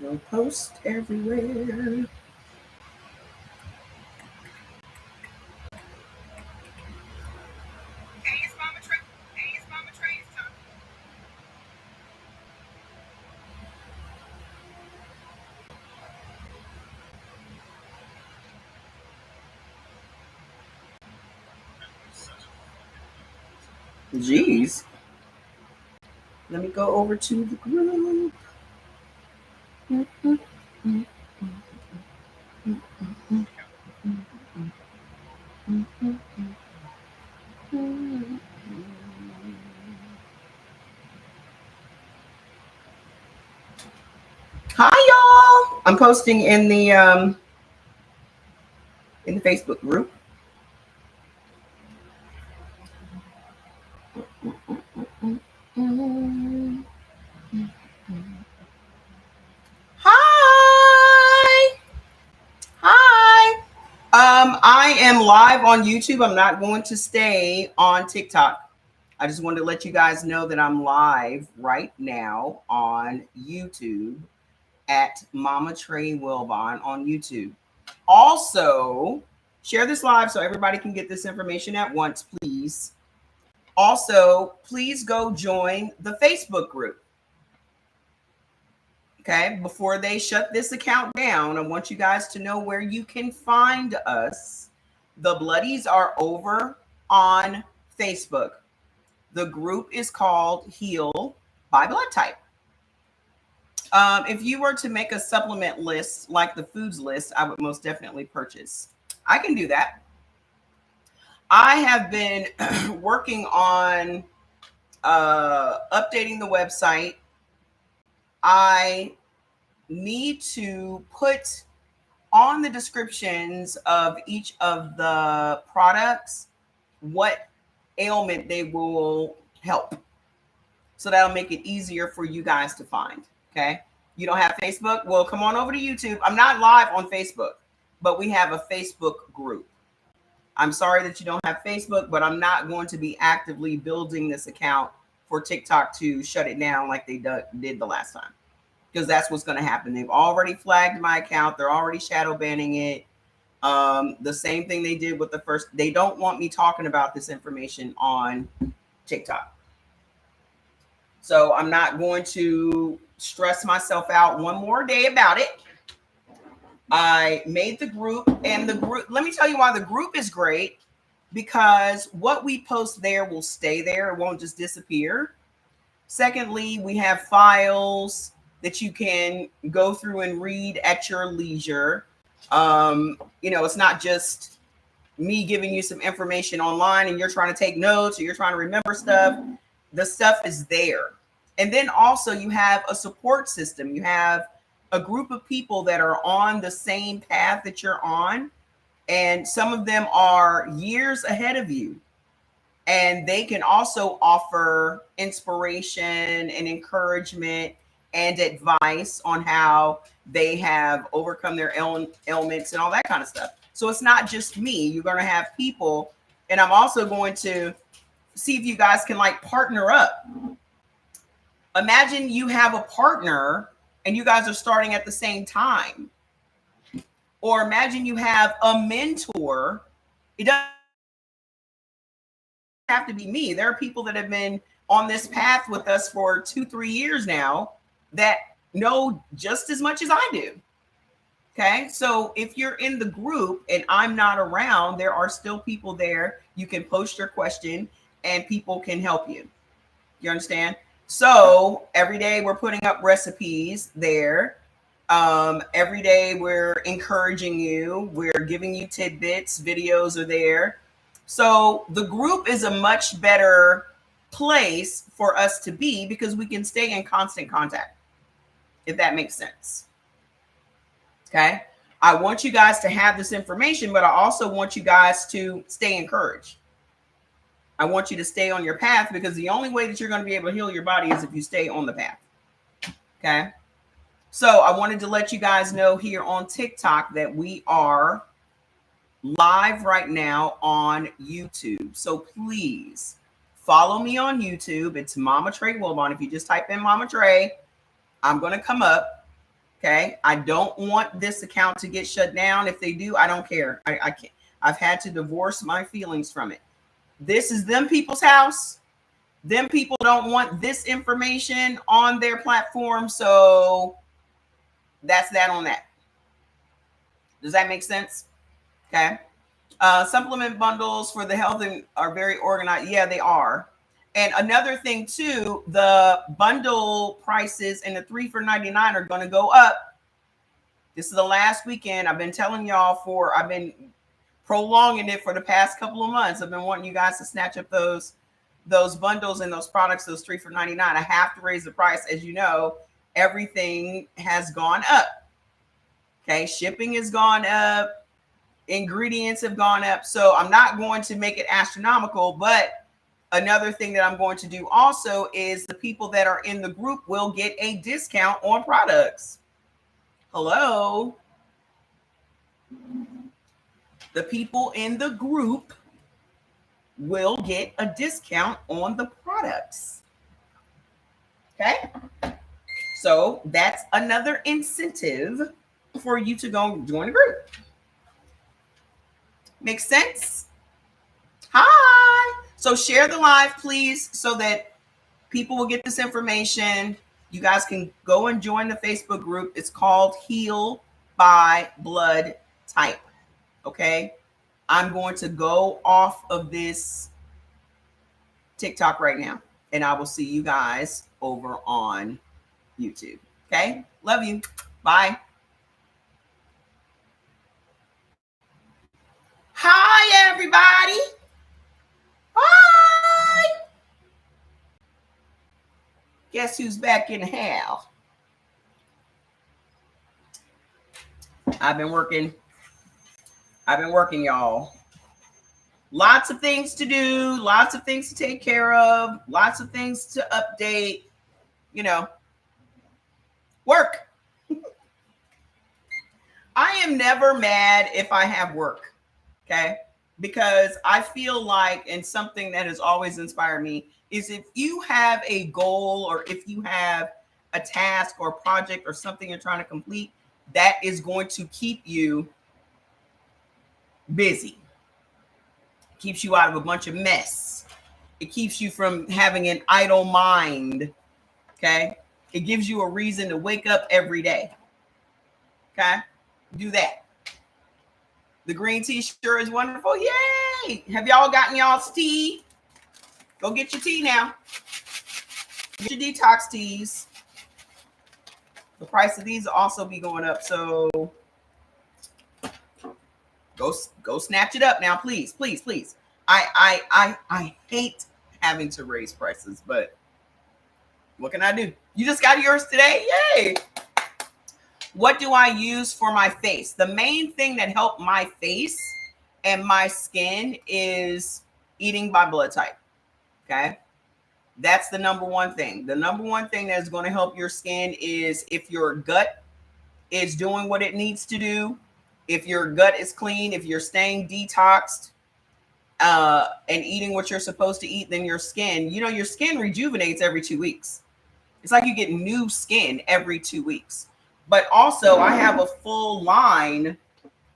Go post everywhere. Jeez. Let me go over to the group. Hi, y'all. I'm posting in the Facebook group. Hi. Hi. I am live on YouTube. I'm not going to stay on TikTok. I just wanted to let you guys know that I'm live right now on YouTube at Mama Trey Wilbon on YouTube. Also, share this live so everybody can get this information at once, please. Also, please go join the Facebook group. Okay, before they shut this account down, I want you guys to know where you can find us. The Bloodies are over on Facebook. The group is called Heal by Blood Type. If you were to make a supplement list like the foods list, I would most definitely purchase. I can do that. I have been working on updating the website. I need to put on the descriptions of each of the products what ailment they will help. So that'll make it easier for you guys to find. Okay. You don't have Facebook? Well, come on over to YouTube. I'm not live on Facebook, but we have a Facebook group. I'm sorry that you don't have Facebook, but I'm not going to be actively building this account for TikTok to shut it down like they did the last time. Because that's what's going to happen. They've already flagged my account. They're already shadow banning it. The same thing they did with the first. They don't want me talking about this information on TikTok. So I'm not going to stress myself out one more day about it. I made the group, and the group, let me tell you why the group is great, because what we post there will stay there. It won't just disappear. Secondly, we have files that you can go through and read at your leisure. It's not just me giving you some information online and you're trying to take notes or you're trying to remember stuff. The stuff is there. And then also you have a support system. You have a group of people that are on the same path that you're on. And some of them are years ahead of you. And they can also offer inspiration and encouragement and advice on how they have overcome their ailments and all that kind of stuff. So it's not just me. You're going to have people. And I'm also going to see if you guys can partner up. Imagine you have a partner and you guys are starting at the same time. Or imagine you have a mentor. It doesn't have to be me. There are people that have been on this path with us for 2-3 years now that know just as much as I do. Okay. So if you're in the group and I'm not around, there are still people there. You can post your question and people can help you. You understand? So every day we're putting up recipes there. Every day we're encouraging you. We're giving you tidbits. Videos are there. So the group is a much better place for us to be because we can stay in constant contact, if that makes sense. Okay. I want you guys to have this information, but I also want you guys to stay encouraged. I want you to stay on your path because the only way that you're going to be able to heal your body is if you stay on the path. Okay. So I wanted to let you guys know here on TikTok that we are live right now on YouTube. So please follow me on YouTube. It's Mama Trey Wilbon. If you just type in Mama Trey, I'm going to come up. Okay. I don't want this account to get shut down. If they do, I don't care. I can't. I've had to divorce my feelings from it. This is them people's house. Them people don't want this information on their platform. So that's that on that. Does that make sense? Okay. Supplement bundles for the health are very organized. Yeah, they are. And another thing too, the bundle prices and the 3 for $99 are going to go up. This is the last weekend. I've been telling y'all I've been prolonging it for the past couple of months. I've been wanting you guys to snatch up those bundles and those products, those 3 for $99. I have to raise the price. As you know, everything has gone up. Okay. Shipping has gone up. Ingredients have gone up. So I'm not going to make it astronomical, but another thing that I'm going to do also is the people that are in the group will get a discount on products. Hello. The people in the group will get a discount on the products. Okay. So that's another incentive for you to go join the group. Makes sense? Hi. So share the live, please, so that people will get this information. You guys can go and join the Facebook group. It's called Heal by Blood Type. Okay. I'm going to go off of this TikTok right now, and I will see you guys over on YouTube. Okay. Love you. Bye. Hi, everybody. Hi. Guess who's back in the house? I've been working, y'all. Lots of things to do, lots of things to take care of, lots of things to update, work. I am never mad if I have work. Okay. Because I feel like, and something that has always inspired me is if you have a goal or if you have a task or project or something you're trying to complete, that is going to keep you busy. It keeps you out of a bunch of mess. It keeps you from having an idle mind. Okay. It gives you a reason to wake up every day. Okay. Do that. The green tea sure is wonderful. Yay! Have y'all gotten y'all's tea? Go get your tea now. Get your detox teas. The price of these will also be going up. So go snatch it up now, please, please, please. I hate having to raise prices, but what can I do? You just got yours today. Yay! What do I use for my face? The main thing that helped my face and my skin is eating by blood type. Okay. That's the number one thing. The number one thing that's going to help your skin is if your gut is doing what it needs to do, if your gut is clean, if you're staying detoxed and eating what you're supposed to eat, then your skin, your skin rejuvenates every 2 weeks. It's like you get new skin every 2 weeks. But also, I have a full line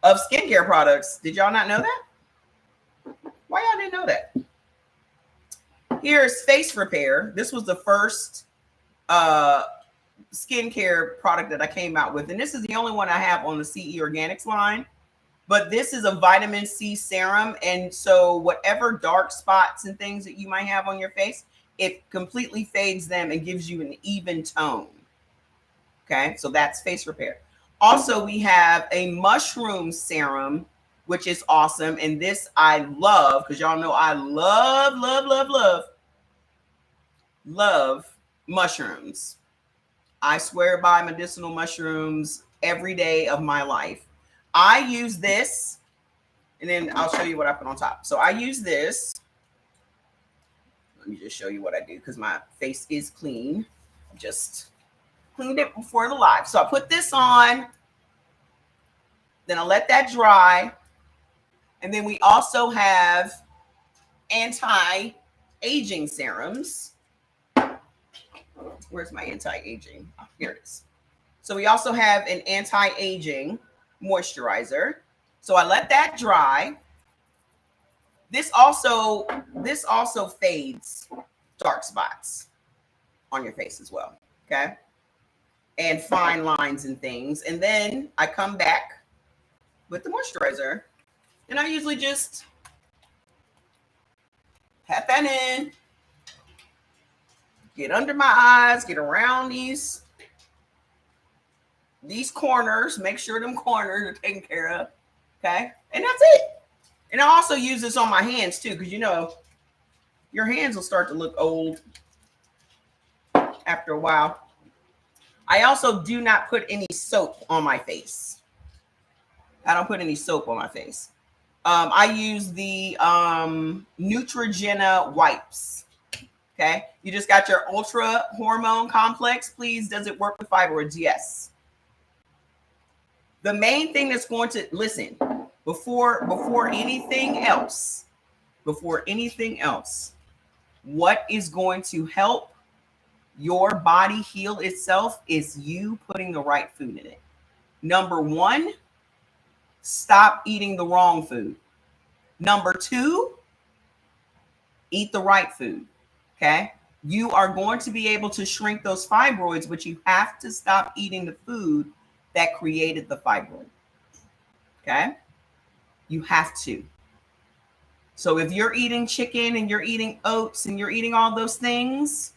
of skincare products. Did y'all not know that? Why y'all didn't know that? Here's Face Repair. This was the first skincare product that I came out with. And this is the only one I have on the CE Organics line. But this is a vitamin C serum. And so whatever dark spots and things that you might have on your face, it completely fades them and gives you an even tone. Okay, so that's Face Repair. Also, we have a mushroom serum, which is awesome. And this I love because y'all know I love mushrooms. I swear by medicinal mushrooms every day of my life. I use this, and then I'll show you what I put on top. So I use this. Let me just show you what I do because my face is clean. Just cleaned it before the live. So I put this on, then I let that dry. And then we also have anti-aging serums. Where's my anti-aging? Oh, here it is. So we also have an anti-aging moisturizer. So I let that dry. This also fades dark spots on your face as well. Okay. And fine lines and things. And then I come back with the moisturizer. And I usually just pat that in, get under my eyes, get around these corners, make sure them corners are taken care of. Okay. And that's it. And I also use this on my hands too, because you know, your hands will start to look old after a while. I also do not put any soap on my face. I don't put any soap on my face. I use the Neutrogena wipes. Okay. You just got your ultra hormone complex. Please, does it work with fibroids? Yes. The main thing that's going to, listen, before anything else, what is going to help your body heal itself is you putting the right food in it. Number one, stop eating the wrong food. Number two, eat the right food. Okay. You are going to be able to shrink those fibroids, but you have to stop eating the food that created the fibroid. Okay. You have to. So if you're eating chicken and you're eating oats and you're eating all those things,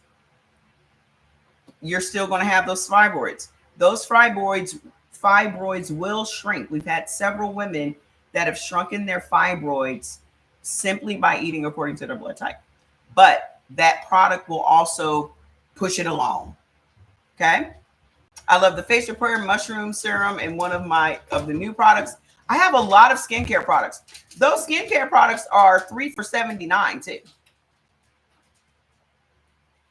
you're still going to have those fibroids. Those fibroids will shrink. We've had several women that have shrunken their fibroids simply by eating according to their blood type. But that product will also push it along. Okay. I love the face repair mushroom serum and one of the new products. I have a lot of skincare products. Those skincare products are 3 for $79 too.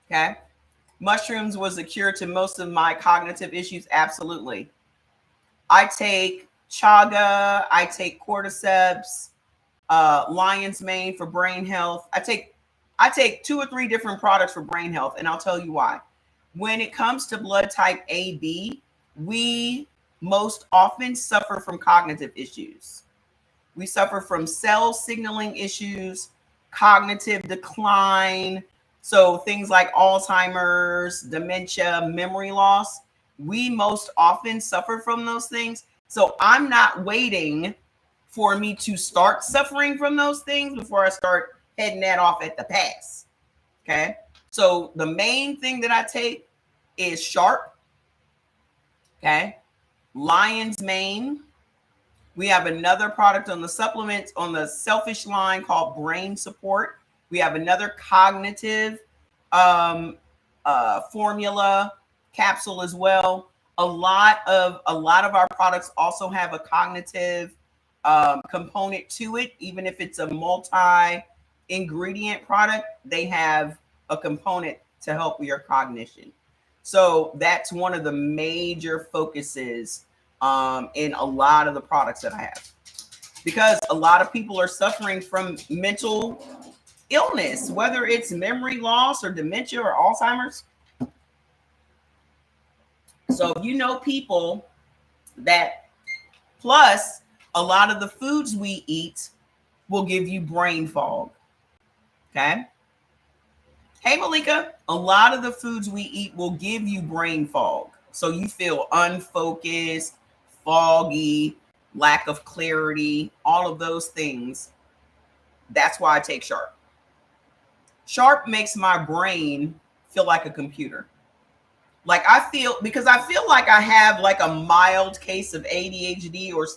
Okay. Mushrooms was a cure to most of my cognitive issues. Absolutely. I take chaga. I take cordyceps, lion's mane for brain health. I take 2 or 3 different products for brain health, and I'll tell you why. When it comes to blood type AB, we most often suffer from cognitive issues. We suffer from cell signaling issues, cognitive decline. So things like Alzheimer's, dementia, memory loss, we most often suffer from those things. So I'm not waiting for me to start suffering from those things before I start heading that off at the pass. Okay. So the main thing that I take is Sharp. Okay. Lion's Mane. We have another product on the supplements on the Selfish line called Brain Support. We have another cognitive formula capsule as well. A lot of our products also have a cognitive component to it. Even if it's a multi-ingredient product, they have a component to help with your cognition. So that's one of the major focuses in a lot of the products that I have, because a lot of people are suffering from mental illness, whether it's memory loss or dementia or Alzheimer's. So if you know people that, plus a lot of the foods we eat will give you brain fog. Okay. Hey, Malika, a lot of the foods we eat will give you brain fog. So you feel unfocused, foggy, lack of clarity, all of those things. That's why I take Sharp. Sharp makes my brain feel like a computer. Like I feel like I have like a mild case of ADHD or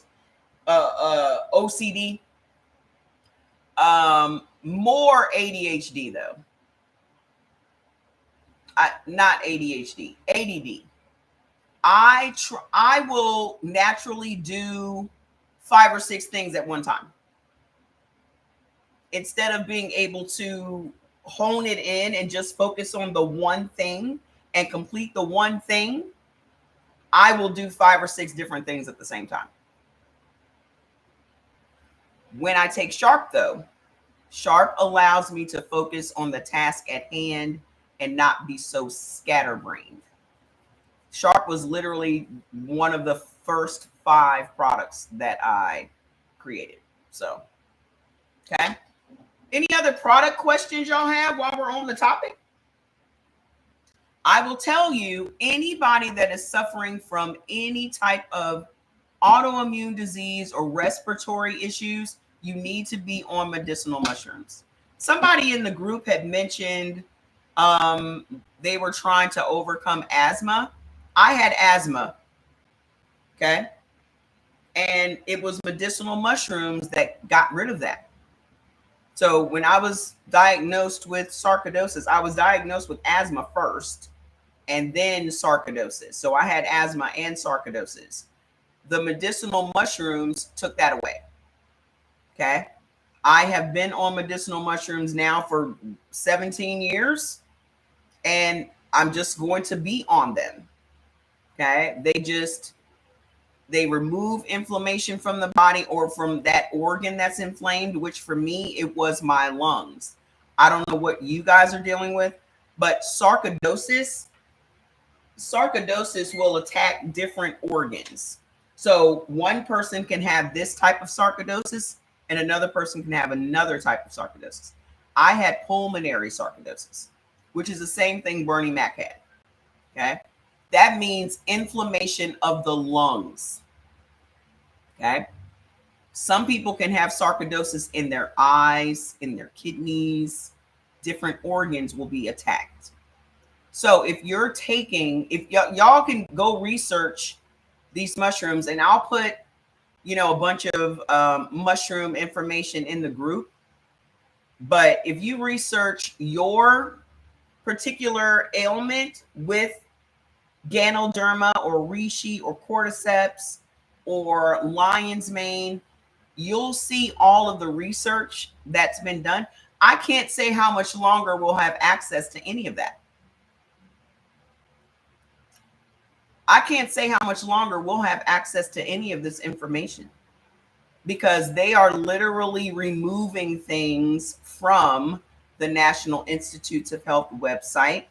OCD. More ADHD though. Not ADHD, ADD. I will naturally do 5 or 6 things at one time. Instead of being able to hone it in and just focus on the one thing and complete the one thing, I will do 5 or 6 different things at the same time. When I take Sharp, though, Sharp allows me to focus on the task at hand and not be so scatterbrained. Sharp was literally one of the first 5 products that I created. So, okay. Any other product questions y'all have while we're on the topic? I will tell you, anybody that is suffering from any type of autoimmune disease or respiratory issues, you need to be on medicinal mushrooms. Somebody in the group had mentioned they were trying to overcome asthma. I had asthma, okay? And it was medicinal mushrooms that got rid of that. So when I was diagnosed with sarcoidosis, I was diagnosed with asthma first and then sarcoidosis. So I had asthma and sarcoidosis. The medicinal mushrooms took that away. Okay. I have been on medicinal mushrooms now for 17 years and I'm just going to be on them. Okay. They remove inflammation from the body or from that organ that's inflamed, which for me, it was my lungs. I don't know what you guys are dealing with, but sarcoidosis will attack different organs. So one person can have this type of sarcoidosis and another person can have another type of sarcoidosis. I had pulmonary sarcoidosis, which is the same thing Bernie Mac had. Okay. That means inflammation of the lungs. Okay. Some people can have sarcoidosis in their eyes, in their kidneys, different organs will be attacked. So if you're taking, if y'all can go research these mushrooms, and I'll put, a bunch of mushroom information in the group. But if you research your particular ailment with Ganoderma or reishi or cordyceps or lion's mane, you'll see all of the research that's been done. I can't say how much longer we'll have access to any of that. I can't say how much longer we'll have access to any of this information because they are literally removing things from the National Institutes of Health website.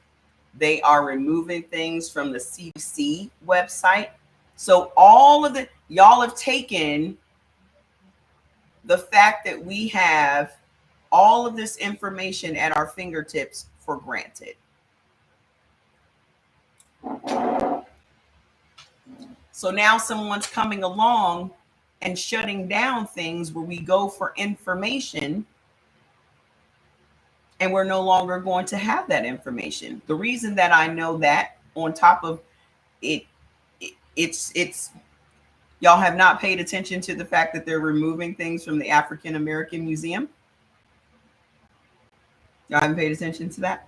They are removing things from the CDC website. So all of the, y'all have taken the fact that we have all of this information at our fingertips for granted. So now someone's coming along and shutting down things where we go for information and we're no longer going to have that information. The reason that I know that, on top of it, it's y'all have not paid attention to the fact that they're removing things from the African American Museum. Y'all haven't paid attention to that.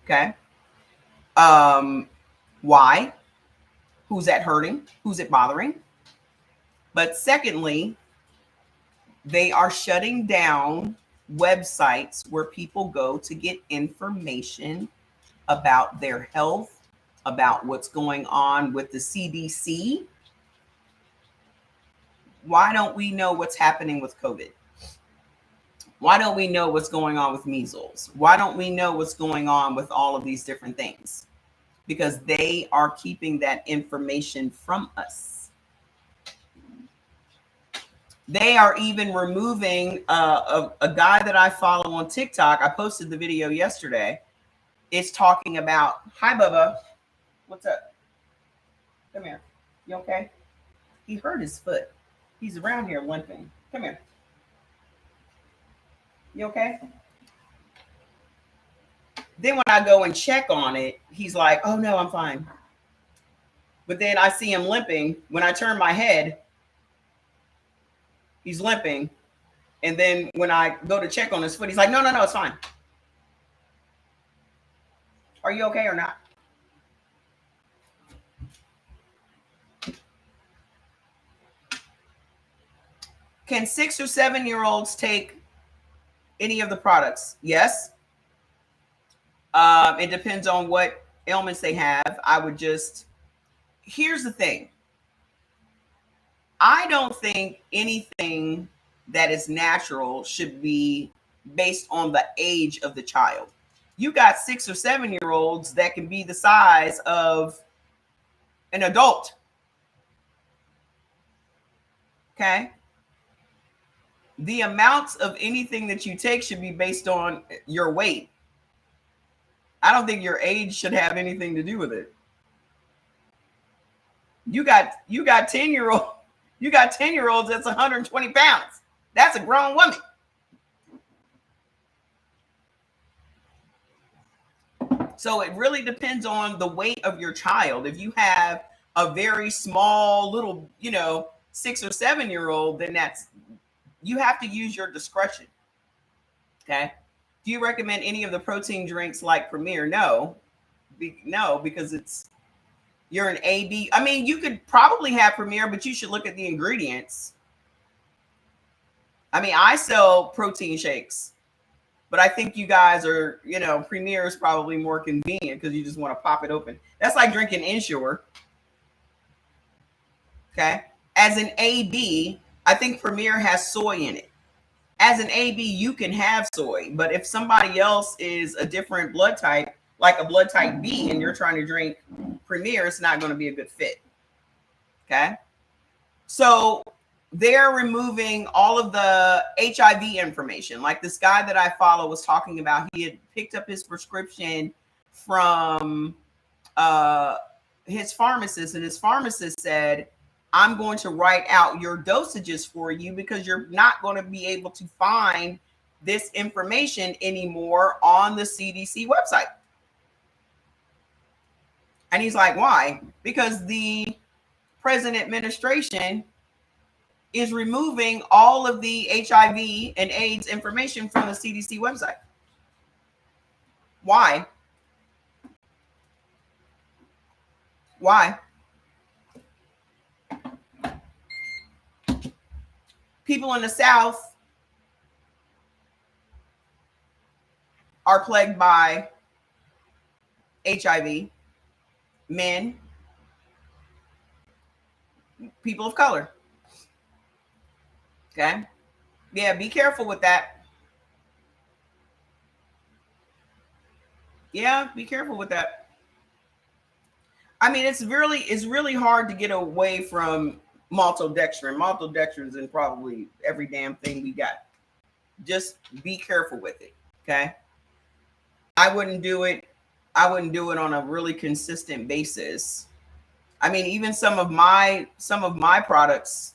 Okay. Why? Who's that hurting? Who's it bothering? But secondly, they are shutting down websites where people go to get information about their health, about what's going on with the CDC. Why don't we know what's happening with COVID? Why don't we know what's going on with measles? Why don't we know what's going on with all of these different things? Because they are keeping that information from us. They are even removing a guy that I follow on TikTok. I posted the video yesterday. It's talking about, hi, Bubba. What's up? Come here. You okay? He hurt his foot. He's around here limping. Come here. You okay? Then when I go and check on it, he's like, oh, no, I'm fine. But then I see him limping. When I turn my head, he's limping. And then when I go to check on his foot, he's like, no, it's fine. Are you okay or not? Can 6 or 7-year-olds take any of the products? Yes. It depends on what ailments they have. I would just, here's the thing. I don't think anything that is natural should be based on the age of the child. You got 6 or 7 year olds that can be the size of an adult. Okay. The amounts of anything that you take should be based on your weight. I don't think your age should have anything to do with it. You got 10-year-olds that's 120 pounds. That's a grown woman. So it really depends on the weight of your child. If you have a very small little, 6 or 7 year old, then you have to use your discretion. Okay. Do you recommend any of the protein drinks like Premier? No, because you're an AB. I mean, you could probably have Premier, but you should look at the ingredients. I mean, I sell protein shakes, but I think you guys are, Premier is probably more convenient because you just want to pop it open. That's like drinking Ensure. Okay. As an AB, I think Premier has soy in it. As an AB, you can have soy, but if somebody else is a different blood type, like a blood type B, and you're trying to drink Premier, it's not going to be a good fit. Okay. So they're removing all of the HIV information. Like this guy that I follow was talking about, he had picked up his prescription from his pharmacist, and his pharmacist said, I'm going to write out your dosages for you because you're not going to be able to find this information anymore on the CDC website. And he's like, why? Because the present administration is removing all of the HIV and AIDS information from the CDC website. Why? Why? People in the South are plagued by HIV. Men, people of color. Okay. Yeah, be careful with that. Yeah, be careful with that. I mean, it's really hard to get away from maltodextrin. Maltodextrin is in probably every damn thing we got. Just be careful with it. Okay. I wouldn't do it on a really consistent basis. I mean, even some of my products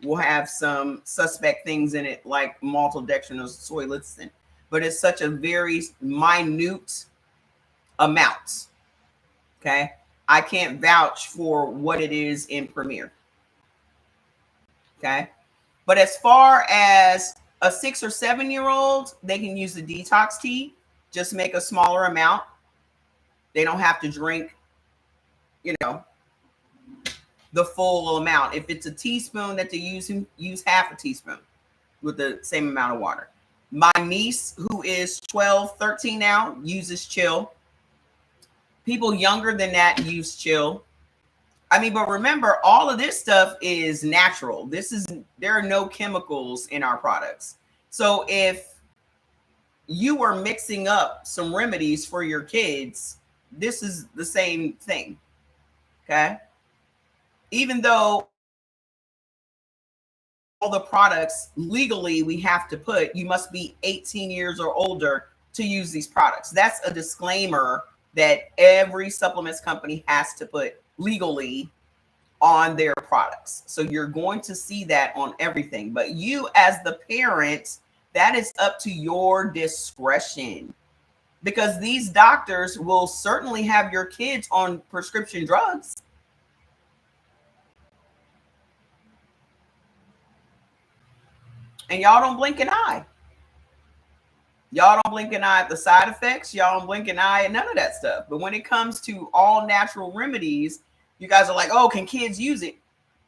will have some suspect things in it, like maltodextrin or soy lecithin, but it's such a very minute amount. Okay. I can't vouch for what it is in Premier. Okay. But as far as a 6 or 7 year old, they can use the detox tea, just make a smaller amount. They don't have to drink, the full amount. If it's a teaspoon that they use half a teaspoon with the same amount of water. My niece, who is 12, 13 now, uses Chill. People younger than that use Chill. I mean, but remember, all of this stuff is natural. There are no chemicals in our products. So if you were mixing up some remedies for your kids, this is the same thing. Okay. Even though all the products legally we have to put, you must be 18 years or older to use these products. That's a disclaimer that every supplements company has to put legally on their products. So you're going to see that on everything. But you as the parent, that is up to your discretion, because these doctors will certainly have your kids on prescription drugs. And y'all don't blink an eye. Y'all don't blink an eye at the side effects. Y'all don't blink an eye at none of that stuff. But when it comes to all natural remedies, you guys are like, oh, can kids use it?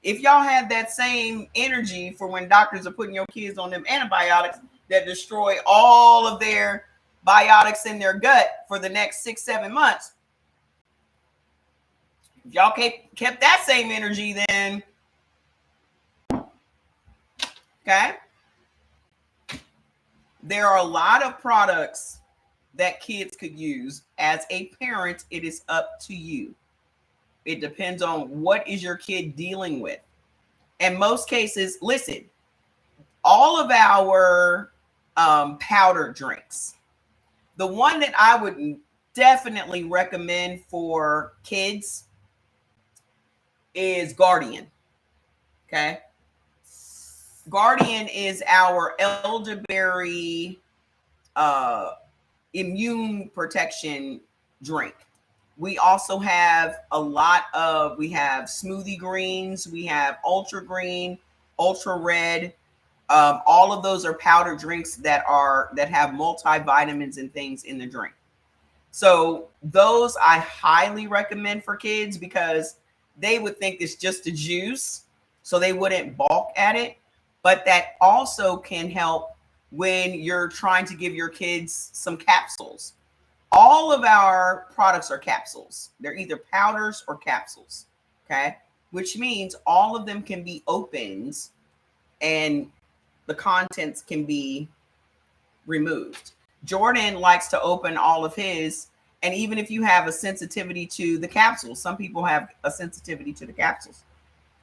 If y'all had that same energy for when doctors are putting your kids on them antibiotics that destroy all of their biotics in their gut for the next 6-7 months, if y'all kept that same energy, then Okay. There are a lot of products that kids could use. As a parent, it is up to you. It depends on what is your kid dealing with. In most cases, listen, all of our powder drinks, the one that I would definitely recommend for kids is Guardian. Okay. Guardian is our elderberry immune protection drink. We also have we have smoothie greens, we have ultra green, ultra red. All of those are powder drinks that have multivitamins and things in the drink. So those I highly recommend for kids because they would think it's just a juice, so they wouldn't balk at it. But that also can help when you're trying to give your kids some capsules. All of our products are capsules. They're either powders or capsules. Okay. Which means all of them can be opened and the contents can be removed. Jordan likes to open all of his. And even if you have a sensitivity to the capsules, some people have a sensitivity to the capsules.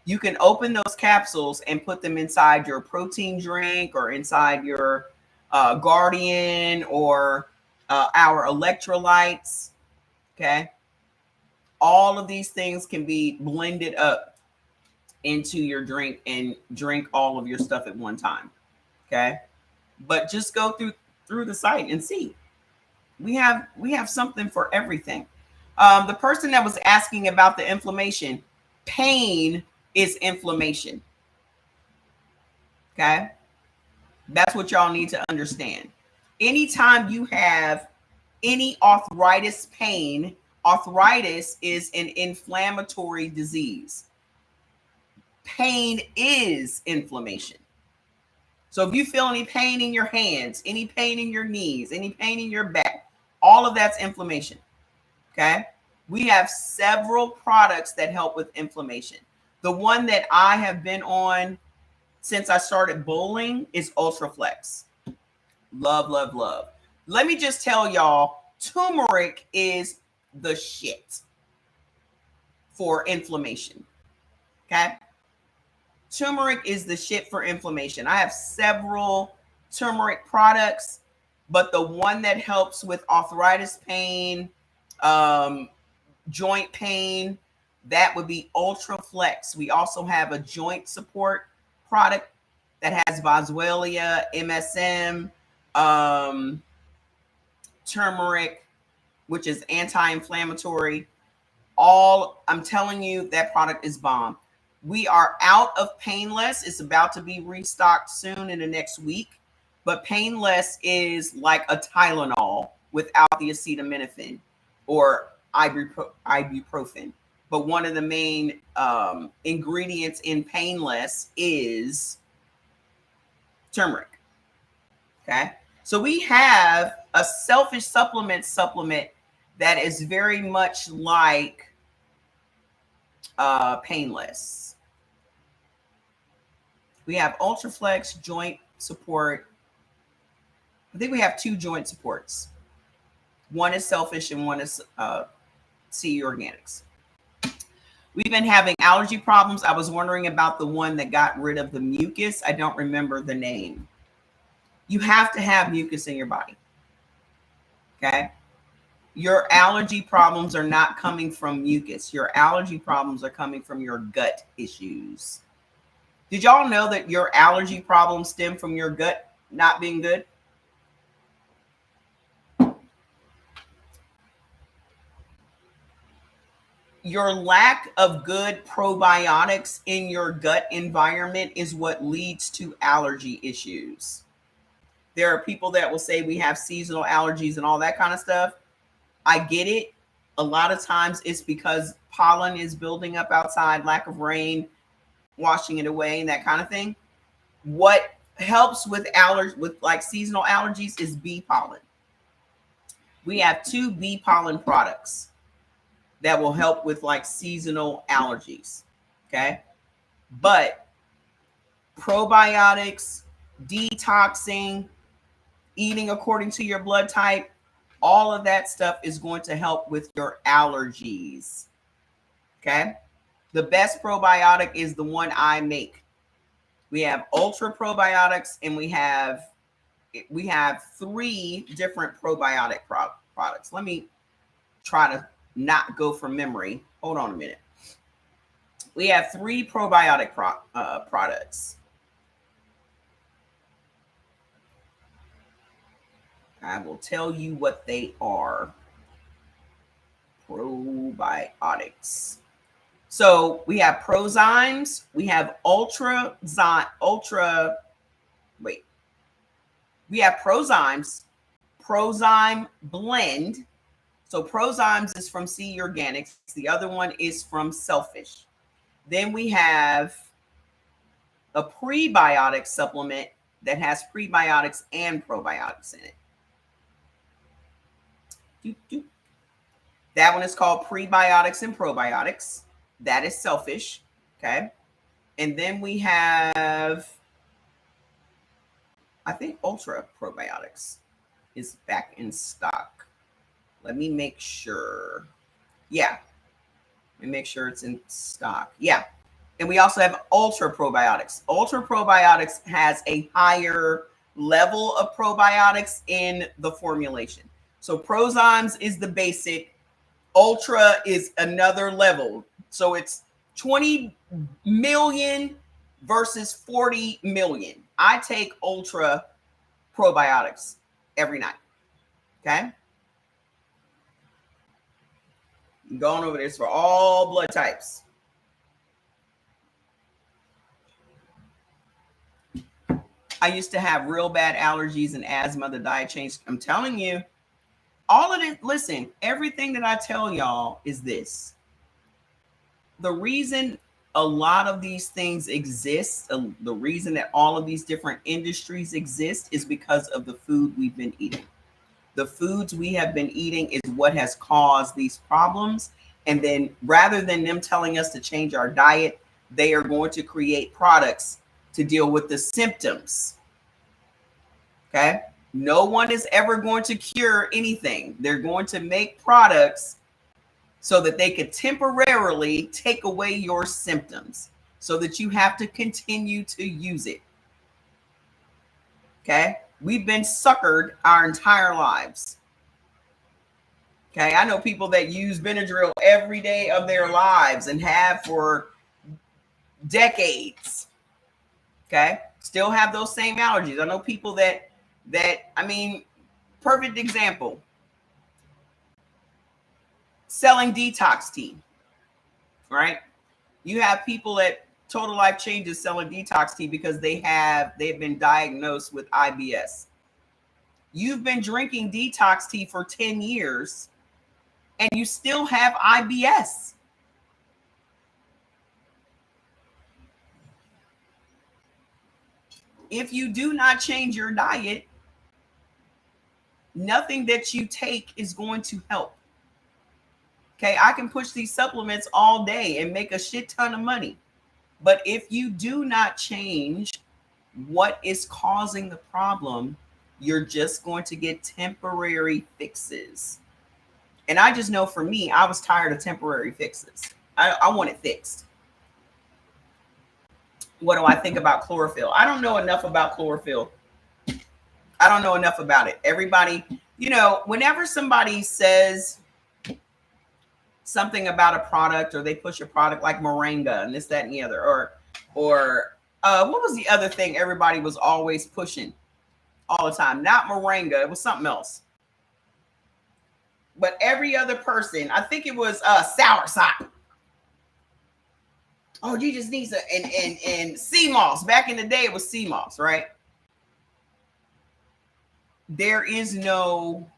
You can open those capsules and put them inside your protein drink or inside your Guardian or our electrolytes. Okay. All of these things can be blended up into your drink and drink all of your stuff at one time. Okay. But just go through the site and see. We have something for everything. The person that was asking about the inflammation, pain is inflammation. Okay. That's what y'all need to understand. Anytime you have any arthritis pain, arthritis is an inflammatory disease. Pain is inflammation. So if you feel any pain in your hands, any pain in your knees, any pain in your back, all of that's inflammation. Okay. We have several products that help with inflammation. The one that I have been on since I started bowling is Ultraflex. Love, love, love. Let me just tell y'all, turmeric is the shit for inflammation. Okay. Turmeric is the shit for inflammation. I have several turmeric products, but the one that helps with arthritis pain, joint pain, that would be Ultraflex. We also have a joint support product that has boswellia, MSM, turmeric, which is anti-inflammatory. I'm telling you, that product is bomb. We are out of Painless. It's about to be restocked soon in the next week. But Painless is like a Tylenol without the acetaminophen or ibuprofen. But one of the main ingredients in Painless is turmeric. Okay. So we have a selfish supplement that is very much like Painless. We have Ultraflex joint support. I think we have two joint supports. One is selfish and one is CE Organics. We've been having allergy problems. I was wondering about the one that got rid of the mucus. I don't remember the name. You have to have mucus in your body. Okay. Your allergy problems are not coming from mucus. Your allergy problems are coming from your gut issues. Did y'all know that your allergy problems stem from your gut not being good? Your lack of good probiotics in your gut environment is what leads to allergy issues. There are people that will say we have seasonal allergies and all that kind of stuff. I get it. A lot of times it's because pollen is building up outside, lack of rain, washing it away, and that kind of thing. What helps with like seasonal allergies is bee pollen. We have 2 bee pollen products that will help with like seasonal allergies. Okay. But probiotics, detoxing, eating according to your blood type, all of that stuff is going to help with your allergies. Okay. The best probiotic is the one I make. We have ultra probiotics, and we have three different probiotic products. Let me try to not go from memory. Hold on a minute. We have three probiotic products. I will tell you what they are. Probiotics. So we have Prozymes, we have we have Prozyme Blend. So Prozymes is from C Organics. The other one is from Selfish. Then we have a prebiotic supplement that has prebiotics and probiotics in it. That one is called Prebiotics and Probiotics. That is Selfish. Okay. And then we have, I think Ultra Probiotics is back in stock. Let me make sure. Yeah. Let me make sure it's in stock. Yeah. And we also have Ultra Probiotics. Ultra Probiotics has a higher level of probiotics in the formulation. So Prozymes is the basic. Ultra is another level. So it's 20 million versus 40 million. I take Ultra Probiotics every night. Okay. I'm going over this for all blood types. I used to have real bad allergies and asthma. The diet changed. I'm telling you, all of it. Listen, everything that I tell y'all is this. The reason a lot of these things exist, the reason that all of these different industries exist is because of the food we've been eating. The foods we have been eating is what has caused these problems. And then rather than them telling us to change our diet, they are going to create products to deal with the symptoms. Okay. No one is ever going to cure anything. They're going to make products so that they could temporarily take away your symptoms so that you have to continue to use it. Okay. We've been suckered our entire lives. Okay. I know people that use Benadryl every day of their lives and have for decades. Okay. Still have those same allergies. I know people that I mean, perfect example. Selling detox tea, right? You have people at Total Life Changes selling detox tea because they've been diagnosed with IBS. You've been drinking detox tea for 10 years and you still have IBS. If you do not change your diet, nothing that you take is going to help. Okay, I can push these supplements all day and make a shit ton of money. But if you do not change what is causing the problem, you're just going to get temporary fixes. And I just know for me, I was tired of temporary fixes. I want it fixed. What do I think about chlorophyll? I don't know enough about chlorophyll. I don't know enough about it. Everybody, whenever somebody says something about a product or they push a product like moringa and this, that, and the other, or what was the other thing everybody was always pushing all the time? Not moringa, it was something else. But every other person, I think it was soursop. Oh, you just need some and sea moss. Back in the day, it was sea moss, right? There is no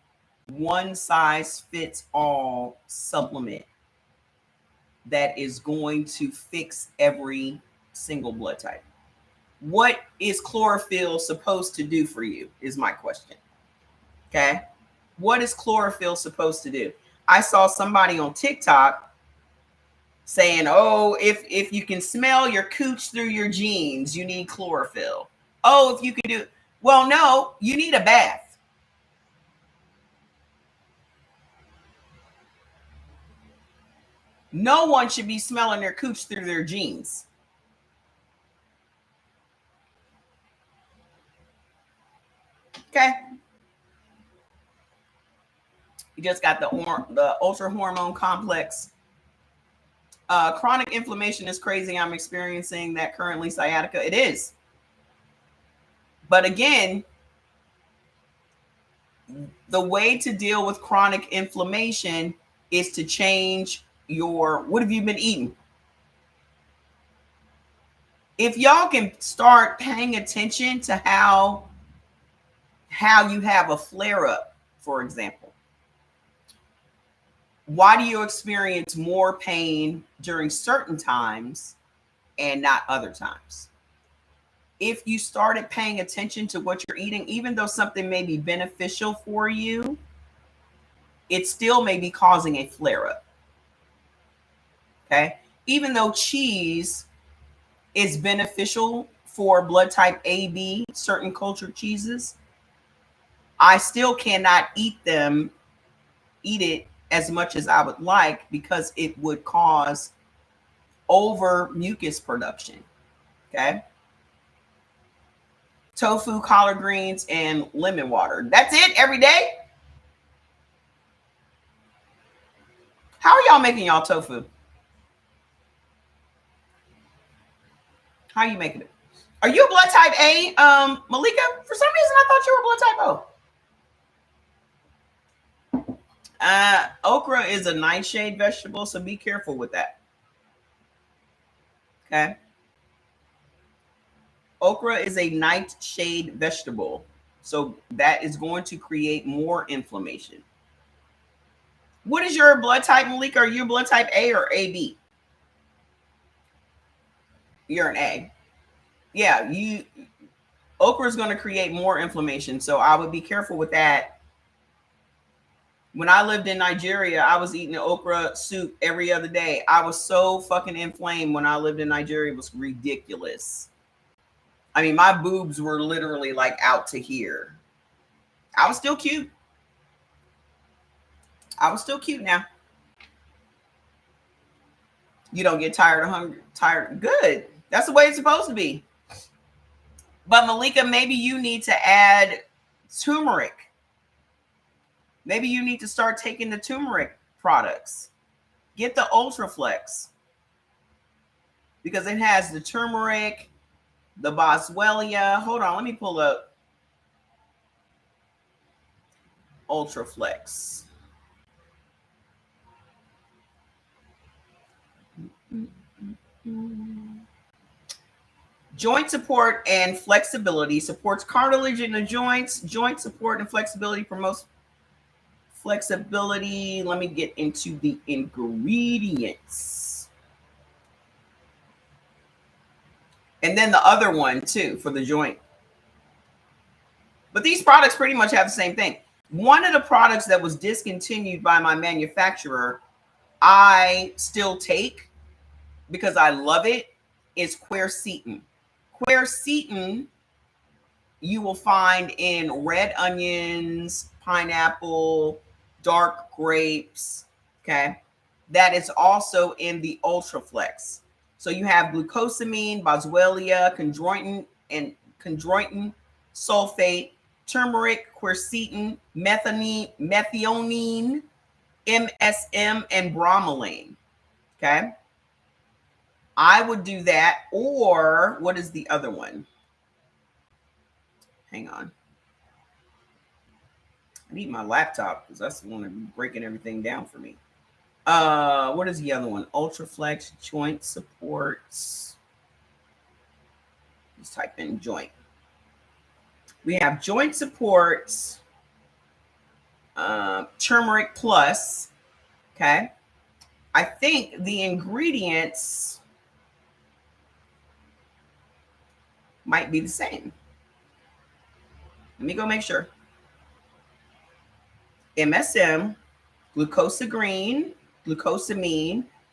one size fits all supplement that is going to fix every single blood type. What is chlorophyll supposed to do for you is my question. Okay. What is chlorophyll supposed to do? I saw somebody on TikTok saying, oh, if you can smell your cooch through your jeans, you need chlorophyll. Oh, if you can do, well, no, you need a bath. No one should be smelling their cooch through their jeans. Okay. You just got the ultra hormone complex. Chronic inflammation is crazy. I'm experiencing that currently. Sciatica. It is. But again, the way to deal with chronic inflammation is to change your, what have you been eating? If y'all can start paying attention to how you have a flare up, for example, why do you experience more pain during certain times and not other times? If you started paying attention to what you're eating, even though something may be beneficial for you, it still may be causing a flare up. Okay. Even though cheese is beneficial for blood type AB, certain cultured cheeses, I still cannot eat it as much as I would like because it would cause over mucus production. Okay. Tofu, collard greens, and lemon water. That's it every day. How are y'all making y'all tofu? How are you making it? Are you a blood type A, Malika? For some reason, I thought you were blood type O. Okra is a nightshade vegetable, so be careful with that. Okay. Okra is a nightshade vegetable, so that is going to create more inflammation. What is your blood type, Malika? Are you blood type A or AB? You're an A. Yeah, okra is going to create more inflammation, so I would be careful with that. When I lived in Nigeria, I was eating okra soup every other day. I was so fucking inflamed when I lived in Nigeria. It was ridiculous. I mean, my boobs were literally like out to here. I was still cute. I was still cute now. You don't get tired of hunger. Tired. Good. That's the way it's supposed to be. But Malika, maybe you need to add turmeric. Maybe you need to start taking the turmeric products. Get the Ultraflex because it has the turmeric, the boswellia. Hold on, let me pull up Ultraflex. Joint support and flexibility supports cartilage in the joints. Joint support and flexibility promotes flexibility. Let me get into the ingredients. And then the other one too for the joint. But these products pretty much have the same thing. One of the products that was discontinued by my manufacturer, I still take because I love it, is quercetin. Quercetin you will find in red onions, pineapple, dark grapes. Okay. That is also in the Ultraflex. So you have glucosamine, boswellia, chondroitin, sulfate, turmeric, quercetin, methionine, MSM, and bromelain. Okay. I would do that. Or what is the other one? Hang on. I need my laptop because that's the one that's breaking everything down for me. What is the other one? Ultraflex joint supports. Let's type in joint. We have joint supports, turmeric plus. Okay. I think the ingredients might be the same. Let me go make sure. MSM, glucosamine,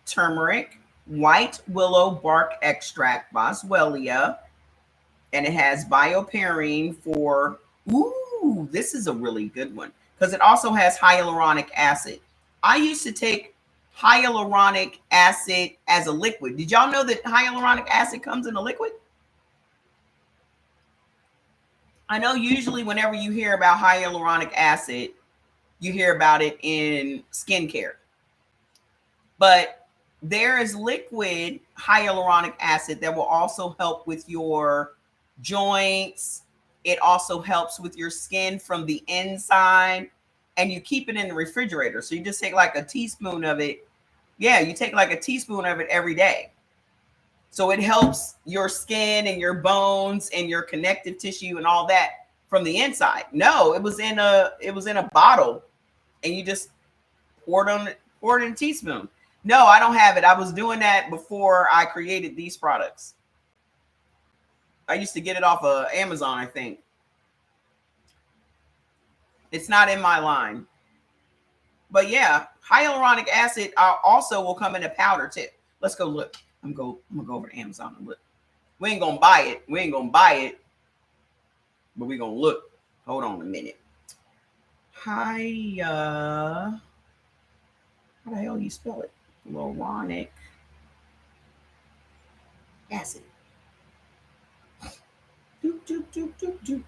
turmeric, white willow bark extract, boswellia, and it has bioperine for, ooh, this is a really good one because it also has hyaluronic acid. I used to take hyaluronic acid as a liquid. Did y'all know that hyaluronic acid comes in a liquid? I know usually whenever you hear about hyaluronic acid, you hear about it in skincare. But there is liquid hyaluronic acid that will also help with your joints. It also helps with your skin from the inside. And you keep it in the refrigerator. So you just take like a teaspoon of it. Yeah, you take like a teaspoon of it every day. So it helps your skin and your bones and your connective tissue and all that from the inside. No, it was in a bottle, and you just pour it in a teaspoon. No, I don't have it. I was doing that before I created these products. I used to get it off of Amazon, I think. It's not in my line. But yeah, hyaluronic acid also will come in a powder too. Let's go look. I'm gonna go over to Amazon and look. We ain't gonna buy it. But we gonna look. Hold on a minute. How the hell you spell it? Hyaluronic acid. Doop, doop, doop, doop, doop.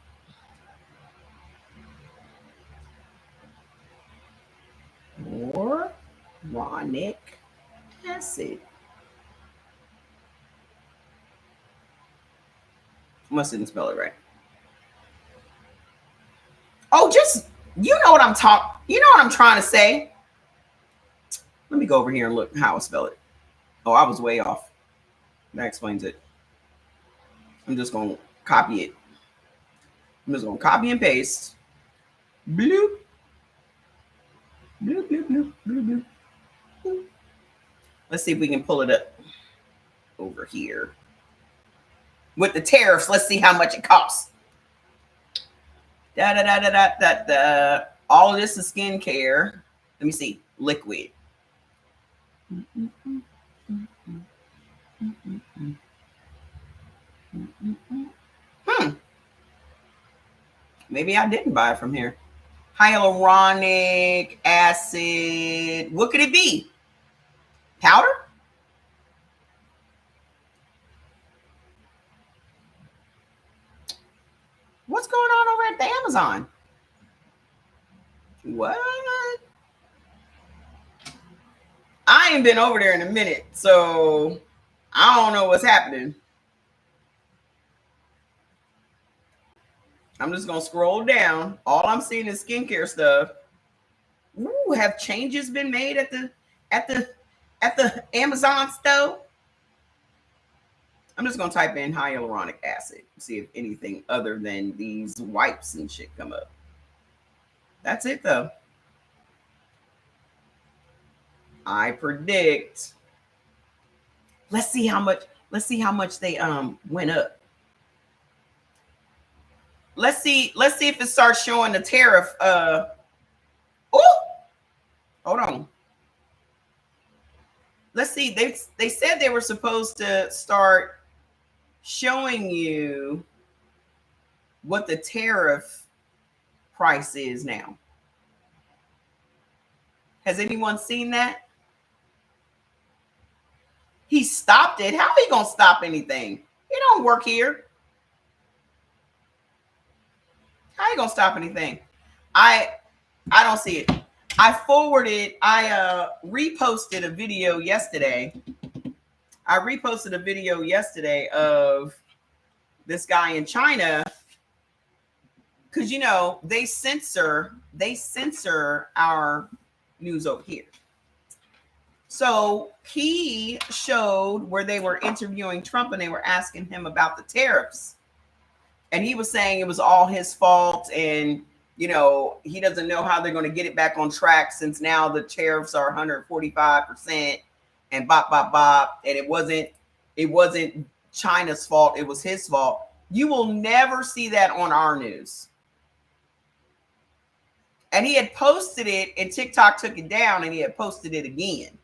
Hyaluronic acid. Must didn't spell it right. Oh, just you know what I'm talking. You know what I'm trying to say. Let me go over here and look how I spell it. Oh, I was way off. That explains it. I'm just gonna copy it. I'm just gonna copy and paste. Bloop. Bloop, bloop, bloop, bloop, bloop. Let's see if we can pull it up over here. With the tariffs, let's see how much it costs. Da da da da da da da. All of this is skincare. Let me see. Liquid. Maybe I didn't buy it from here. Hyaluronic acid. What could it be? Powder? What's going on over at the Amazon? What? I ain't been over there in a minute, so I don't know what's happening. I'm just gonna scroll down. All I'm seeing is skincare stuff. Ooh, have changes been made at the Amazon store? I'm just gonna type in hyaluronic acid, see if anything other than these wipes and shit come up. That's it though. I predict. Let's see how much they went up. Let's see if it starts showing the tariff. Oh, hold on. Let's see. They said they were supposed to start showing you what the tariff price is now. Has anyone seen that? He stopped it. How he gonna stop anything? He don't work here. How you gonna stop anything? I don't see it. I reposted a video yesterday. Of this guy in China, because you know they censor our news over here. So he showed where they were interviewing Trump and they were asking him about the tariffs. And he was saying it was all his fault. And, you know, he doesn't know how they're going to get it back on track since now the tariffs are 145% and bop, bop, bop. And it wasn't China's fault. It was his fault. You will never see that on our news. And he had posted it and TikTok took it down and he had posted it again.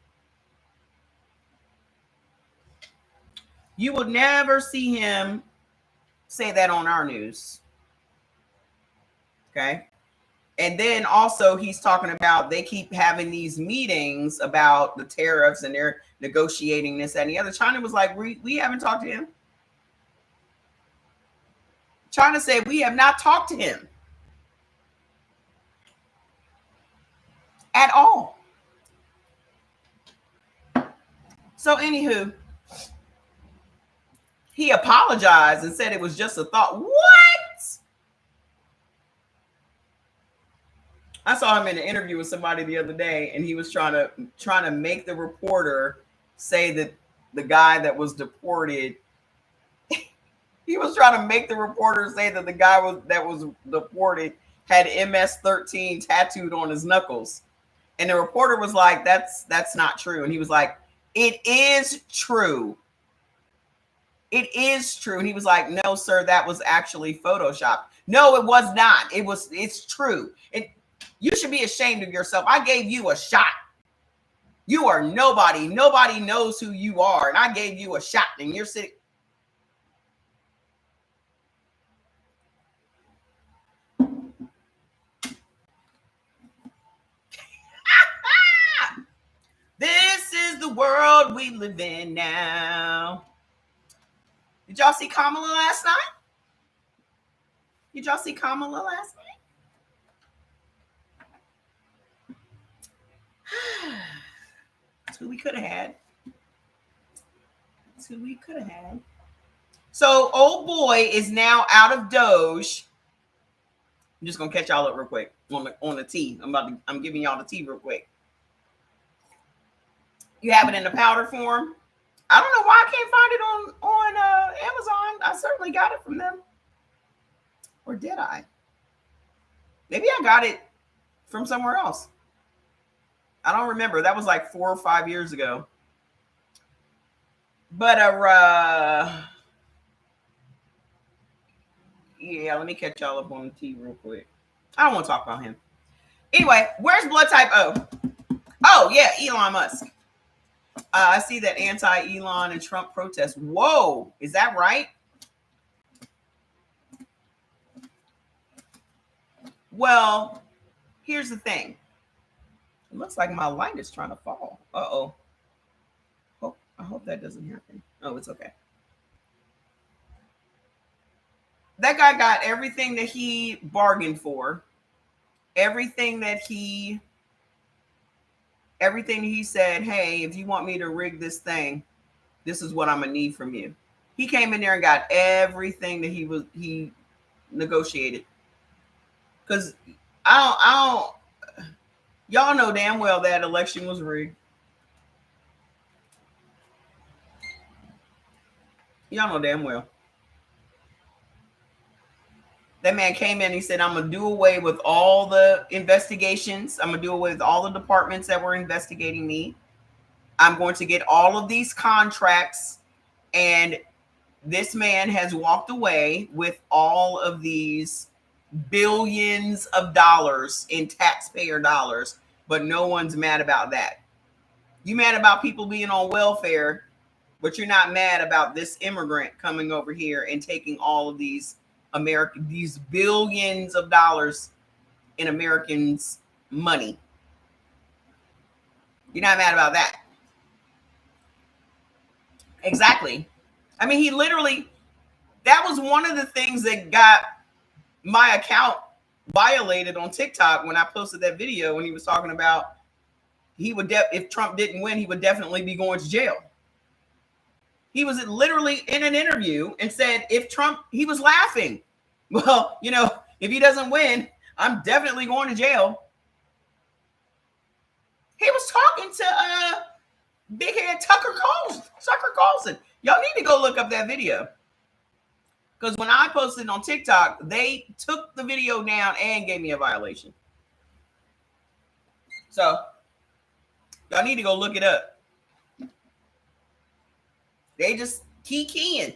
You will never see him say that on our news. Okay. And then also he's talking about they keep having these meetings about the tariffs and they're negotiating this and the other. China was like, we haven't talked to him. China said we have not talked to him at all. So anywho, he apologized and said it was just a thought. What? I saw him in an interview with somebody the other day, and he was trying to make the reporter say that the guy that was deported. He was trying to make the reporter say that the guy that was deported had MS-13 tattooed on his knuckles, and the reporter was like, "That's not true," and he was like, "It is true. It is true." And he was like, "No, sir, that was actually Photoshopped." No, it was not. It's true. You should be ashamed of yourself. I gave you a shot. You are nobody. Nobody knows who you are. And I gave you a shot and you're sitting. This is the world we live in now. Did y'all see Kamala last night? Did y'all see Kamala last night? That's who we could have had. That's who we could have had. So old boy is now out of Doge. I'm just gonna catch y'all up real quick on the tea. I'm giving y'all the tea real quick. You have it in the powder form. I don't know why I can't find it on Amazon. I certainly got it from them. Or did I? Maybe I got it from somewhere else. I don't remember. That was like 4 or 5 years ago. But yeah, let me catch y'all up on the tea real quick. I don't want to talk about him. Anyway, where's blood type O? Oh, yeah, Elon Musk. I see that anti-Elon and Trump protest. Whoa, is that right? Well, here's the thing. It looks like my light is trying to fall. Uh-oh. I hope that doesn't happen. Oh, it's okay. That guy got everything that he bargained for. Everything he said, hey, if you want me to rig this thing, this is what I'm gonna need from you. He came in there and got everything that he negotiated. Because I don't y'all know damn well that election was rigged. Y'all know damn well. That man came in and he said, I'm going to do away with all the investigations. I'm going to do away with all the departments that were investigating me. I'm going to get all of these contracts. And this man has walked away with all of these billions of dollars in taxpayer dollars. But no one's mad about that. You mad about people being on welfare, but you're not mad about this immigrant coming over here and taking all of these these billions of dollars in Americans' money. You're not mad about that. Exactly. I mean, he literally, that was one of the things that got my account violated on TikTok when I posted that video when he was talking about if Trump didn't win, he would definitely be going to jail. He was literally in an interview and said, he was laughing. Well, if he doesn't win, I'm definitely going to jail. He was talking to big head Tucker Carlson. Y'all need to go look up that video. Because when I posted on TikTok, they took the video down and gave me a violation. So y'all need to go look it up. They just keying.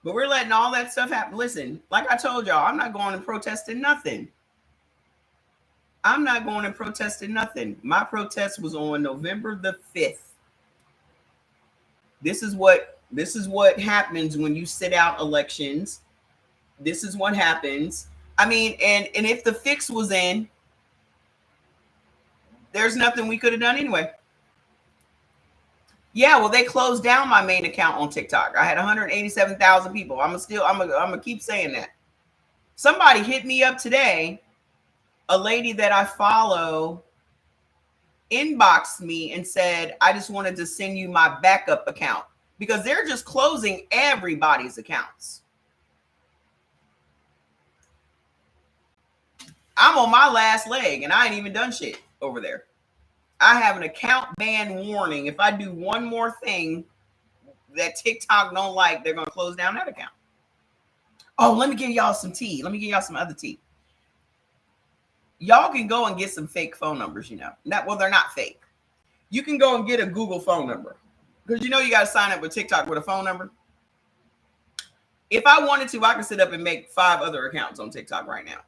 But we're letting all that stuff happen. Listen, like I told y'all, I'm not going and protesting nothing. My protest was on November the 5th. This is what happens when you sit out elections. This is what happens. I mean, and if the fix was in, there's nothing we could have done anyway. Yeah, well, they closed down my main account on TikTok. I had 187,000 people. I'm gonna keep saying that. Somebody hit me up today. A lady that I follow inboxed me and said, I just wanted to send you my backup account because they're just closing everybody's accounts. I'm on my last leg and I ain't even done shit over there. I have an account ban warning. If I do one more thing that TikTok don't like, they're going to close down that account. Oh, let me give y'all some tea. Let me give y'all some other tea. Y'all can go and get some fake phone numbers, you know. Well, they're not fake. You can go and get a Google phone number because you know you got to sign up with TikTok with a phone number. If I wanted to, I could sit up and make 5 other accounts on TikTok right now.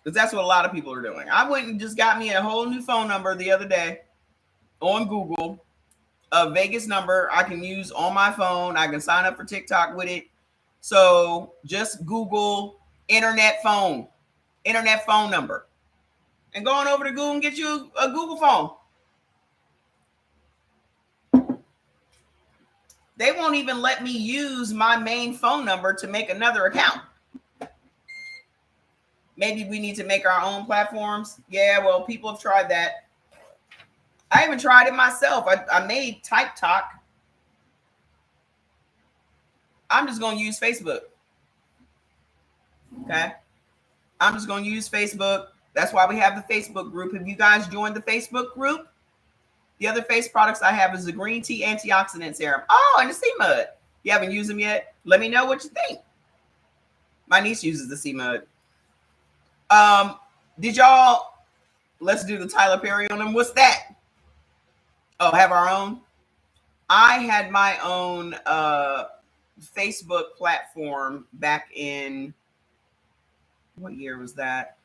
Because that's what a lot of people are doing. I went and just got me a whole new phone number the other day on Google, a Vegas number I can use on my phone. I can sign up for TikTok with it. So just Google internet phone number, and go on over to Google and get you a Google phone. They won't even let me use my main phone number to make another account. Maybe we need to make our own platforms. Yeah, well, people have tried that. I even tried it myself. I made Type Talk. I'm just going to use Facebook. Okay. I'm just going to use Facebook. That's why we have the Facebook group. Have you guys joined the Facebook group? The other face products I have is the green tea antioxidant serum. Oh, and the sea mud. You haven't used them yet? Let me know what you think. My niece uses the sea mud. Did y'all, let's do the Tyler Perry on them. What's that? Oh, have our own? I had my own Facebook platform back in, what year was that?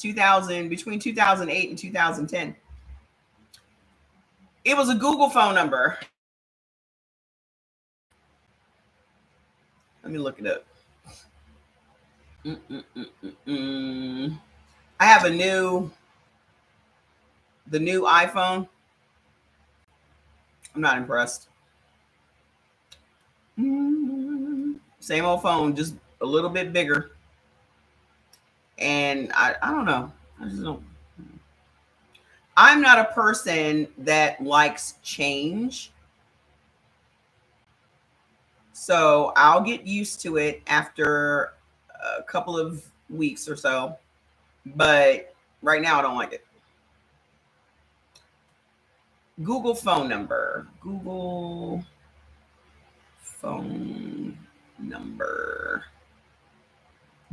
between 2008 and 2010. It was a Google phone number. Let me look it up. I have the new iPhone. I'm not impressed. Same old phone, just a little bit bigger. And I don't know. I just don't. I'm not a person that likes change. So I'll get used to it after a couple of weeks or so. But right now I don't like it. Google phone number. Google phone number.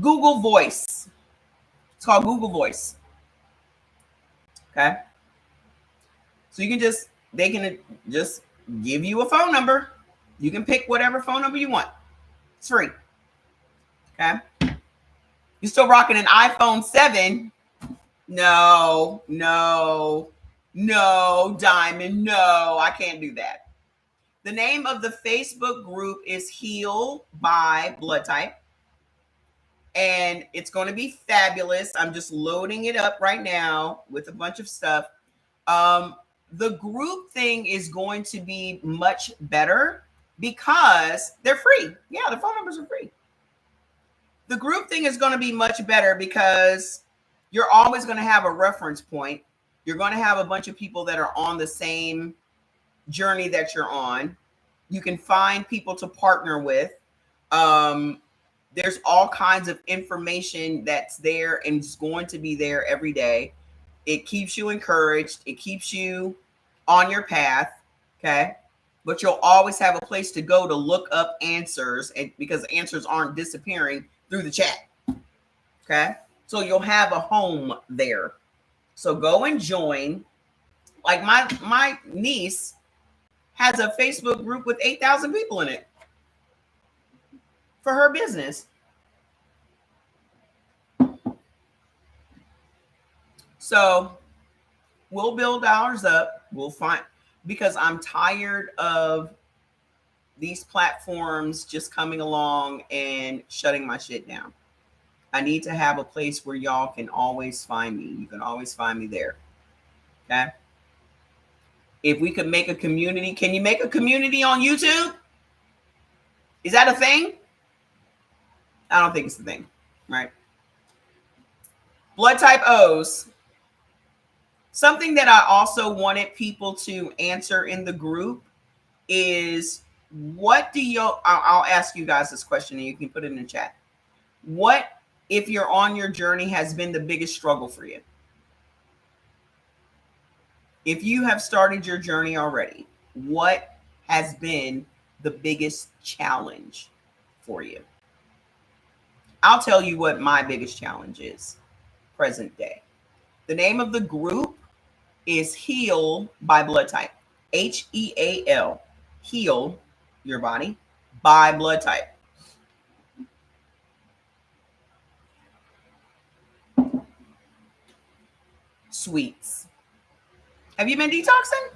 Google Voice. It's called Google Voice. Okay. So they can just give you a phone number. You can pick whatever phone number you want. It's free. Okay. You still rocking an iPhone 7? No, Diamond. No, I can't do that. The name of the Facebook group is Heal by Blood Type. And it's going to be fabulous. I'm just loading it up right now with a bunch of stuff. The group thing is going to be much better because they're free. Yeah, the phone numbers are free. The group thing is going to be much better because you're always going to have a reference point. You're going to have a bunch of people that are on the same journey that you're on. You can find people to partner with. There's all kinds of information that's there and it's going to be there every day. It keeps you encouraged. It keeps you on your path. Okay. But you'll always have a place to go to look up answers, and because answers aren't disappearing through the chat. Okay. So you'll have a home there. So go and join. Like my niece has a Facebook group with 8,000 people in it for her business. So we'll build ours up. We'll find, because I'm tired of these platforms just coming along and shutting my shit down. I need to have a place where y'all can always find me. You can always find me there. Okay. If we could make a community, can you make a community on YouTube? Is that a thing? I don't think it's a thing, right? Blood type O's. Something that I also wanted people to answer in the group is, what do you, I'll ask you guys this question and you can put it in the chat. What, if you're on your journey, has been the biggest struggle for you? If you have started your journey already, what has been the biggest challenge for you? I'll tell you what my biggest challenge is present day. The name of the group is Heal by Blood Type. HEAL. Heal your body by blood type. Sweets. Have you been detoxing?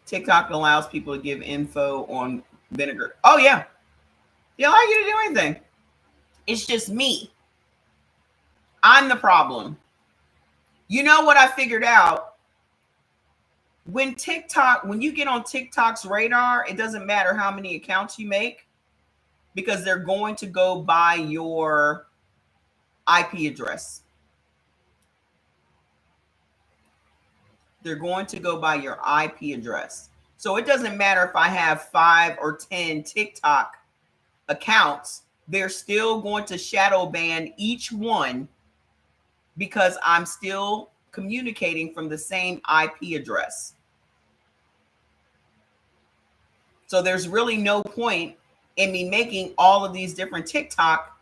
TikTok allows people to give info on vinegar. Oh, yeah. They allow you to do anything. It's just me. I'm the problem. You know what I figured out? When you get on TikTok's radar, it doesn't matter how many accounts you make, because they're going to go by your IP address. They're going to go by your IP address. So it doesn't matter if I have 5 or 10 TikTok accounts, they're still going to shadow ban each one because I'm still communicating from the same IP address. So there's really no point in me making all of these different TikTok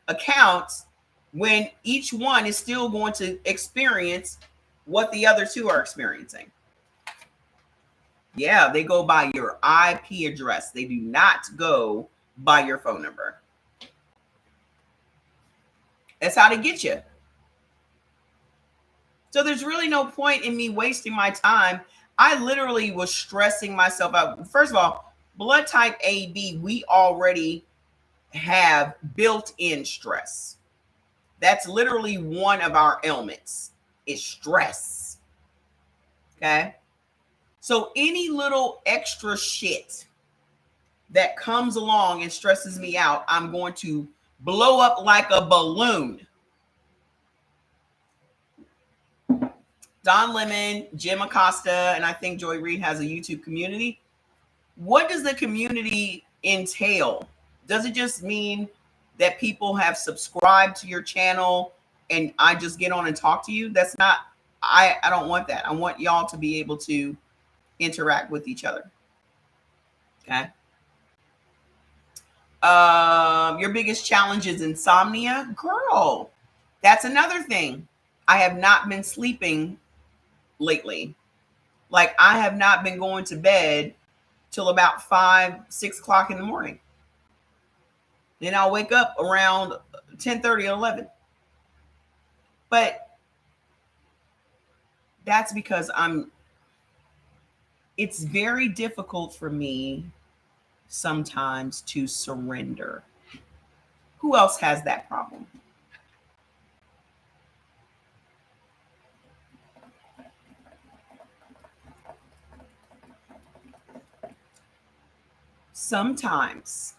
accounts when each one is still going to experience what the other two are experiencing. Yeah, they go by your IP address. They do not go by your phone number. That's how they get you. So there's really no point in me wasting my time. I literally was stressing myself out. First of all, blood type AB, we already have built-in stress. That's literally one of our ailments, is stress. Okay? So any little extra shit that comes along and stresses me out, I'm going to blow up like a balloon. Don Lemon, Jim Acosta, and I think Joy Reid has a YouTube community. What does the community entail? Does it just mean that people have subscribed to your channel and I just get on and talk to you? That's not, I don't want that. I want y'all to be able to interact with each other. Okay. Your biggest challenge is insomnia. Girl, that's another thing. I have not been sleeping lately. Like, I have not been going to bed till about 5, 6 o'clock in the morning. Then I'll wake up around 10:30 or 11. But that's because it's very difficult for me sometimes to surrender. Who else has that problem? Sometimes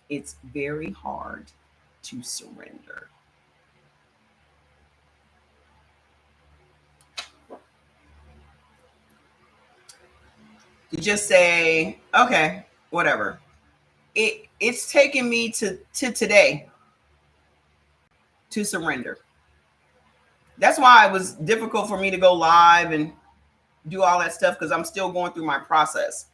it's very hard to surrender. To just say, okay, whatever. It's taken me to today to surrender. That's why it was difficult for me to go live and do all that stuff, because I'm still going through my process.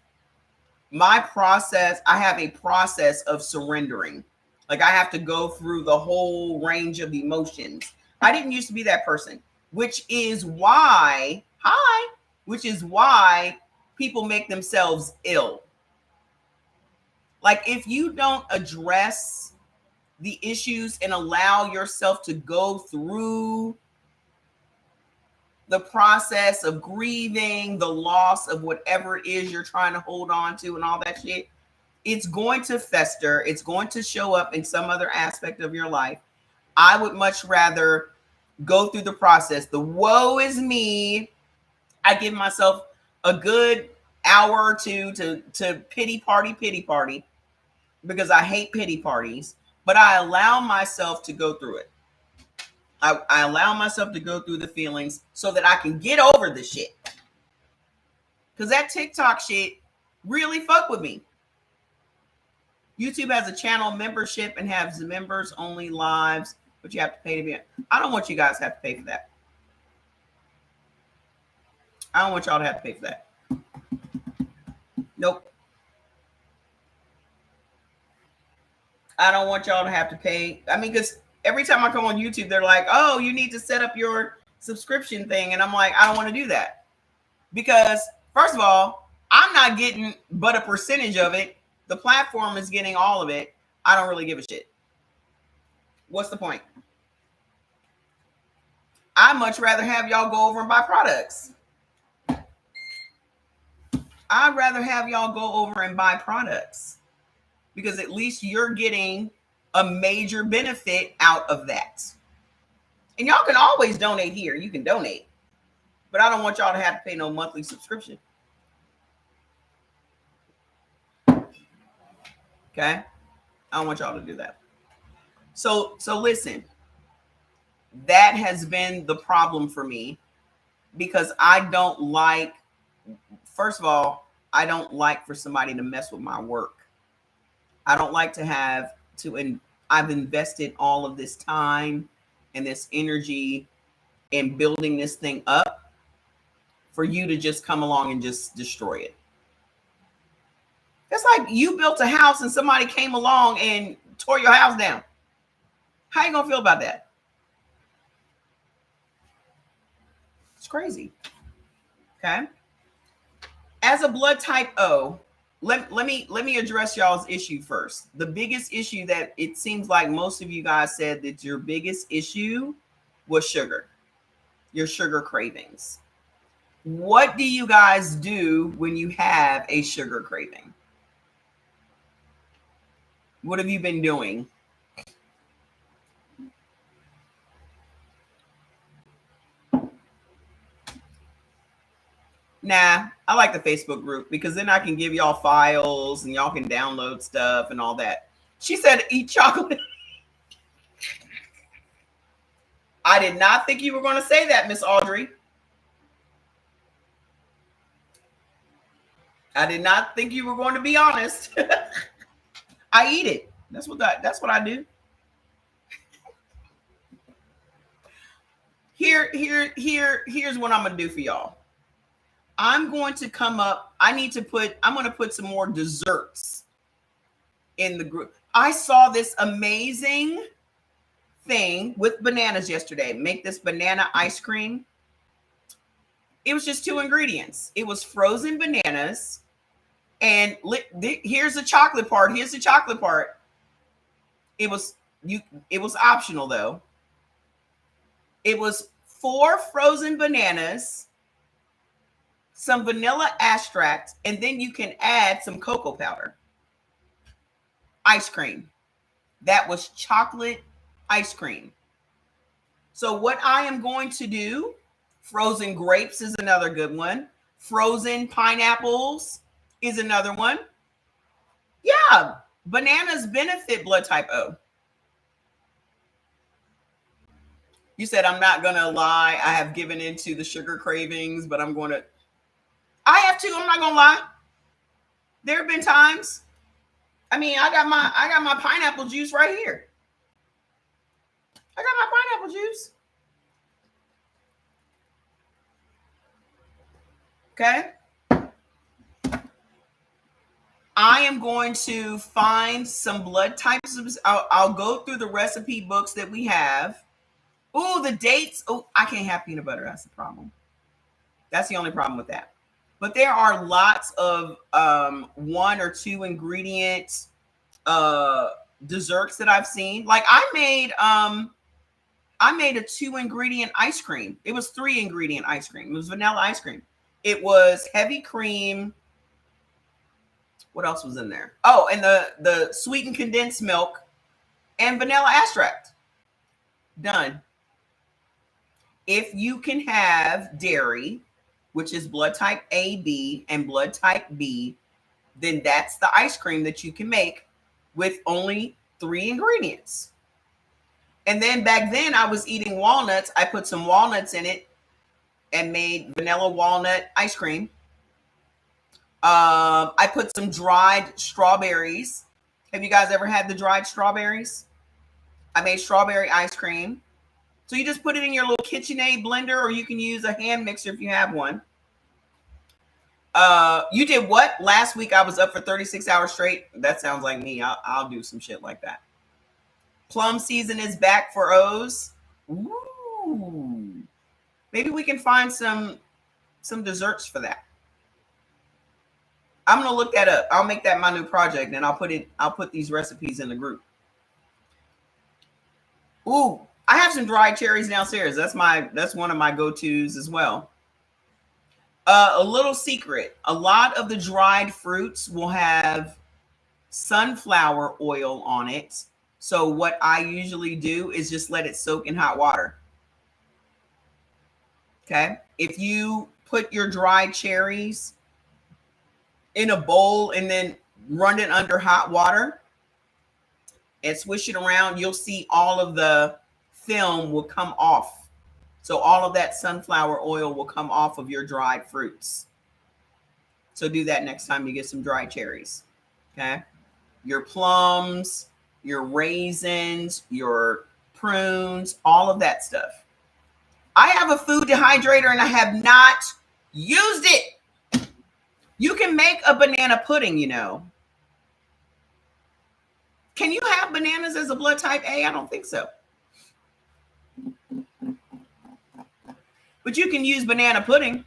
I have a process of surrendering. Like, I have to go through the whole range of emotions. I didn't used to be that person, which is why people make themselves ill. Like, if you don't address the issues and allow yourself to go through the process of grieving, the loss of whatever it is you're trying to hold on to and all that shit, it's going to fester. It's going to show up in some other aspect of your life. I would much rather go through the process. The woe is me. I give myself a good hour or two to pity party, because I hate pity parties, but I allow myself to go through it. I allow myself to go through the feelings so that I can get over the shit. Because that TikTok shit really fuck with me. YouTube has a channel membership and has members only lives, but you have to pay to be. I don't want you guys to have to pay for that. I don't want y'all to have to pay for that. Nope. I don't want y'all to have to pay. I mean, because every time I come on YouTube, they're like, oh, you need to set up your subscription thing. And I'm like, I don't want to do that. Because, first of all, I'm not getting but a percentage of it. The platform is getting all of it. I don't really give a shit. What's the point? I'd much rather have y'all go over and buy products. I'd rather have y'all go over and buy products, because at least you're getting a major benefit out of that. And y'all can always donate here. You can donate. But I don't want y'all to have to pay no monthly subscription. Okay? I don't want y'all to do that. So listen. That has been the problem for me, because I don't like, first of all, I don't like for somebody to mess with my work. I don't like to have to, I've invested all of this time and this energy in building this thing up for you to just come along and just destroy it. It's like you built a house and somebody came along and tore your house down. How you gonna feel about that? It's crazy. Okay. As a blood type O, let me address y'all's issue first. The biggest issue that it seems like most of you guys said that your biggest issue was sugar, your sugar cravings. What do you guys do when you have a sugar craving? What have you been doing? Nah, I like the Facebook group, because then I can give y'all files and y'all can download stuff and all that. She said, eat chocolate. I did not think you were going to say that, Miss Audrey. I did not think you were going to be honest. I eat it. That's what I do. Here's what I'm going to do for y'all. I'm going to put some more desserts in the group. I saw this amazing thing with bananas yesterday. Make this banana ice cream. It was just 2 ingredients. It was frozen bananas, and here's the chocolate part. Here's the chocolate part. It was optional though. It was 4 frozen bananas, some vanilla extract, and then you can add some cocoa powder. Ice cream. That was chocolate ice cream. So what I am going to do, frozen grapes is another good one. Frozen pineapples is another one. Yeah, bananas benefit blood type O. You said, I'm not going to lie, I have given into the sugar cravings, but I have to. I'm not going to lie. There have been times. I mean, I got my pineapple juice right here. I got my pineapple juice. Okay. I am going to find some blood types. I'll go through the recipe books that we have. Ooh, the dates. Oh, I can't have peanut butter. That's the problem. That's the only problem with that. But there are lots of 1 or 2 ingredient desserts that I've seen. Like I made I made a 2-ingredient ice cream. It was 3-ingredient ice cream. It was vanilla ice cream. It was heavy cream. What else was in there? Oh, and the sweetened condensed milk and vanilla extract. Done. If you can have dairy, which is blood type A, B, and blood type B, then that's the ice cream that you can make with only 3 ingredients. And then back then I was eating walnuts. I put some walnuts in it and made vanilla walnut ice cream. I put some dried strawberries. Have you guys ever had the dried strawberries? I made strawberry ice cream. So you just put it in your little KitchenAid blender, or you can use a hand mixer if you have one. You did what? Last week I was up for 36 hours straight. That sounds like me. I'll do some shit like that. Plum season is back for O's. Ooh. Maybe we can find some desserts for that. I'm gonna look that up. I'll make that my new project, and I'll put these recipes in the group. Ooh, I have some dried cherries downstairs. That's one of my go-tos as well. A little secret: a lot of the dried fruits will have sunflower oil on it. So what I usually do is just let it soak in hot water. Okay. If you put your dried cherries in a bowl and then run it under hot water and swish it around, you'll see all of the film will come off. So all of that sunflower oil will come off of your dried fruits. So do that next time you get some dried cherries. Okay. Your plums, your raisins, your prunes, all of that stuff. I have a food dehydrator and I have not used it. You can make a banana pudding, you know. Can you have bananas as a blood type A? I don't think so. But you can use banana pudding.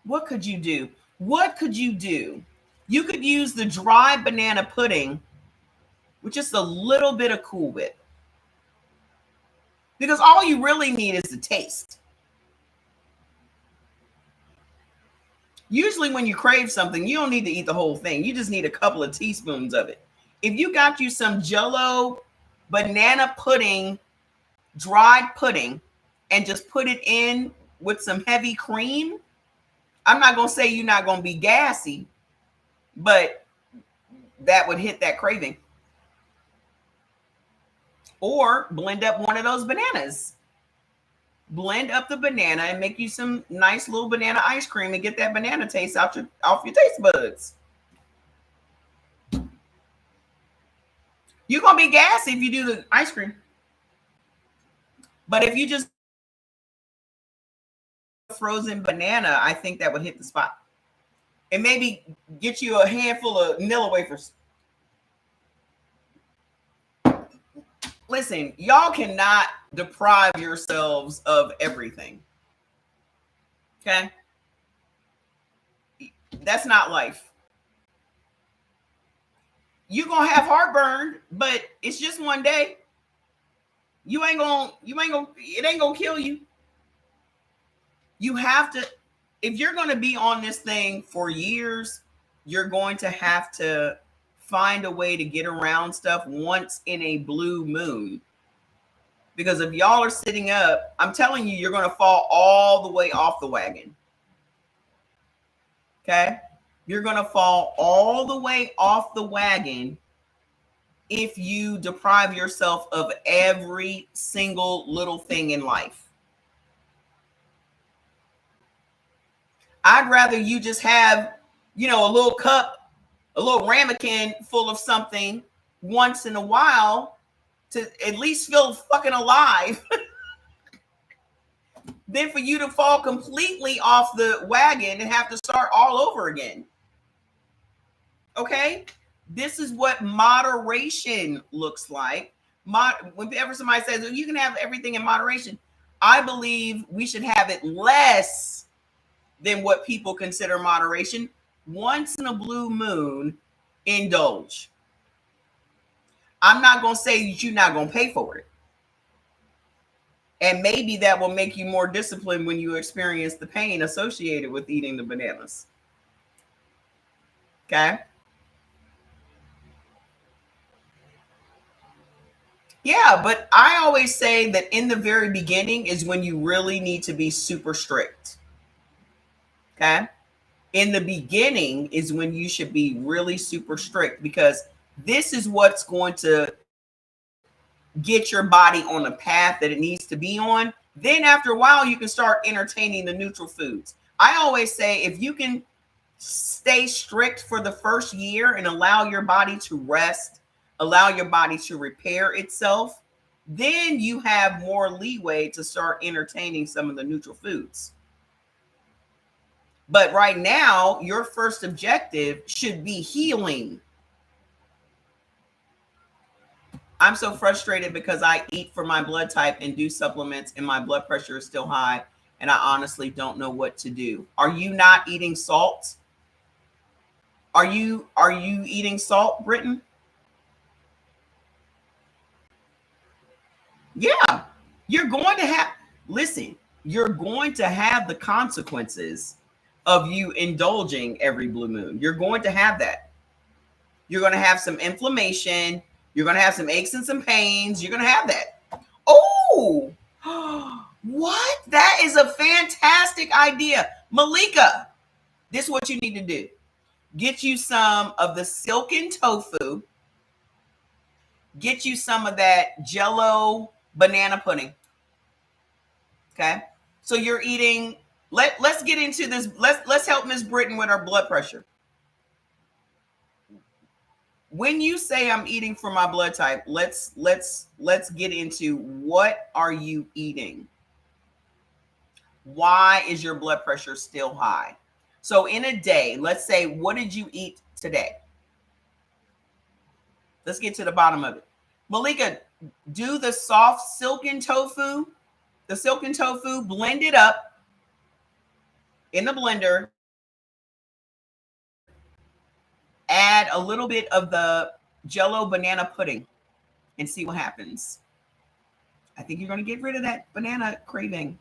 What could you do? What could you do? You could use the dry banana pudding with just a little bit of Cool Whip. Because all you really need is the taste. Usually when you crave something, you don't need to eat the whole thing. You just need a couple of teaspoons of it. If you got you some Jell-O banana pudding, dried pudding, and just put it in with some heavy cream, I'm not going to say you're not going to be gassy, but that would hit that craving. Or blend up one of those bananas. Blend up the banana and make you some nice little banana ice cream and get that banana taste off your taste buds. You're going to be gassy if you do the ice cream. But if you just frozen banana, I think that would hit the spot. And maybe get you a handful of Nilla wafers. Listen, y'all cannot deprive yourselves of everything. Okay? That's not life. You're going to have heartburn, but it's just one day. It ain't going to kill you. You have to, if you're going to be on this thing for years, you're going to have to find a way to get around stuff once in a blue moon. Because if y'all are sitting up, I'm telling you, you're going to fall all the way off the wagon. Okay? You're going to fall all the way off the wagon if you deprive yourself of every single little thing in life. I'd rather you just have, a little cup, a little ramekin full of something once in a while to at least feel fucking alive than for you to fall completely off the wagon and have to start all over again. Okay? This is what moderation looks like. Whenever somebody says, well, you can have everything in moderation, I believe we should have it less than what people consider moderation. Once in a blue moon, indulge. I'm not going to say that you're not going to pay for it. And maybe that will make you more disciplined when you experience the pain associated with eating the bananas. Okay. Yeah, but I always say that in the very beginning is when you really need to be super strict. Okay. In the beginning is when you should be really super strict, because this is what's going to get your body on the path that it needs to be on. Then after a while, you can start entertaining the neutral foods. I always say if you can stay strict for the first year and allow your body to rest, allow your body to repair itself, then you have more leeway to start entertaining some of the neutral foods. But right now, your first objective should be healing. I'm so frustrated because I eat for my blood type and do supplements and my blood pressure is still high and I honestly don't know what to do. Are you not eating salt? Are you eating salt, Britton? Yeah. You're going to have listen, you're going to have the consequences of you indulging every blue moon. You're going to have that. You're going to have some inflammation, you're going to have some aches and some pains, you're going to have that. Oh, what? That is a fantastic idea. Malika, this is what you need to do. Get you some of the silken tofu. Get you some of that Jello banana pudding. Okay. So you're eating, let's get into this. Let's help Miss Britton with her blood pressure. When you say I'm eating for my blood type, let's get into what are you eating? Why is your blood pressure still high? So in a day, let's say, what did you eat today? Let's get to the bottom of it. Malika, do the soft silken tofu, blend it up in the blender, add a little bit of the Jello banana pudding and see what happens. I think you're going to get rid of that banana craving.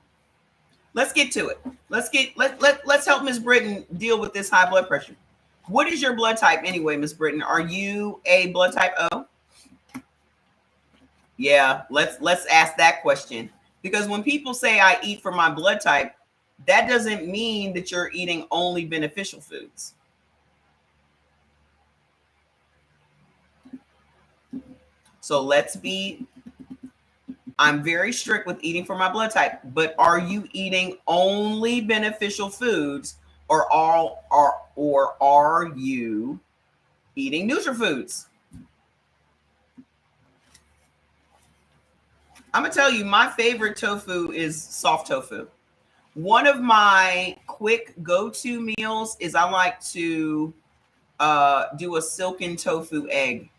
Let's get to it. Let's help Miss Britton deal with this high blood pressure. What is your blood type anyway, Miss Britton? Are you a blood type O? Yeah, let's ask that question. Because when people say I eat for my blood type, that doesn't mean that you're eating only beneficial foods. So I'm very strict with eating for my blood type, but are you eating only beneficial foods or are you eating neutral foods? I'm gonna tell you, my favorite tofu is soft tofu. One of my quick go-to meals is I like to do a silken tofu egg,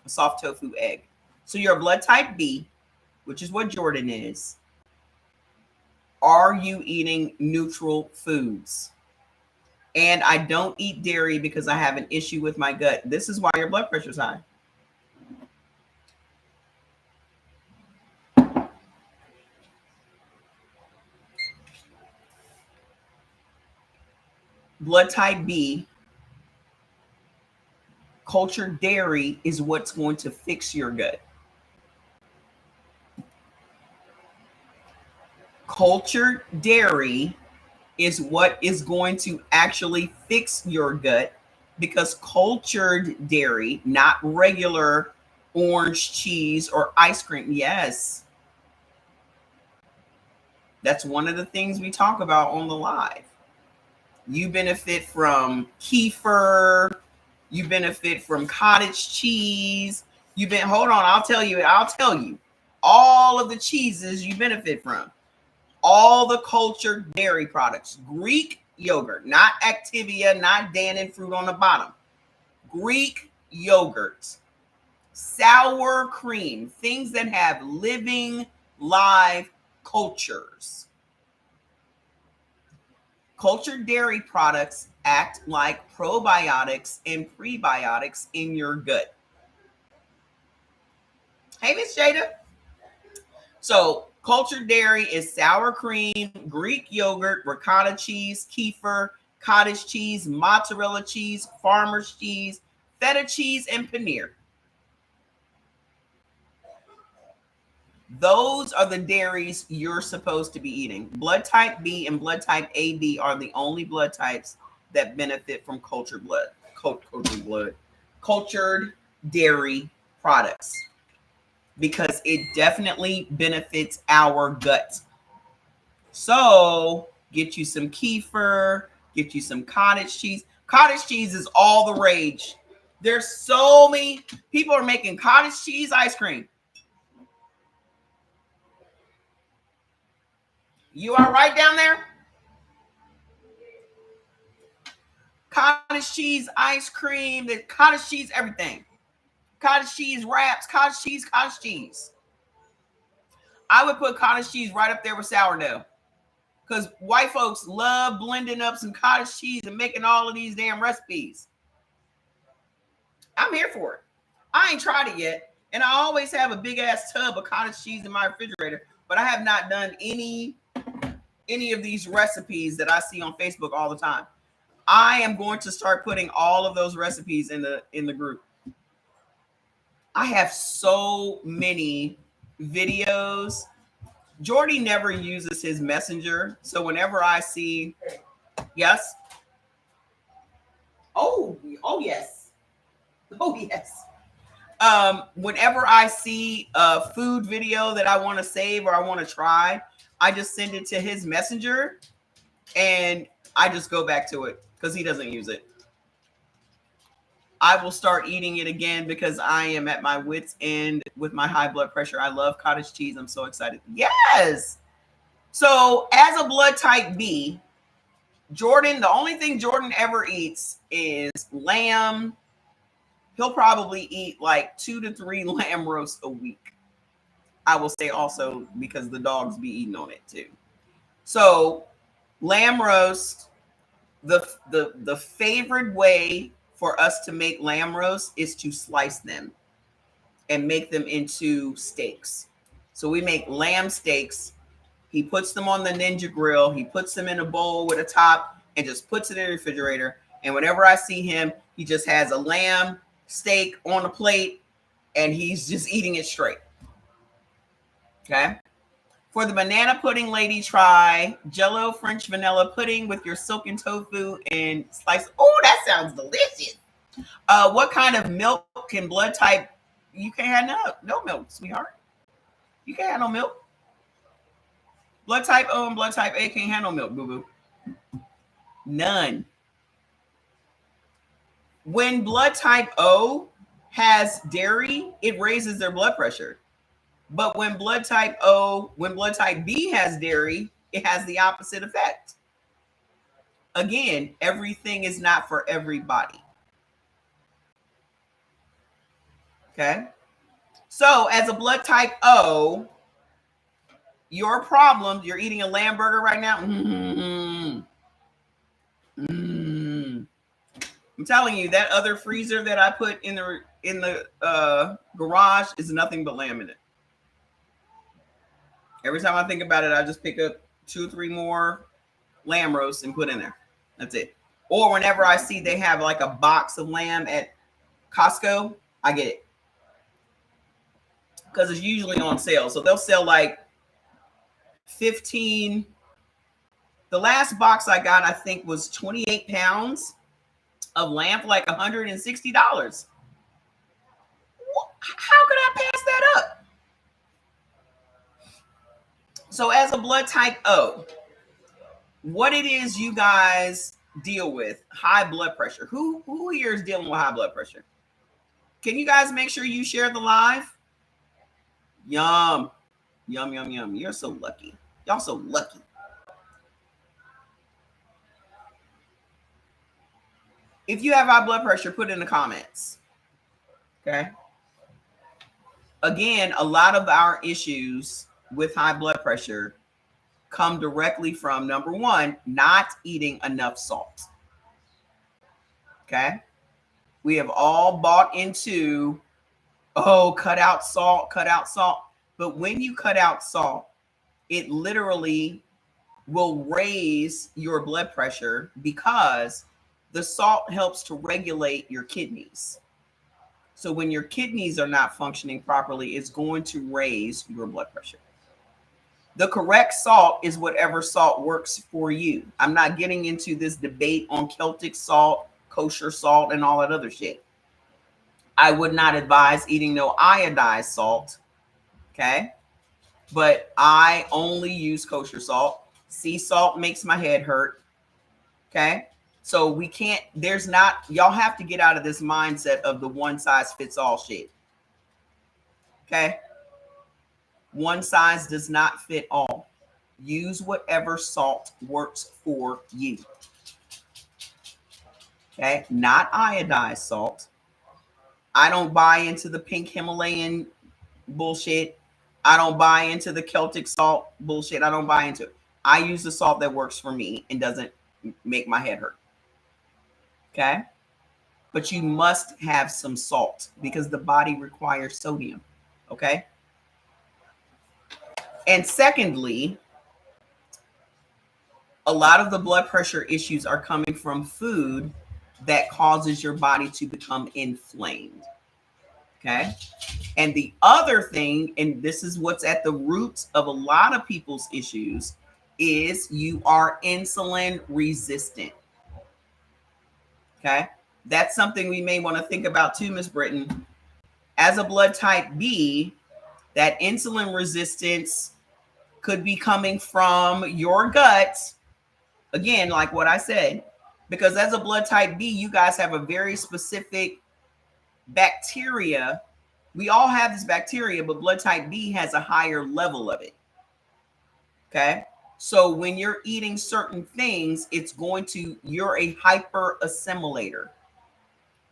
a soft tofu egg. So you're a blood type B, which is what Jordan is. Are you eating neutral foods? And I don't eat dairy because I have an issue with my gut. This is why your blood pressure is high. Blood type B, cultured dairy is what's going to fix your gut. Cultured dairy is what is going to actually fix your gut, because cultured dairy, not regular orange cheese or ice cream. Yes. That's one of the things we talk about on the live. You benefit from kefir, you benefit from cottage cheese. Hold on, I'll tell you all of the cheeses you benefit from. All the cultured dairy products, Greek yogurt, not Activia, not Dannon fruit on the bottom. Greek yogurt, sour cream, things that have living live cultures. Cultured dairy products act like probiotics and prebiotics in your gut. Hey, Miss Jada. So Cultured dairy is sour cream, Greek yogurt, ricotta cheese, kefir, cottage cheese, mozzarella cheese, farmer's cheese, feta cheese, and paneer. Those are the dairies you're supposed to be eating. Blood type B and blood type AB are the only blood types that benefit from cultured dairy products, because it definitely benefits our gut. So get you some kefir, get you some cottage cheese. Cottage cheese is all the rage. There's so many people are making cottage cheese ice cream. You all right down there? Cottage cheese ice cream, the cottage cheese everything. Cottage cheese wraps, cottage cheese, cottage cheese. I would put cottage cheese right up there with sourdough, because white folks love blending up some cottage cheese and making all of these damn recipes. I'm here for it. I ain't tried it yet, and I always have a big ass tub of cottage cheese in my refrigerator, but I have not done any of these recipes that I see on Facebook all the time. I am going to start putting all of those recipes in the group. I have so many videos. Jordy never uses his messenger, so whenever I see, yes, oh yes, whenever I see a food video that I want to save or I want to try, I just send it to his messenger and I just go back to it because he doesn't use it. I will start eating it again because I am at my wit's end with my high blood pressure. I love cottage cheese. I'm so excited. Yes. So as a blood type B, Jordan, the only thing Jordan ever eats is lamb. He'll probably eat like 2 to 3 lamb roasts a week. I will say also because the dogs be eating on it too. So lamb roast, the favorite way for us to make lamb roast is to slice them and make them into steaks. So we make lamb steaks. He puts them on the Ninja grill. He puts them in a bowl with a top and just puts it in the refrigerator. And whenever I see him, he just has a lamb steak on a plate and he's just eating it straight. Okay. For the banana pudding lady, try Jello French vanilla pudding with your silken tofu and slice. Oh, that sounds delicious. What kind of milk can blood type? You can't have no milk, sweetheart. You can't have no milk. Blood type O and blood type A can't have no milk, boo-boo. None. When blood type O has dairy, it raises their blood pressure. But when blood type B has dairy, it has the opposite effect. Again, everything is not for everybody. Okay. So as a blood type O, your problem, you're eating a lamb burger right now. I'm telling you, that other freezer that I put in the garage is nothing but lamb in it. Every time I think about it, I just pick up 2 or 3 more lamb roasts and put in there. That's it. Or whenever I see they have like a box of lamb at Costco, I get it. Because it's usually on sale. So they'll sell like 15. The last box I got, I think, was 28 pounds of lamb for like $160. How could I pass that up? So as a blood type O, what it is you guys deal with, high blood pressure. Who here is dealing with high blood pressure? Can you guys make sure you share the live? Yum. Yum, yum, yum. You're so lucky. Y'all so lucky. If you have high blood pressure, put it in the comments. Okay. Again, a lot of our issues with high blood pressure come directly from, number one, not eating enough salt. Okay. We have all bought into, cut out salt. But when you cut out salt, it literally will raise your blood pressure because the salt helps to regulate your kidneys. So when your kidneys are not functioning properly, it's going to raise your blood pressure. The correct salt is whatever salt works for you. I'm not getting into this debate on Celtic salt, kosher salt, and all that other shit. I would not advise eating no iodized salt. Okay. But I only use kosher salt. Sea salt makes my head hurt. Okay. So we can't, there's not, y'all have to get out of this mindset of the one size fits all shit. Okay. One size does not fit all. Use whatever salt works for you. Okay. Not iodized salt. I don't buy into the pink Himalayan bullshit. I don't buy into the Celtic salt bullshit. I don't buy into it. I use the salt that works for me and doesn't make my head hurt. Okay. But you must have some salt because the body requires sodium. Okay. And secondly, a lot of the blood pressure issues are coming from food that causes your body to become inflamed. Okay. And the other thing, and this is what's at the roots of a lot of people's issues, is you are insulin resistant. Okay. That's something we may want to think about too, Miss Britton. As a blood type B, that insulin resistance could be coming from your gut. Again, like what I said, because as a blood type B, you guys have a very specific bacteria. We all have this bacteria, but blood type B has a higher level of it. Okay. So when you're eating certain things, it's going to, you're a hyper assimilator.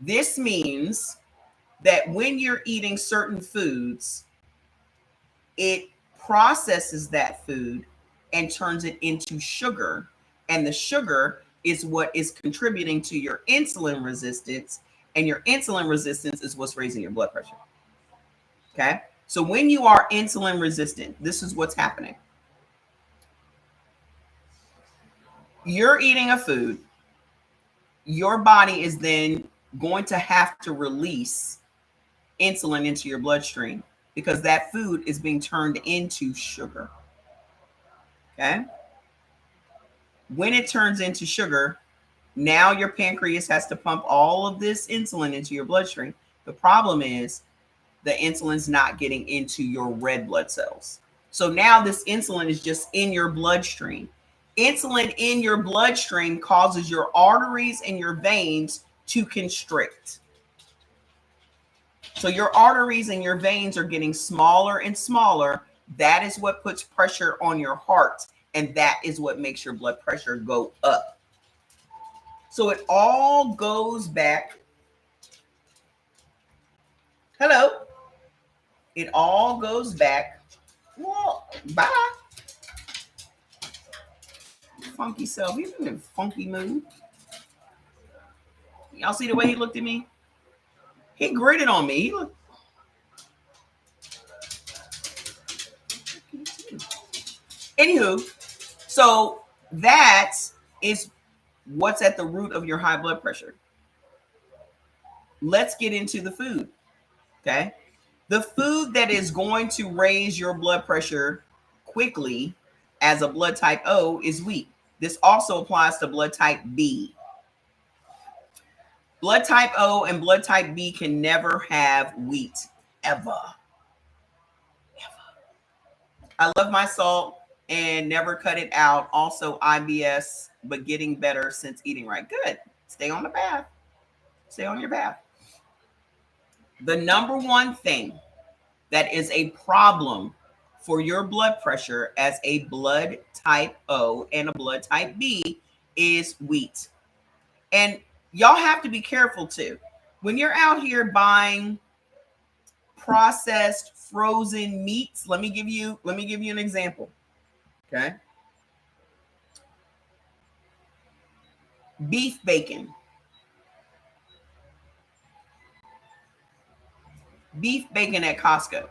This means that when you're eating certain foods, it processes that food and turns it into sugar. And the sugar is what is contributing to your insulin resistance. And your insulin resistance is what's raising your blood pressure. Okay. So when you are insulin resistant, this is what's happening. You're eating a food, your body is then going to have to release insulin into your bloodstream because that food is being turned into sugar. Okay. When it turns into sugar, now your pancreas has to pump all of this insulin into your bloodstream. The problem is the insulin's not getting into your red blood cells. So now this insulin is just in your bloodstream. Insulin in your bloodstream causes your arteries and your veins to constrict. So your arteries and your veins are getting smaller and smaller. That is what puts pressure on your heart. And that is what makes your blood pressure go up. So it all goes back. Hello. It all goes back. Well, bye. Funky self. He's in a funky mood. Y'all see the way he looked at me? He gritted on me. He looked. Anywho, so that is what's at the root of your high blood pressure. Let's get into the food. Okay. The food that is going to raise your blood pressure quickly as a blood type O is wheat. This also applies to blood type B. Blood type O and blood type B can never have wheat, ever. I love my salt and never cut it out. Also IBS, but getting better since eating right. Good. Stay on the path. Stay on your path. The number one thing that is a problem for your blood pressure as a blood type O and a blood type B is wheat. And y'all have to be careful too. When you're out here buying processed frozen meats, let me give you an example. Okay. Beef bacon. Beef bacon at Costco.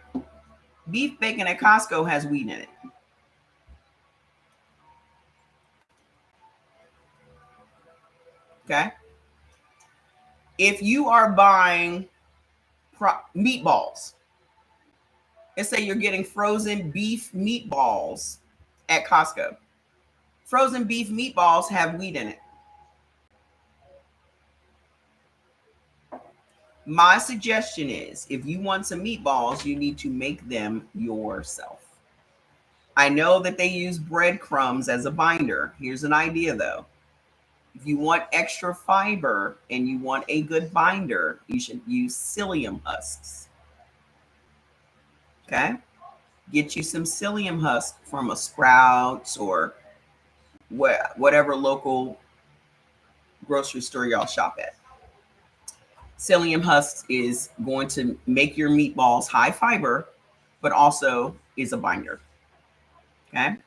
Beef bacon at Costco has wheat in it. Okay. If you are buying meatballs, let's say you're getting frozen beef meatballs at Costco. Frozen beef meatballs have wheat in it. My suggestion is if you want some meatballs, you need to make them yourself. I know that they use breadcrumbs as a binder. Here's an idea though. If you want extra fiber and you want a good binder, you should use psyllium husks. Okay? Get you some psyllium husk from a Sprouts or whatever local grocery store y'all shop at. Psyllium husks is going to make your meatballs high fiber, but also is a binder. Okay?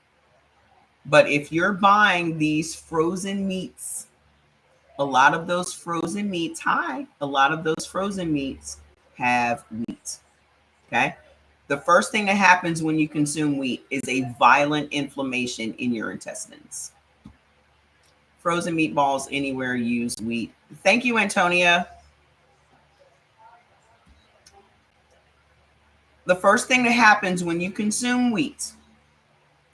But if you're buying these frozen meats, a lot of those frozen meats have wheat. Okay? The first thing that happens when you consume wheat is a violent inflammation in your intestines. Frozen meatballs anywhere use wheat. Thank you, Antonia. The first thing that happens when you consume wheat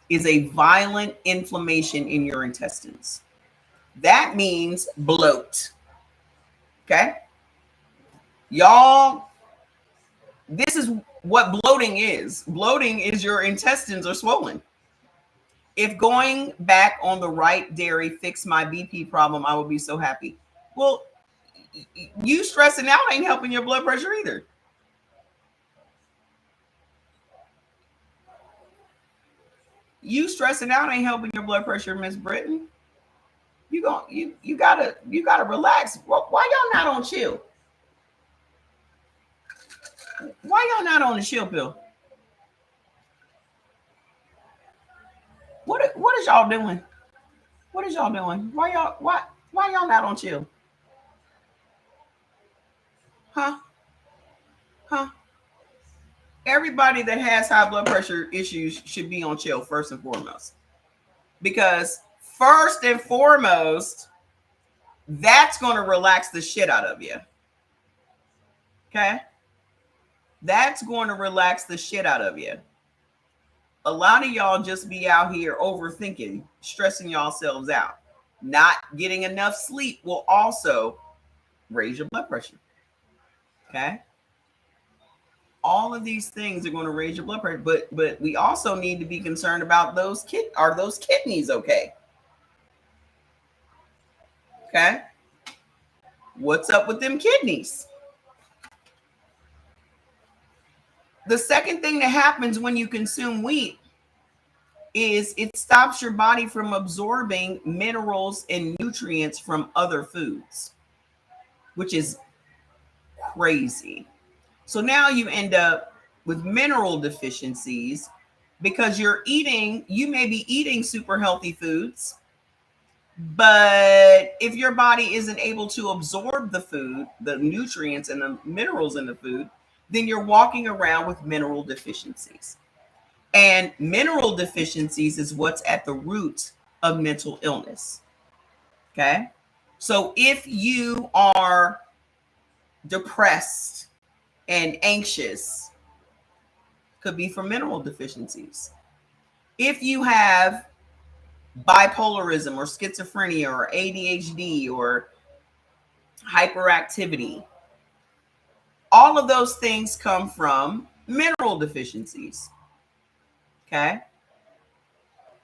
is a violent inflammation in your intestines. That means bloat. Okay? Y'all, this is what bloating is. Bloating is your intestines are swollen. If going back on the right dairy fixed my BP problem, I would be so happy. Well, you stressing out ain't helping your blood pressure either. You stressing out ain't helping your blood pressure, Miss Britton. You gotta relax. Why y'all not on chill? Why y'all not on the chill pill? What is y'all doing? What is y'all doing? Why y'all not on chill? Huh? Huh? Everybody that has high blood pressure issues should be on chill first and foremost. Because first and foremost, that's going to relax the shit out of you. Okay? That's going to relax the shit out of you. A lot of y'all just be out here overthinking, stressing yourselves out. Not getting enough sleep will also raise your blood pressure. Okay? All of these things are going to raise your blood pressure, but we also need to be concerned about those kidneys okay? Okay? What's up with them kidneys? The second thing that happens when you consume wheat is it stops your body from absorbing minerals and nutrients from other foods, which is crazy. So now you end up with mineral deficiencies because you may be eating super healthy foods, but if your body isn't able to absorb the food, the nutrients and the minerals in the food, then you're walking around with mineral deficiencies. And mineral deficiencies is what's at the root of mental illness. Okay? So if you are depressed and anxious, could be from mineral deficiencies. If you have bipolarism or schizophrenia or ADHD or hyperactivity, all of those things come from mineral deficiencies. Okay?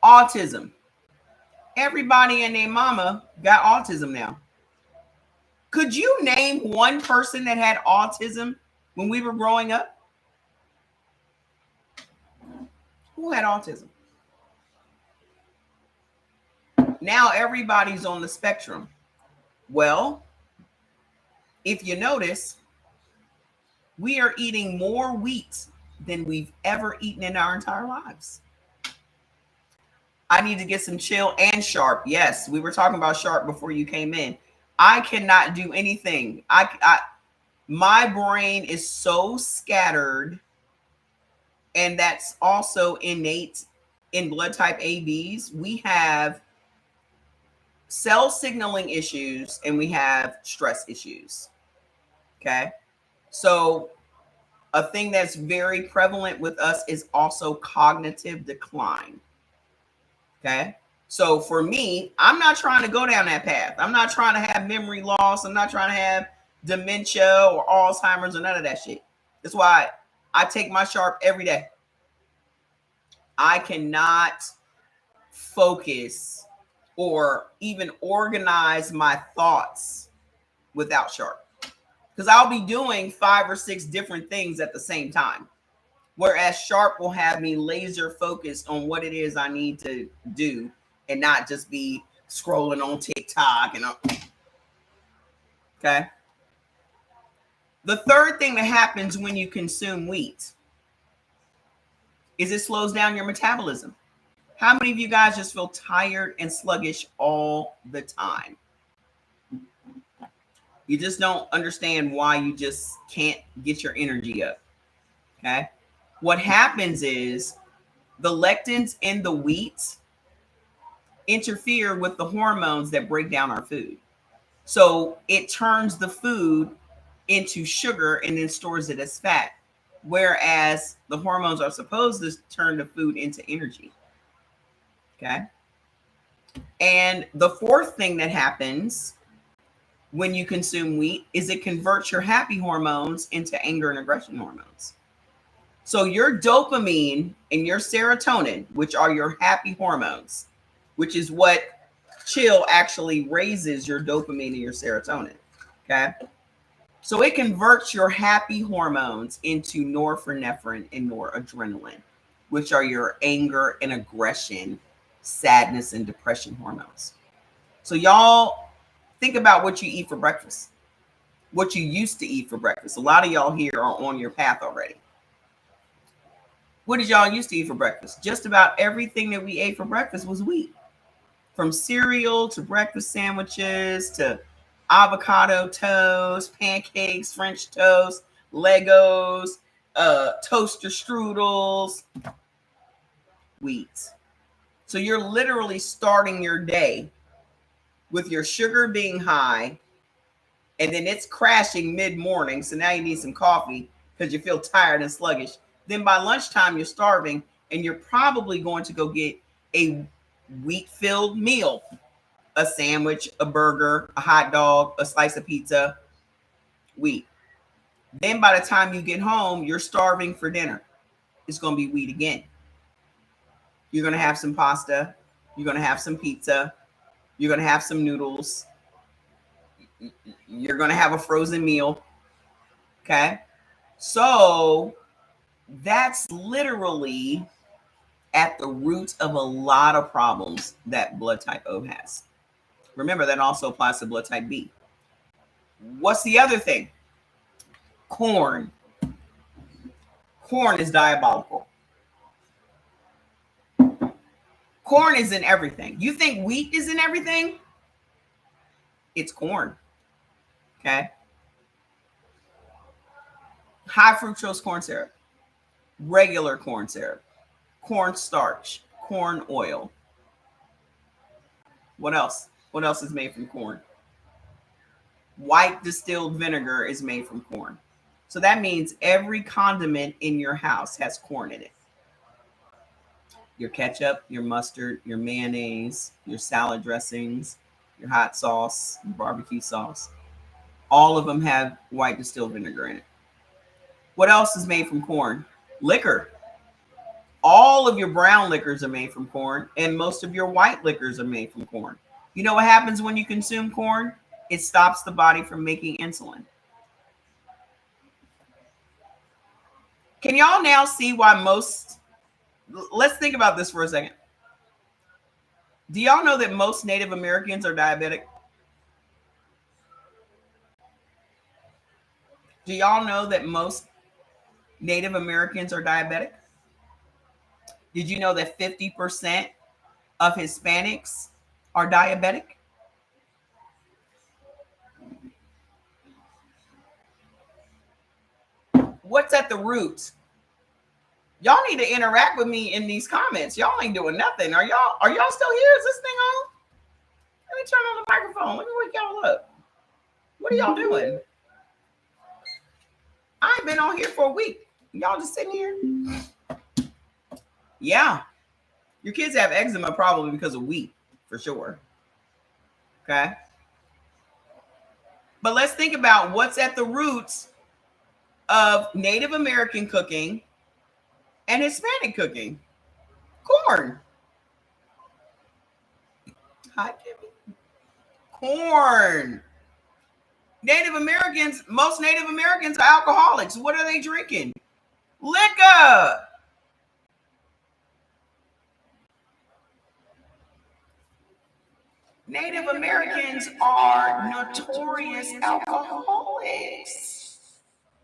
Autism. Everybody and their mama got autism now. Could you name one person that had autism when we were growing up? Who had autism? Now everybody's on the spectrum. Well, if you notice, we are eating more wheat than we've ever eaten in our entire lives. I need to get some chill and sharp. Yes, we were talking about sharp before you came in. I cannot do anything. My brain is so scattered, and that's also innate in blood type ABs. We have cell signaling issues and we have stress issues. Okay. So a thing that's very prevalent with us is also cognitive decline. Okay. So for me, I'm not trying to go down that path. I'm not trying to have memory loss. I'm not trying to have dementia or Alzheimer's or none of that shit. That's why I take my Sharp every day. I cannot focus or even organize my thoughts without Sharp, because I'll be doing 5 or 6 different things at the same time. Whereas Sharp will have me laser focused on what it is I need to do and not just be scrolling on TikTok and okay. The third thing that happens when you consume wheat is it slows down your metabolism. How many of you guys just feel tired and sluggish all the time? You just don't understand why you just can't get your energy up. Okay. What happens is the lectins in the wheat interfere with the hormones that break down our food. So it turns the food into sugar and then stores it as fat. Whereas the hormones are supposed to turn the food into energy. Okay. And the fourth thing that happens when you consume wheat is it converts your happy hormones into anger and aggression hormones. So your dopamine and your serotonin, which are your happy hormones, which is what chill actually raises your dopamine and your serotonin. Okay. So it converts your happy hormones into norepinephrine and noradrenaline, which are your anger and aggression, sadness and depression hormones. So y'all think about what you eat for breakfast, what you used to eat for breakfast. A lot of y'all here are on your path already. What did y'all used to eat for breakfast? Just about everything that we ate for breakfast was wheat. From cereal to breakfast sandwiches to avocado toast, pancakes, French toast, Legos, toaster strudels, wheat. So you're literally starting your day with your sugar being high, and then it's crashing mid-morning. So now you need some coffee because you feel tired and sluggish. Then by lunchtime, you're starving, and you're probably going to go get a wheat-filled meal, a sandwich, a burger, a hot dog, a slice of pizza, wheat. Then by the time you get home, you're starving for dinner. It's going to be wheat again. You're going to have some pasta. You're going to have some pizza. You're going to have some noodles. You're going to have a frozen meal. Okay. So that's literally at the root of a lot of problems that blood type O has. Remember, that also applies to blood type B. What's the other thing? Corn. Corn is diabolical. Corn is in everything. You think wheat is in everything? It's corn. Okay. High fructose corn syrup, regular corn syrup, corn starch, corn oil. What else? What else is made from corn? White distilled vinegar is made from corn. So that means every condiment in your house has corn in it. Your ketchup, your mustard, your mayonnaise, your salad dressings, your hot sauce, your barbecue sauce. All of them have white distilled vinegar in it. What else is made from corn? Liquor. All of your brown liquors are made from corn, and most of your white liquors are made from corn. You know what happens when you consume corn? It stops the body from making insulin. Can y'all now see why let's think about this for a second. Do y'all know that most Native Americans are diabetic? Do y'all know that most Native Americans are diabetic? Did you know that 50% of Hispanics are diabetic? What's at the root? Y'all need to interact with me in these comments. Y'all ain't doing nothing. Are y'all still here? Is this thing on? me turn on the microphone. Let me wake y'all up. What are y'all doing? I ain't been on here for a week. Y'all just sitting here. Yeah. Your kids have eczema probably because of wheat, for sure. Okay. But let's think about what's at the roots of Native American cooking and Hispanic cooking. Corn. Hi, Kimmy. Corn. Most Native Americans are alcoholics. What are they drinking? Liquor. Native Americans are notorious alcoholics.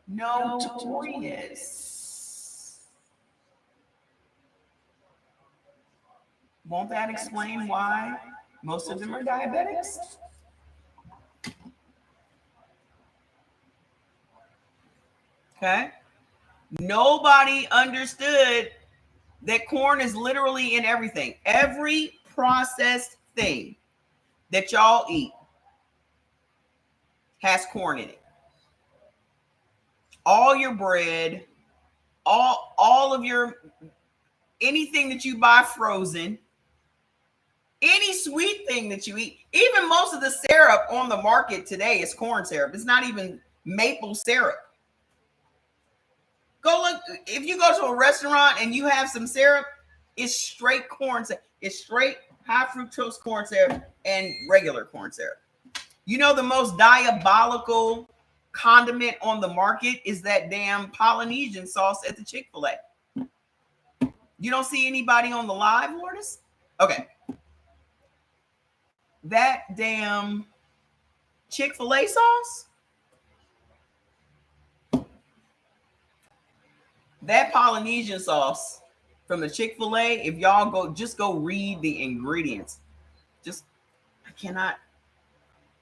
Notorious. Won't that explain why most of them are diabetics? Okay. Nobody understood that corn is literally in everything. Every processed thing that y'all eat has corn in it. All your bread, all of your anything that you buy frozen, any sweet thing that you eat, even most of the syrup on the market today is corn syrup. It's not even maple syrup. Go look, if you go to a restaurant and you have some syrup, it's straight corn syrup. It's straight high fructose corn syrup and regular corn syrup. You know, the most diabolical condiment on the market is that damn Polynesian sauce at the Chick-fil-A. You don't see anybody on the live, Lourdes? Okay. That damn Chick-fil-A sauce, that Polynesian sauce from the Chick-fil-A, if y'all go read the ingredients.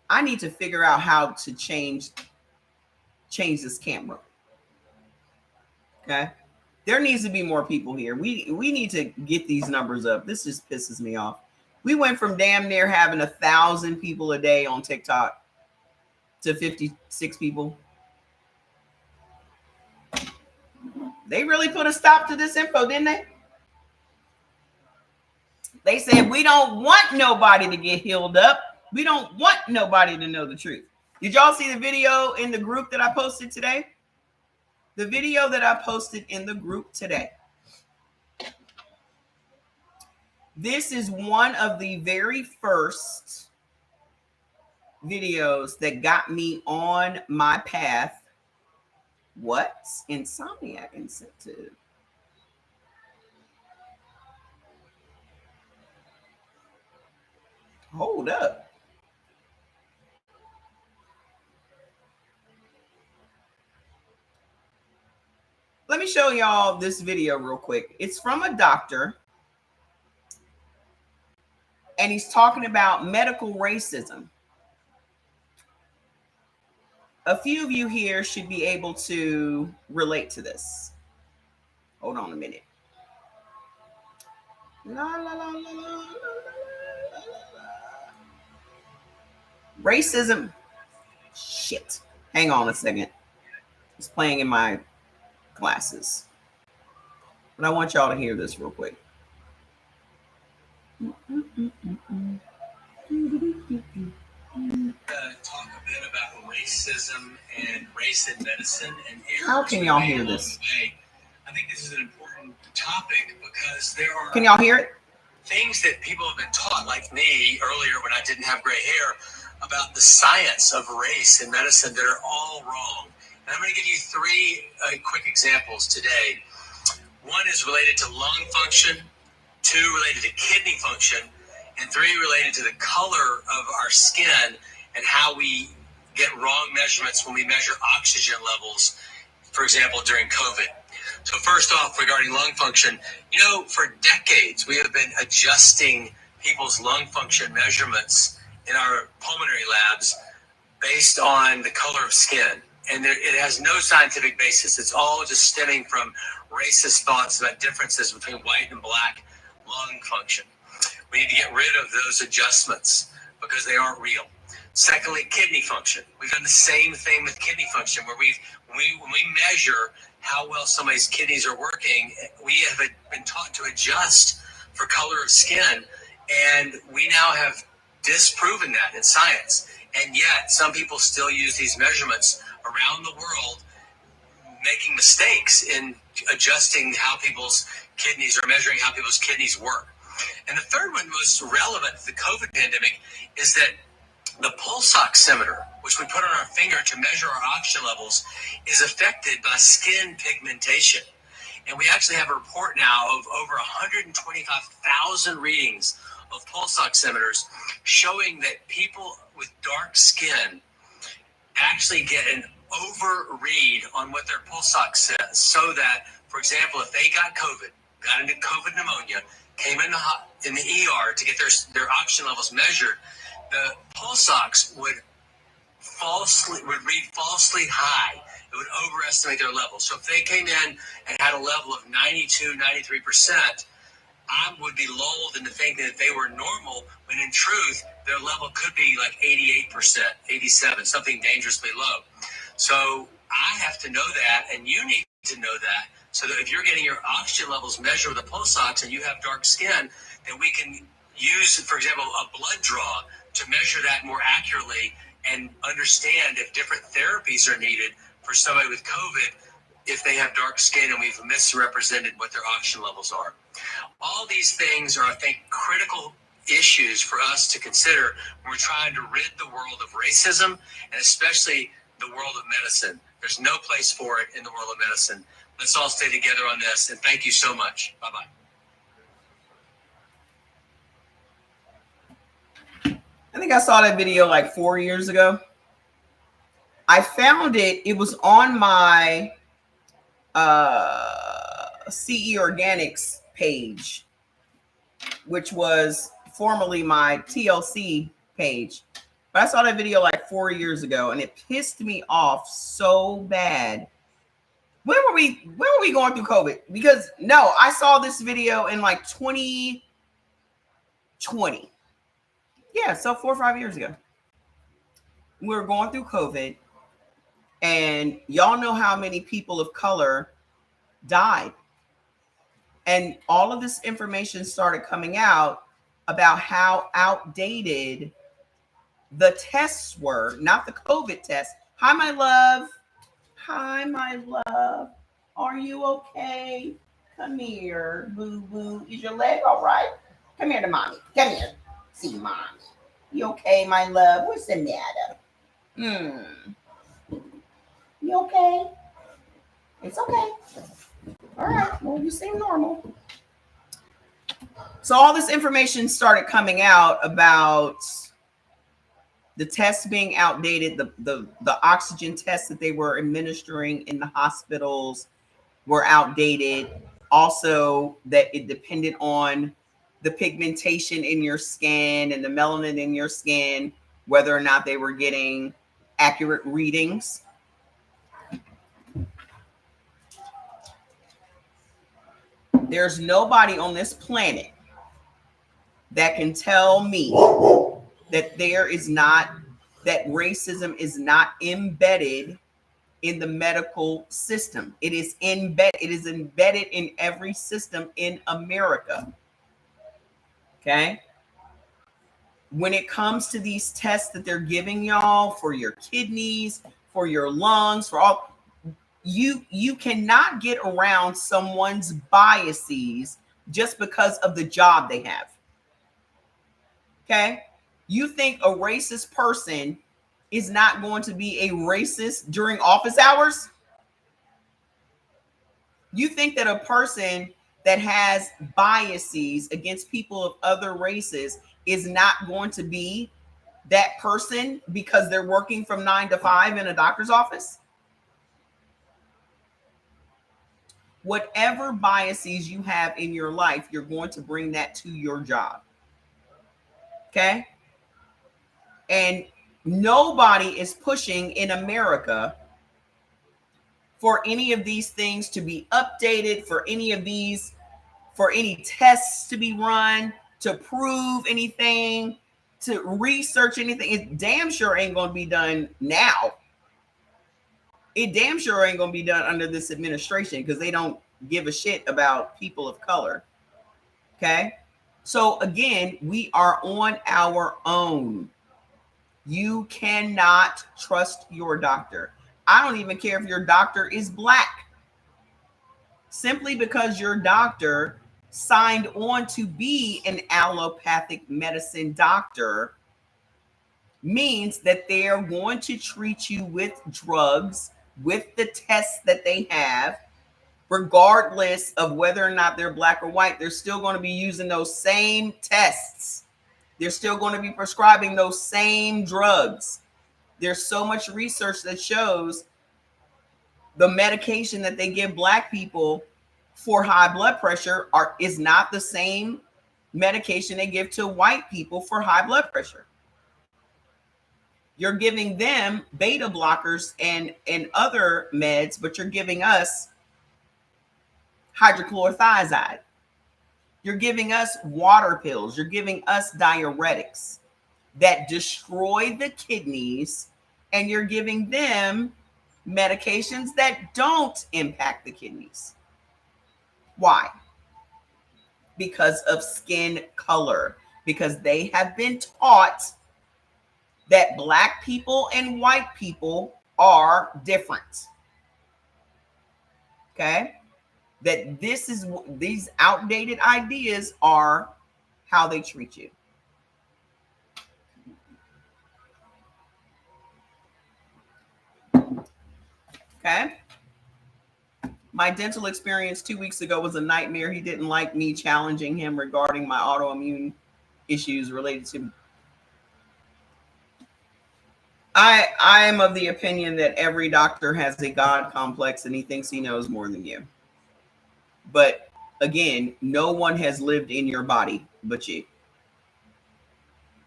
I need to figure out how to change this camera. Okay. There needs to be more people here. We need to get these numbers up. This just pisses me off. We went from damn near having 1,000 people a day on TikTok to 56 people. They really put a stop to this info, didn't they? They said, we don't want nobody to get healed up. We don't want nobody to know the truth. Did y'all see the video in the group that I posted today? The video that I posted in the group today. This is one of the very first videos that got me on my path. What's insomniac incentive? Hold up. Let me show y'all this video real quick. It's from a doctor, and he's talking about medical racism. A few of you here should be able to relate to this. Hold on a minute. Racism. Shit. Hang on a second. It's playing in my classes. But I want y'all to hear this real quick. Talk a bit about racism and race in medicine and how can y'all hear this? I think this is an important topic because there are. Can y'all hear it? Things that people have been taught, like me earlier when I didn't have gray hair, about the science of race in medicine that are all wrong. And I'm going to give you three quick examples today. One is related to lung function, two related to kidney function, and three related to the color of our skin and how we get wrong measurements when we measure oxygen levels, for example, during COVID. So first off, regarding lung function, for decades, we have been adjusting people's lung function measurements in our pulmonary labs based on the color of skin. And it has no scientific basis. It's all just stemming from racist thoughts about differences between white and black lung function. We need to get rid of those adjustments because they aren't real. Secondly, kidney function. We've done the same thing with kidney function, where when we measure how well somebody's kidneys are working, we have been taught to adjust for color of skin, and we now have disproven that in science. And yet, some people still use these measurements around the world, making mistakes in adjusting how people's kidneys or measuring how people's kidneys work. And the third one, most relevant to the COVID pandemic, is that the pulse oximeter, which we put on our finger to measure our oxygen levels, is affected by skin pigmentation. And we actually have a report now of over 125,000 readings of pulse oximeters showing that people with dark skin actually get an overread on what their pulse ox says. So that, for example, if they got COVID, got into COVID pneumonia, came in the ER to get their oxygen levels measured, the pulse ox would read falsely high. It would overestimate their level. So if they came in and had a level of 92, 93%, I would be lulled into thinking that they were normal, when in truth, their level could be like 88%, 87, something dangerously low. So I have to know that, and you need to know that, so that if you're getting your oxygen levels measured with a pulse ox and you have dark skin, then we can use, for example, a blood draw to measure that more accurately and understand if different therapies are needed for somebody with COVID if they have dark skin and we've misrepresented what their oxygen levels are. All these things are, I think, critical issues for us to consider when we're trying to rid the world of racism, and especially the world of medicine. There's no place for it in the world of medicine. Let's all stay together on this, and thank you so much. Bye-bye. I think I saw that video like 4 years ago. I found it. It was on my CE Organics page, which was formerly my TLC page. But I saw that video like 4 years ago, and it pissed me off so bad. When were we going through COVID? Because no, I saw this video in like 2020. Yeah, so 4 or 5 years ago. We were going through COVID, and y'all know how many people of color died. And all of this information started coming out about how outdated the tests were, not the COVID test. Hi, my love. Hi, my love. Are you okay? Come here, boo boo. Is your leg all right? Come here to mommy. Come here. See mommy. You okay, my love? What's the matter? You okay? It's okay. All right. Well, you seem normal. So all this information started coming out about the tests being outdated, the oxygen tests that they were administering in the hospitals were outdated. Also, that it depended on the pigmentation in your skin and the melanin in your skin, whether or not they were getting accurate readings. There's nobody on this planet that can tell me that that racism is not embedded in the medical system. It is embedded in every system in America. Okay? When it comes to these tests that they're giving y'all for your kidneys, for your lungs, for all, you cannot get around someone's biases just because of the job they have. Okay? You think a racist person is not going to be a racist during office hours? You think that a person that has biases against people of other races is not going to be that person because they're working from 9 to 5 in a doctor's office? Whatever biases you have in your life, you're going to bring that to your job. Okay? And nobody is pushing in America for any of these things to be updated, for any tests to be run to prove anything, to research anything. It damn sure ain't going to be done now. It damn sure ain't going to be done under this administration because they don't give a shit about people of color. Okay. So again, we are on our own. You cannot trust your doctor. I don't even care if your doctor is black. Simply because your doctor signed on to be an allopathic medicine doctor means that they are going to treat you with drugs, with the tests that they have, regardless of whether or not they're black or white. They're still going to be using those same tests. They're still going to be prescribing those same drugs. There's so much research that shows the medication that they give black people for high blood pressure is not the same medication they give to white people for high blood pressure. You're giving them beta blockers and other meds, but you're giving us hydrochlorothiazide. You're giving us water pills. You're giving us diuretics that destroy the kidneys, and you're giving them medications that don't impact the kidneys. Why? Because of skin color. Because they have been taught that black people and white people are different. Okay? That these outdated ideas are how they treat you. Okay? My dental experience 2 weeks ago was a nightmare. He didn't like me challenging him regarding my autoimmune issues related to. I am of the opinion that every doctor has a God complex and he thinks he knows more than you. But again, no one has lived in your body but you.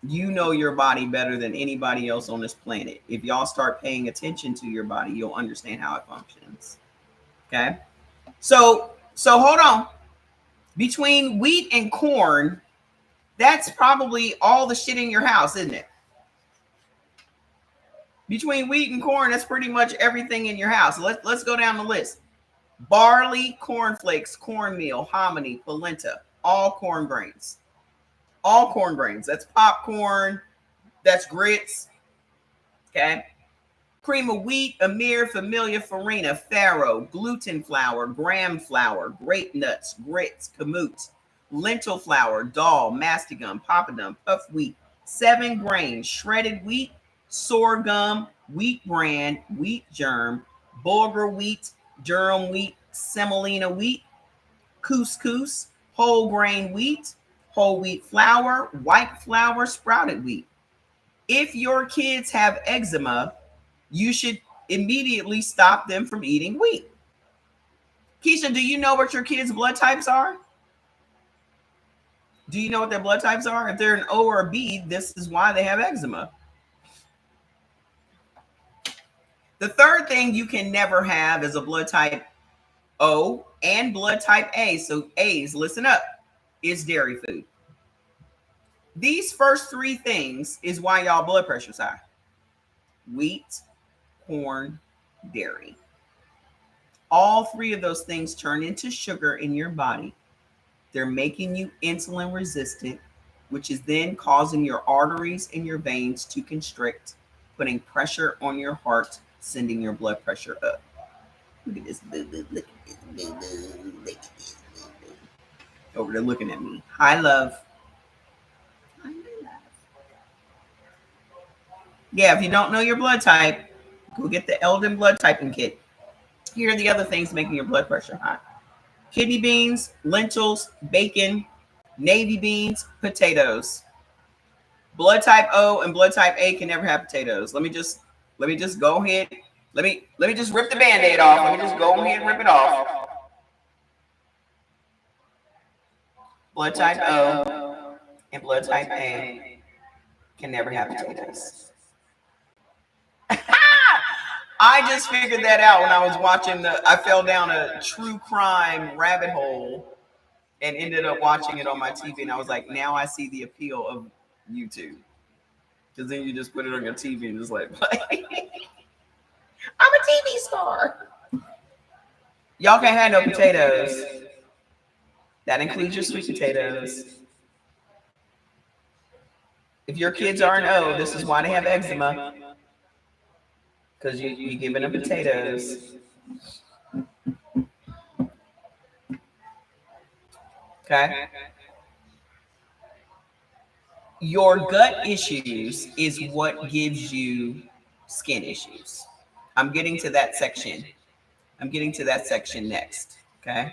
You know your body better than anybody else on this planet. If y'all start paying attention to your body, you'll understand how it functions. Okay? So hold on. Between wheat and corn, that's probably all the shit in your house, isn't it? Between wheat and corn, that's pretty much everything in your house. Let's go down the list. Barley, cornflakes, cornmeal, hominy, polenta, all corn grains. All corn grains. That's popcorn. That's grits. Okay. Cream of wheat, amir, familia, farina, farro, gluten flour, graham flour, grape nuts, grits, kamut, lentil flour, dal, mastigum, papadum, puff wheat, 7 grains, shredded wheat, sorghum, wheat bran, wheat germ, bulgur wheat, durum wheat, semolina wheat, couscous, whole grain wheat, whole wheat flour, white flour, sprouted wheat. If your kids have eczema, you should immediately stop them from eating wheat. Keisha, do you know what your kids' blood types are? Do you know what their blood types are? If they're an O or a B, this is why they have eczema. The third thing you can never have is a blood type O and blood type A. So A's, listen up, is dairy food. These first 3 things is why y'all blood pressure's high. Wheat, corn, dairy. All 3 of those things turn into sugar in your body. They're making you insulin resistant, which is then causing your arteries and your veins to constrict, putting pressure on your heart, sending your blood pressure up. Look at this boo-boo. Look at this boo-boo. Look at this boo-boo. Over there looking at me. Hi, love. Hi, love. Yeah, if you don't know your blood type, go get the Eldon blood typing kit. Here are the other things making your blood pressure high. Kidney beans, lentils, bacon, navy beans, potatoes. Blood type O and blood type A can never have potatoes. Let me just go ahead. Let me just rip the Band-Aid off. Let me just go ahead and rip it off. Blood type O and blood type A can never have potatoes. I just figured that out when I was watching I fell down a true crime rabbit hole and ended up watching it on my TV. And I was like, now I see the appeal of YouTube. Because then you just put it on your TV and just like, I'm a TV star. Y'all can't have no potatoes. That includes your sweet potatoes. If your kids aren't this is why they have eczema. Because you're giving them potatoes. Okay. Your gut issues is what gives you skin issues. I'm getting to that section. I'm getting to that section next. Okay.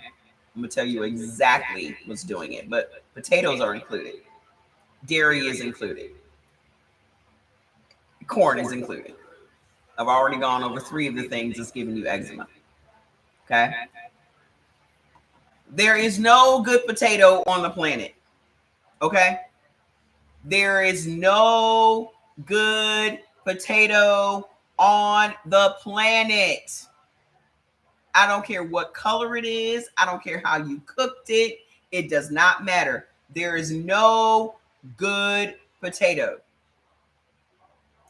I'm going to tell you exactly what's doing it. But potatoes are included. Dairy is included. Corn is included. I've already gone over 3 of the things that's giving you eczema. Okay. There is no good potato on the planet. Okay. There is no good potato on the planet. I don't care what color it is. I don't care how you cooked it. It does not matter. There is no good potato.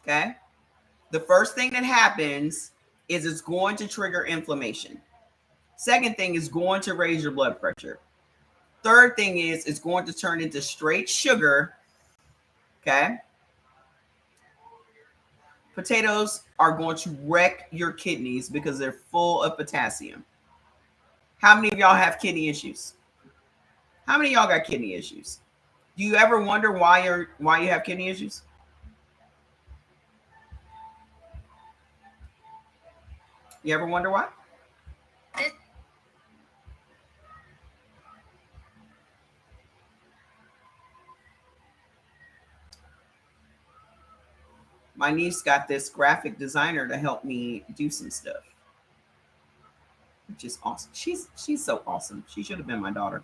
Okay. The first thing that happens is it's going to trigger inflammation. Second thing is going to raise your blood pressure. Third thing is it's going to turn into straight sugar. Okay. Potatoes are going to wreck your kidneys because they're full of potassium. How many of y'all have kidney issues? How many of y'all got kidney issues? Do you ever wonder why you have kidney issues? You ever wonder why? My niece got this graphic designer to help me do some stuff, which is awesome. She's so awesome. She should have been my daughter.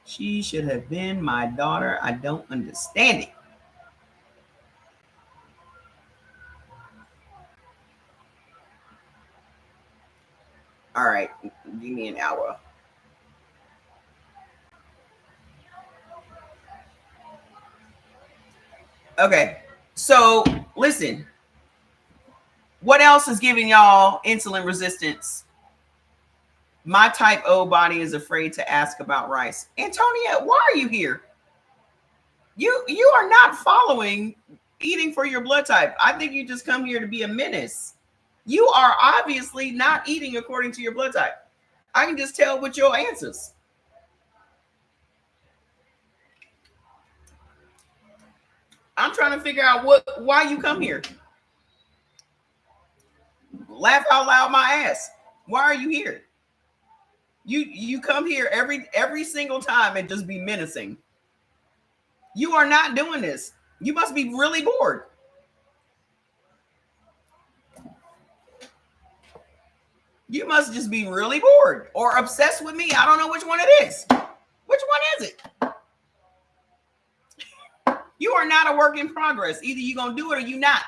She should have been my daughter. I don't understand it. All right, give me an hour. Okay, so listen. What else is giving y'all insulin resistance? My type O body is afraid to ask about rice. Antonia, why are you here? You are not following eating for your blood type. I think you just come here to be a menace. You are obviously not eating according to your blood type. I can just tell with your answers. I'm trying to figure out why you come here. Laugh out loud my ass. Why are you here? You come here every single time and just be menacing. You are not doing this. You must be really bored. You must just be really bored or obsessed with me. I don't know which one it is. Which one is it? You are not a work in progress. Either you're going to do it or you not.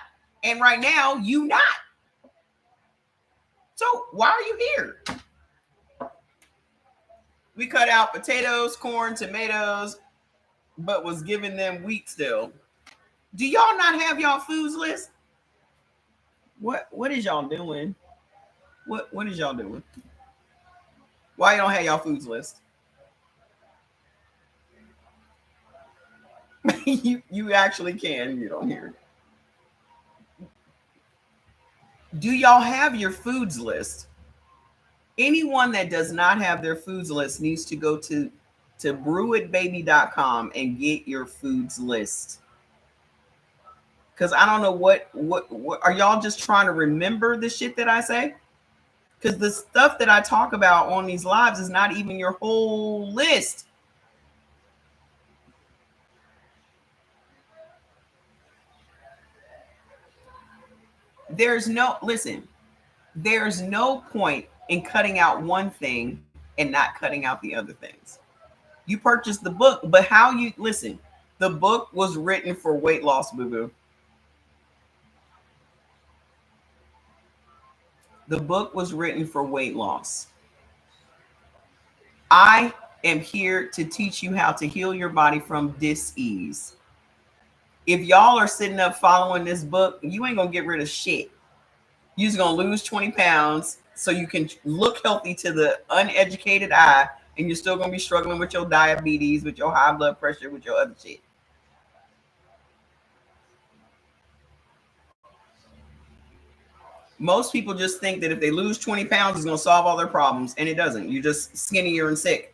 And right now, you not. So why are you here? We cut out potatoes, corn, tomatoes, but was giving them wheat still. Do y'all not have y'all foods list? What is y'all doing? What is y'all doing? Why you don't have y'all foods list? you actually can. You don't hear it. Do y'all have your foods list? Anyone that does not have their foods list needs to go to brewitbaby.com and get your foods list. Because I don't know what are y'all just trying to remember the shit that I say? Because the stuff that I talk about on these lives is not even your whole list. There's no point in cutting out one thing and not cutting out the other things. You purchased the book, but how you listen, the book was written for weight loss, boo-boo. The book was written for weight loss. I am here to teach you how to heal your body from dis-ease. If y'all are sitting up following this book, you ain't gonna get rid of shit. You're just gonna lose 20 pounds so you can look healthy to the uneducated eye, and you're still gonna be struggling with your diabetes, with your high blood pressure, with your other shit. Most people just think that if they lose 20 pounds, it's gonna solve all their problems, and it doesn't. You're just skinnier and sick.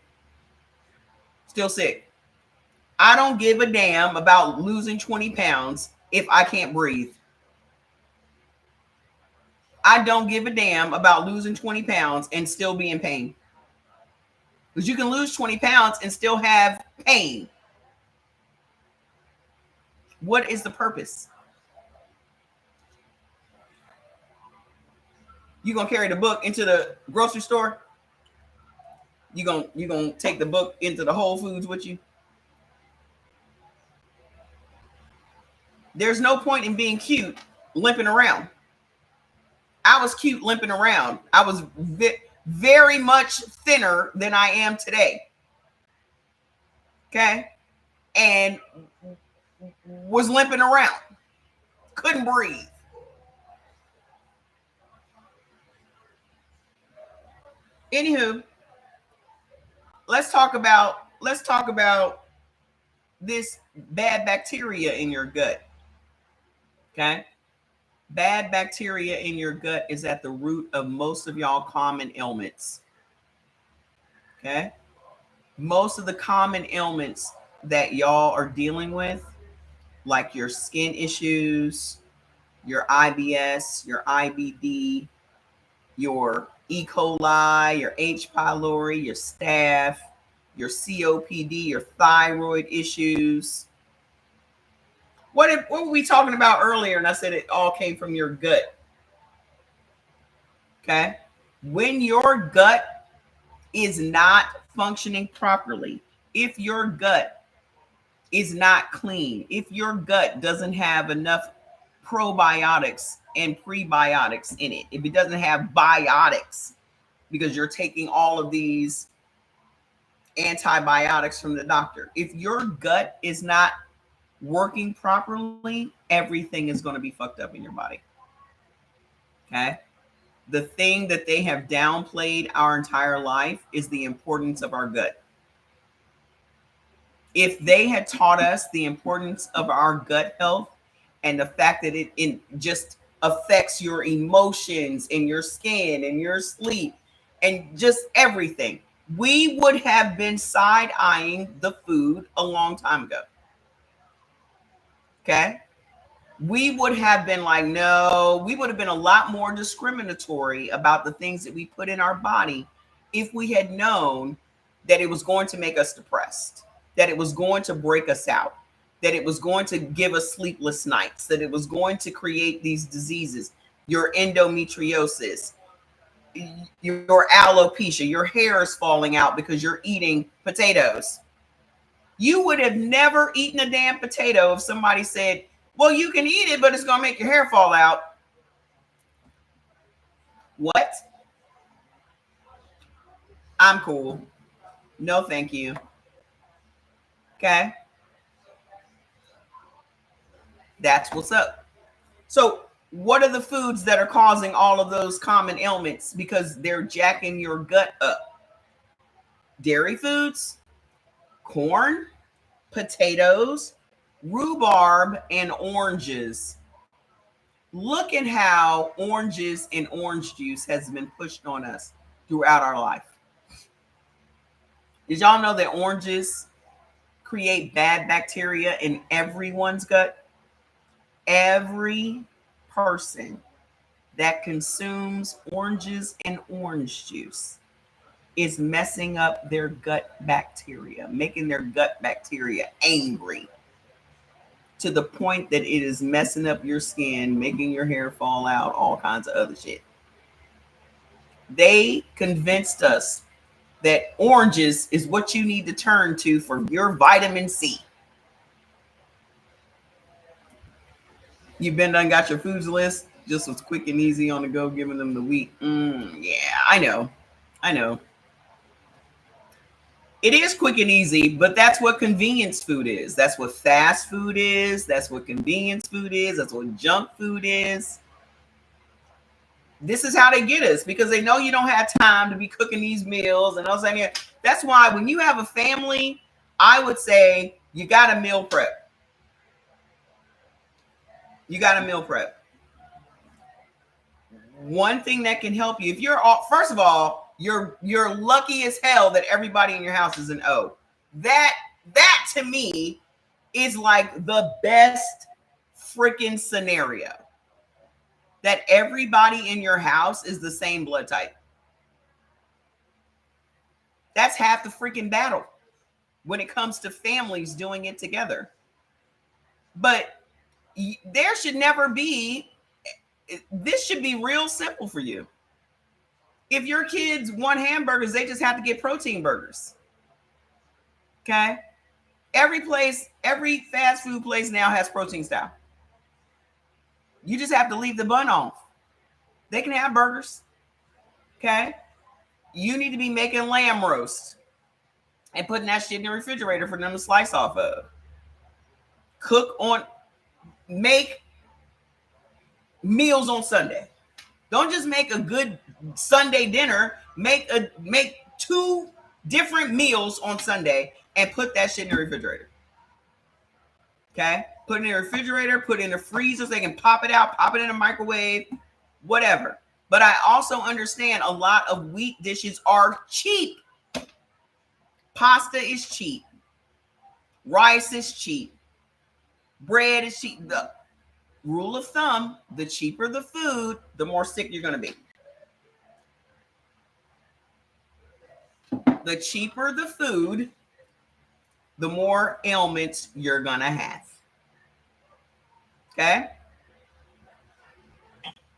Still sick. I don't give a damn about losing 20 pounds if I can't breathe. I don't give a damn about losing 20 pounds and still be in pain. Because you can lose 20 pounds and still have pain. What is the purpose? You gonna carry the book into the grocery store? You gonna take the book into the Whole Foods with you? There's no point in being cute limping around. I was cute limping around. I was very much thinner than I am today. Okay? And was limping around. Couldn't breathe. Anywho, let's talk about this bad bacteria in your gut. Okay? Bad bacteria in your gut is at the root of most of y'all common ailments. Okay? Most of the common ailments that y'all are dealing with, like your skin issues, your IBS, your IBD, your E. coli, your H. pylori, your staph, your COPD, your thyroid issues. What were we talking about earlier? And I said it all came from your gut. Okay? When your gut is not functioning properly, if your gut is not clean, if your gut doesn't have enough probiotics and prebiotics in it, if it doesn't have biotics, because you're taking all of these antibiotics from the doctor, if your gut is not working properly, everything is going to be fucked up in your body. Okay? The thing that they have downplayed our entire life is the importance of our gut. If they had taught us the importance of our gut health and the fact that it just affects your emotions and your skin and your sleep and just everything, we would have been side-eyeing the food a long time ago. Okay? We would have been like, no, we would have been a lot more discriminatory about the things that we put in our body if we had known that it was going to make us depressed, that it was going to break us out, that it was going to give us sleepless nights, that it was going to create these diseases, your endometriosis, your alopecia, your hair is falling out because you're eating potatoes. You would have never eaten a damn potato if somebody said, well, you can eat it, but it's going to make your hair fall out. What? I'm cool. No, thank you. Okay? That's what's up. So, what are the foods that are causing all of those common ailments because they're jacking your gut up? Dairy foods, corn, potatoes, rhubarb, and oranges. Look at how oranges and orange juice has been pushed on us throughout our life. Did y'all know that oranges create bad bacteria in everyone's gut? Every person that consumes oranges and orange juice is messing up their gut bacteria, making their gut bacteria angry to the point that it is messing up your skin, making your hair fall out, all kinds of other shit. They convinced us that oranges is what you need to turn to for your vitamin C. You've been done got your foods list, just was quick and easy on the go, giving them the wheat. Yeah, I know. It is quick and easy, but that's what convenience food is. That's what fast food is. That's what convenience food is. That's what junk food is. This is how they get us because they know you don't have time to be cooking these meals and all that. That's why when you have a family, I would say you got to meal prep. You got to meal prep. One thing that can help you, if you're all, first of all, you're lucky as hell that everybody in your house is an O. That to me is like the best freaking scenario. That everybody in your house is the same blood type. That's half the freaking battle when it comes to families doing it together. But there should never be, this should be real simple for you. If your kids want hamburgers, they just have to get protein burgers. Okay? Every fast food place now has protein style. You just have to leave the bun off. They can have burgers. Okay? You need to be making lamb roast and putting that shit in the refrigerator for them to slice off of. Make meals on Sunday. Don't just make a good Sunday dinner. Make 2 different meals on Sunday and put that shit in the refrigerator. Okay? Put it in the refrigerator, put it in the freezer so they can pop it out, pop it in the microwave, whatever. But I also understand a lot of wheat dishes are cheap. Pasta is cheap. Rice is cheap. Bread is cheap. The rule of thumb, the cheaper the food, the more sick you're going to be. The cheaper the food, the more ailments you're going to have. Okay?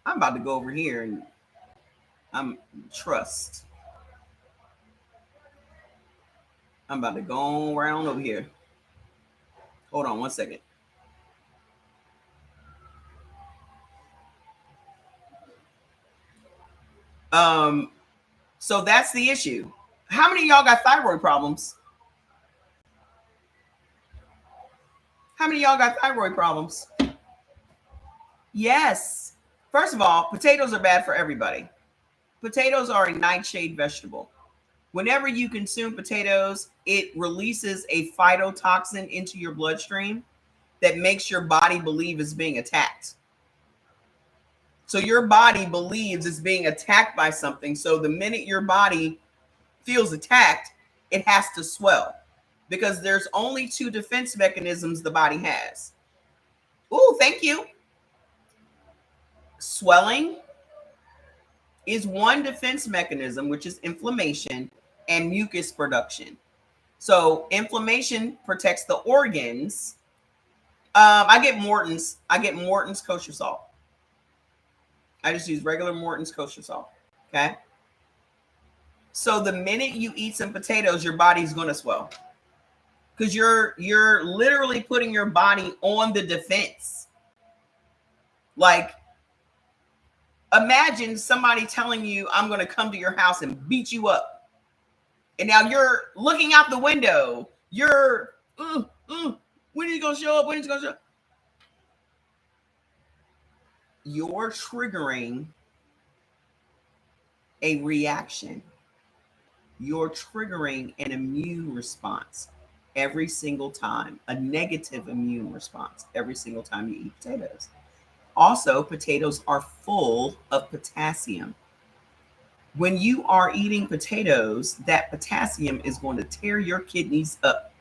I'm about to go over here and I'm about to go around over here. Hold on one second. So that's the issue. How many of y'all got thyroid problems? How many of y'all got thyroid problems? Yes. First of all, potatoes are bad for everybody. Potatoes are a nightshade vegetable. Whenever you consume potatoes, it releases a phytotoxin into your bloodstream that makes your body believe it's being attacked. So your body believes it's being attacked by something. So the minute your body feels attacked, it has to swell because there's only 2 defense mechanisms the body has. Ooh, thank you. Swelling is one defense mechanism, which is inflammation and mucus production. So inflammation protects the organs. I get Morton's kosher salt. I just use regular Morton's kosher salt. Okay. So the minute you eat some potatoes, your body's going to swell because you're literally putting your body on the defense. Like, imagine somebody telling you, I'm going to come to your house and beat you up. And now you're looking out the window. You're, when is he going to show up? When is he going to show up? You're triggering a reaction. You're triggering an immune response every single time, a negative immune response every single time you eat potatoes. Also, potatoes are full of potassium. When you are eating potatoes, that potassium is going to tear your kidneys up.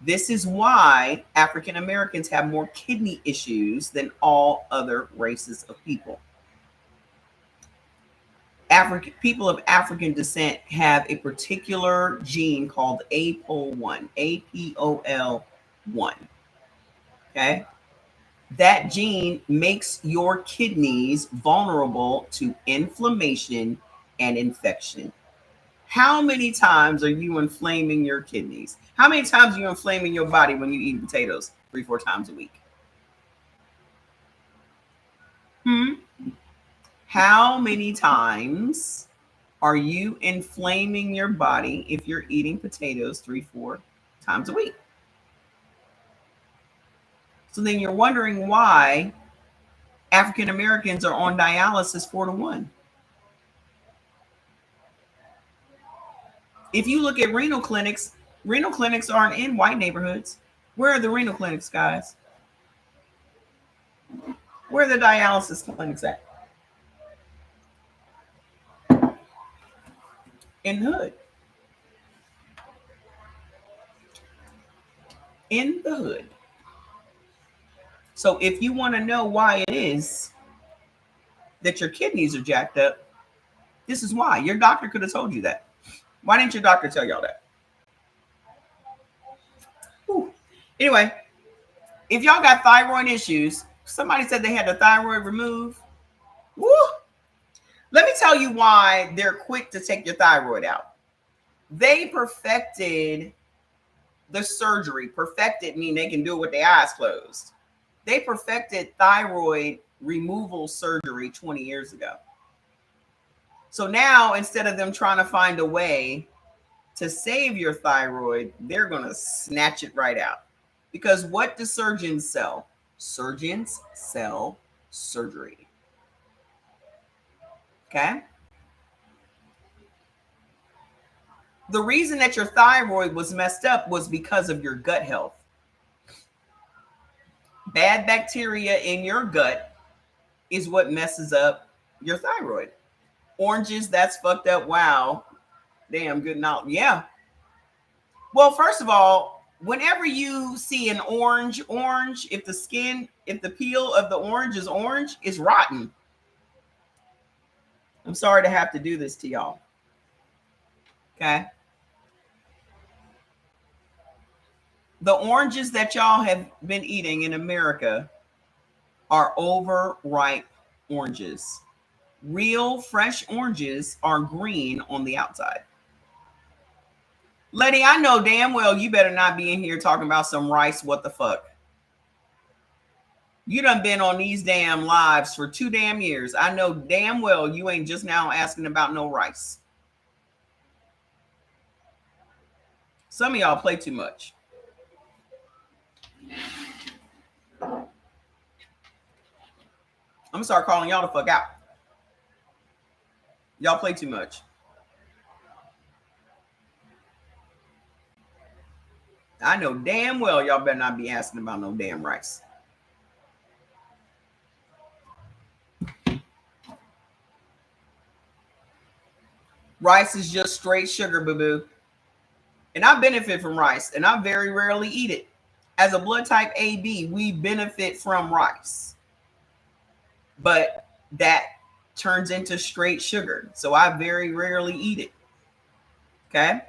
This is why African Americans have more kidney issues than all other races of people. People of African descent have a particular gene called APOL1, APOL1. Okay? That gene makes your kidneys vulnerable to inflammation and infection. How many times are you inflaming your kidneys? How many times are you inflaming your body when you eat potatoes 3-4 times a week? How many times Are you inflaming your body if you're eating potatoes 3-4 times a week? So then you're wondering why African Americans are on dialysis 4-1. If you look at renal clinics aren't in white neighborhoods. Where are the renal clinics, guys? Where are the dialysis clinics at? In the hood. In the hood. So if you want to know why it is that your kidneys are jacked up, this is why. Your doctor could have told you that. Why didn't your doctor tell y'all that? Whew. Anyway, if y'all got thyroid issues, somebody said they had the thyroid removed. Woo! Let me tell you why they're quick to take your thyroid out. They perfected the surgery. Perfected mean they can do it with their eyes closed. They perfected thyroid removal surgery 20 years ago. So now, instead of them trying to find a way to save your thyroid, they're going to snatch it right out. Because what do surgeons sell? Surgeons sell surgery. Okay? The reason that your thyroid was messed up was because of your gut health. Bad bacteria in your gut is what messes up your thyroid. Oranges, that's fucked up. Wow. Damn, good now. Yeah. Well, first of all, whenever you see an orange, if the peel of the orange is orange, it's rotten. I'm sorry to have to do this to y'all. Okay. The oranges that y'all have been eating in America are overripe oranges. Real fresh oranges are green on the outside. Letty, I know damn well you better not be in here talking about some rice. What the fuck? You done been on these damn lives for 2 damn years. I know damn well you ain't just now asking about no rice. Some of y'all play too much. I'm gonna start calling y'all the fuck out. Y'all play too much. I know damn well y'all better not be asking about no damn rice. Rice is just straight sugar, boo-boo. And I benefit from rice, and I very rarely eat it. As a blood type AB, we benefit from rice. But that turns into straight sugar. So I very rarely eat it. Okay?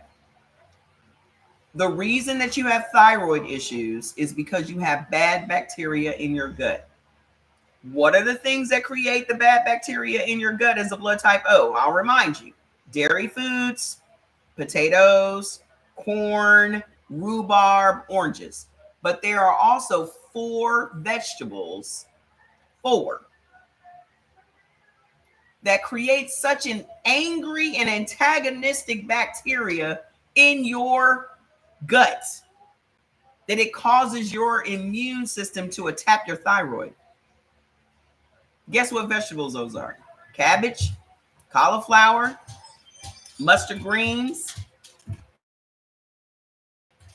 The reason that you have thyroid issues is because you have bad bacteria in your gut. What are the things that create the bad bacteria in your gut as a blood type O? I'll remind you. Dairy foods, potatoes, corn, rhubarb, oranges. But there are also 4 vegetables, 4, that create such an angry and antagonistic bacteria in your gut that it causes your immune system to attack your thyroid. Guess what vegetables those are? Cabbage, cauliflower, mustard greens,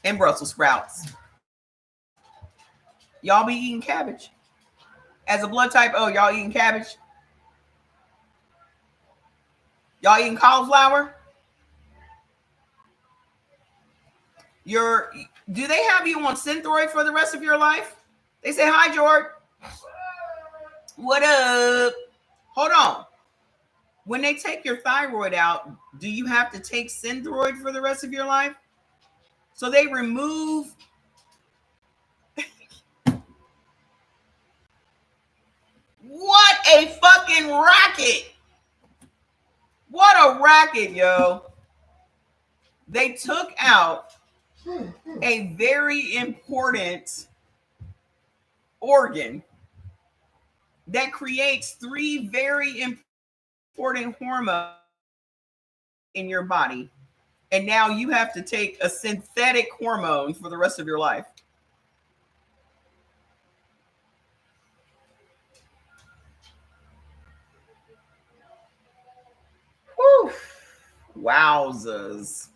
and Brussels sprouts. Y'all be eating cabbage. As a blood type O, y'all eating cabbage? Y'all eating cauliflower? Do they have you on Synthroid for the rest of your life? They say, hi, George. What up? Hold on. When they take your thyroid out, do you have to take Synthroid for the rest of your life? So they remove. What a fucking racket. What a racket, yo. They took out a very important organ that creates 3 very important hormones in your body. And now you have to take a synthetic hormone for the rest of your life. Whew. Wowzers.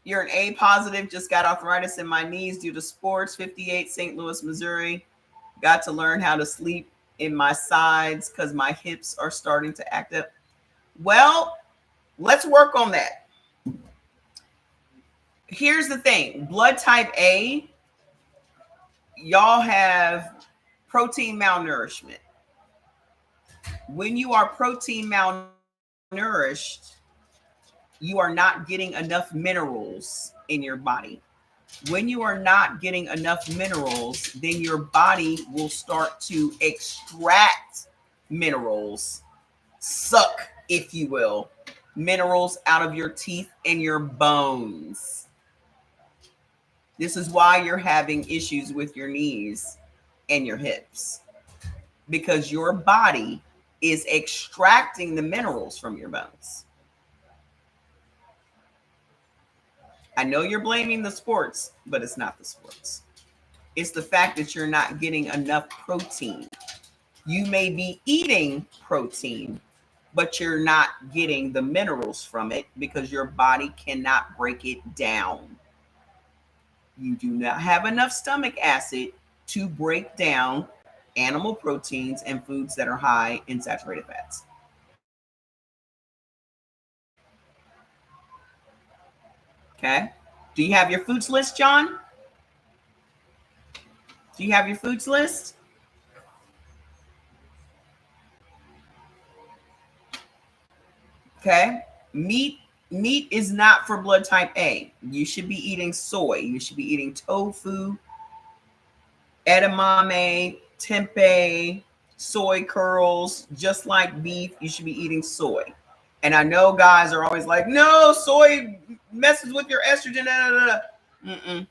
You're an A positive, just got arthritis in my knees due to sports, 58, St. Louis, Missouri. Got to learn how to sleep in my sides because my hips are starting to act up. Well, let's work on that. Here's the thing. Blood type A, y'all have protein malnourishment. When you are protein malnourished, you are not getting enough minerals in your body. When you are not getting enough minerals, then your body will start to extract minerals, suck, if you will, minerals out of your teeth and your bones. This is why you're having issues with your knees and your hips, because your body is extracting the minerals from your bones. I know you're blaming the sports, but it's not the sports. It's the fact that you're not getting enough protein. You may be eating protein, but you're not getting the minerals from it because your body cannot break it down. You do not have enough stomach acid to break down animal proteins and foods that are high in saturated fats. Okay. Do you have your foods list, John? Do you have your foods list? Okay. Meat is not for blood type A. You should be eating soy. You should be eating tofu, edamame, tempeh, soy curls, just like beef. You should be eating soy. And I know guys are always like, no, soy messes with your estrogen. Da, da, da. Mm-mm,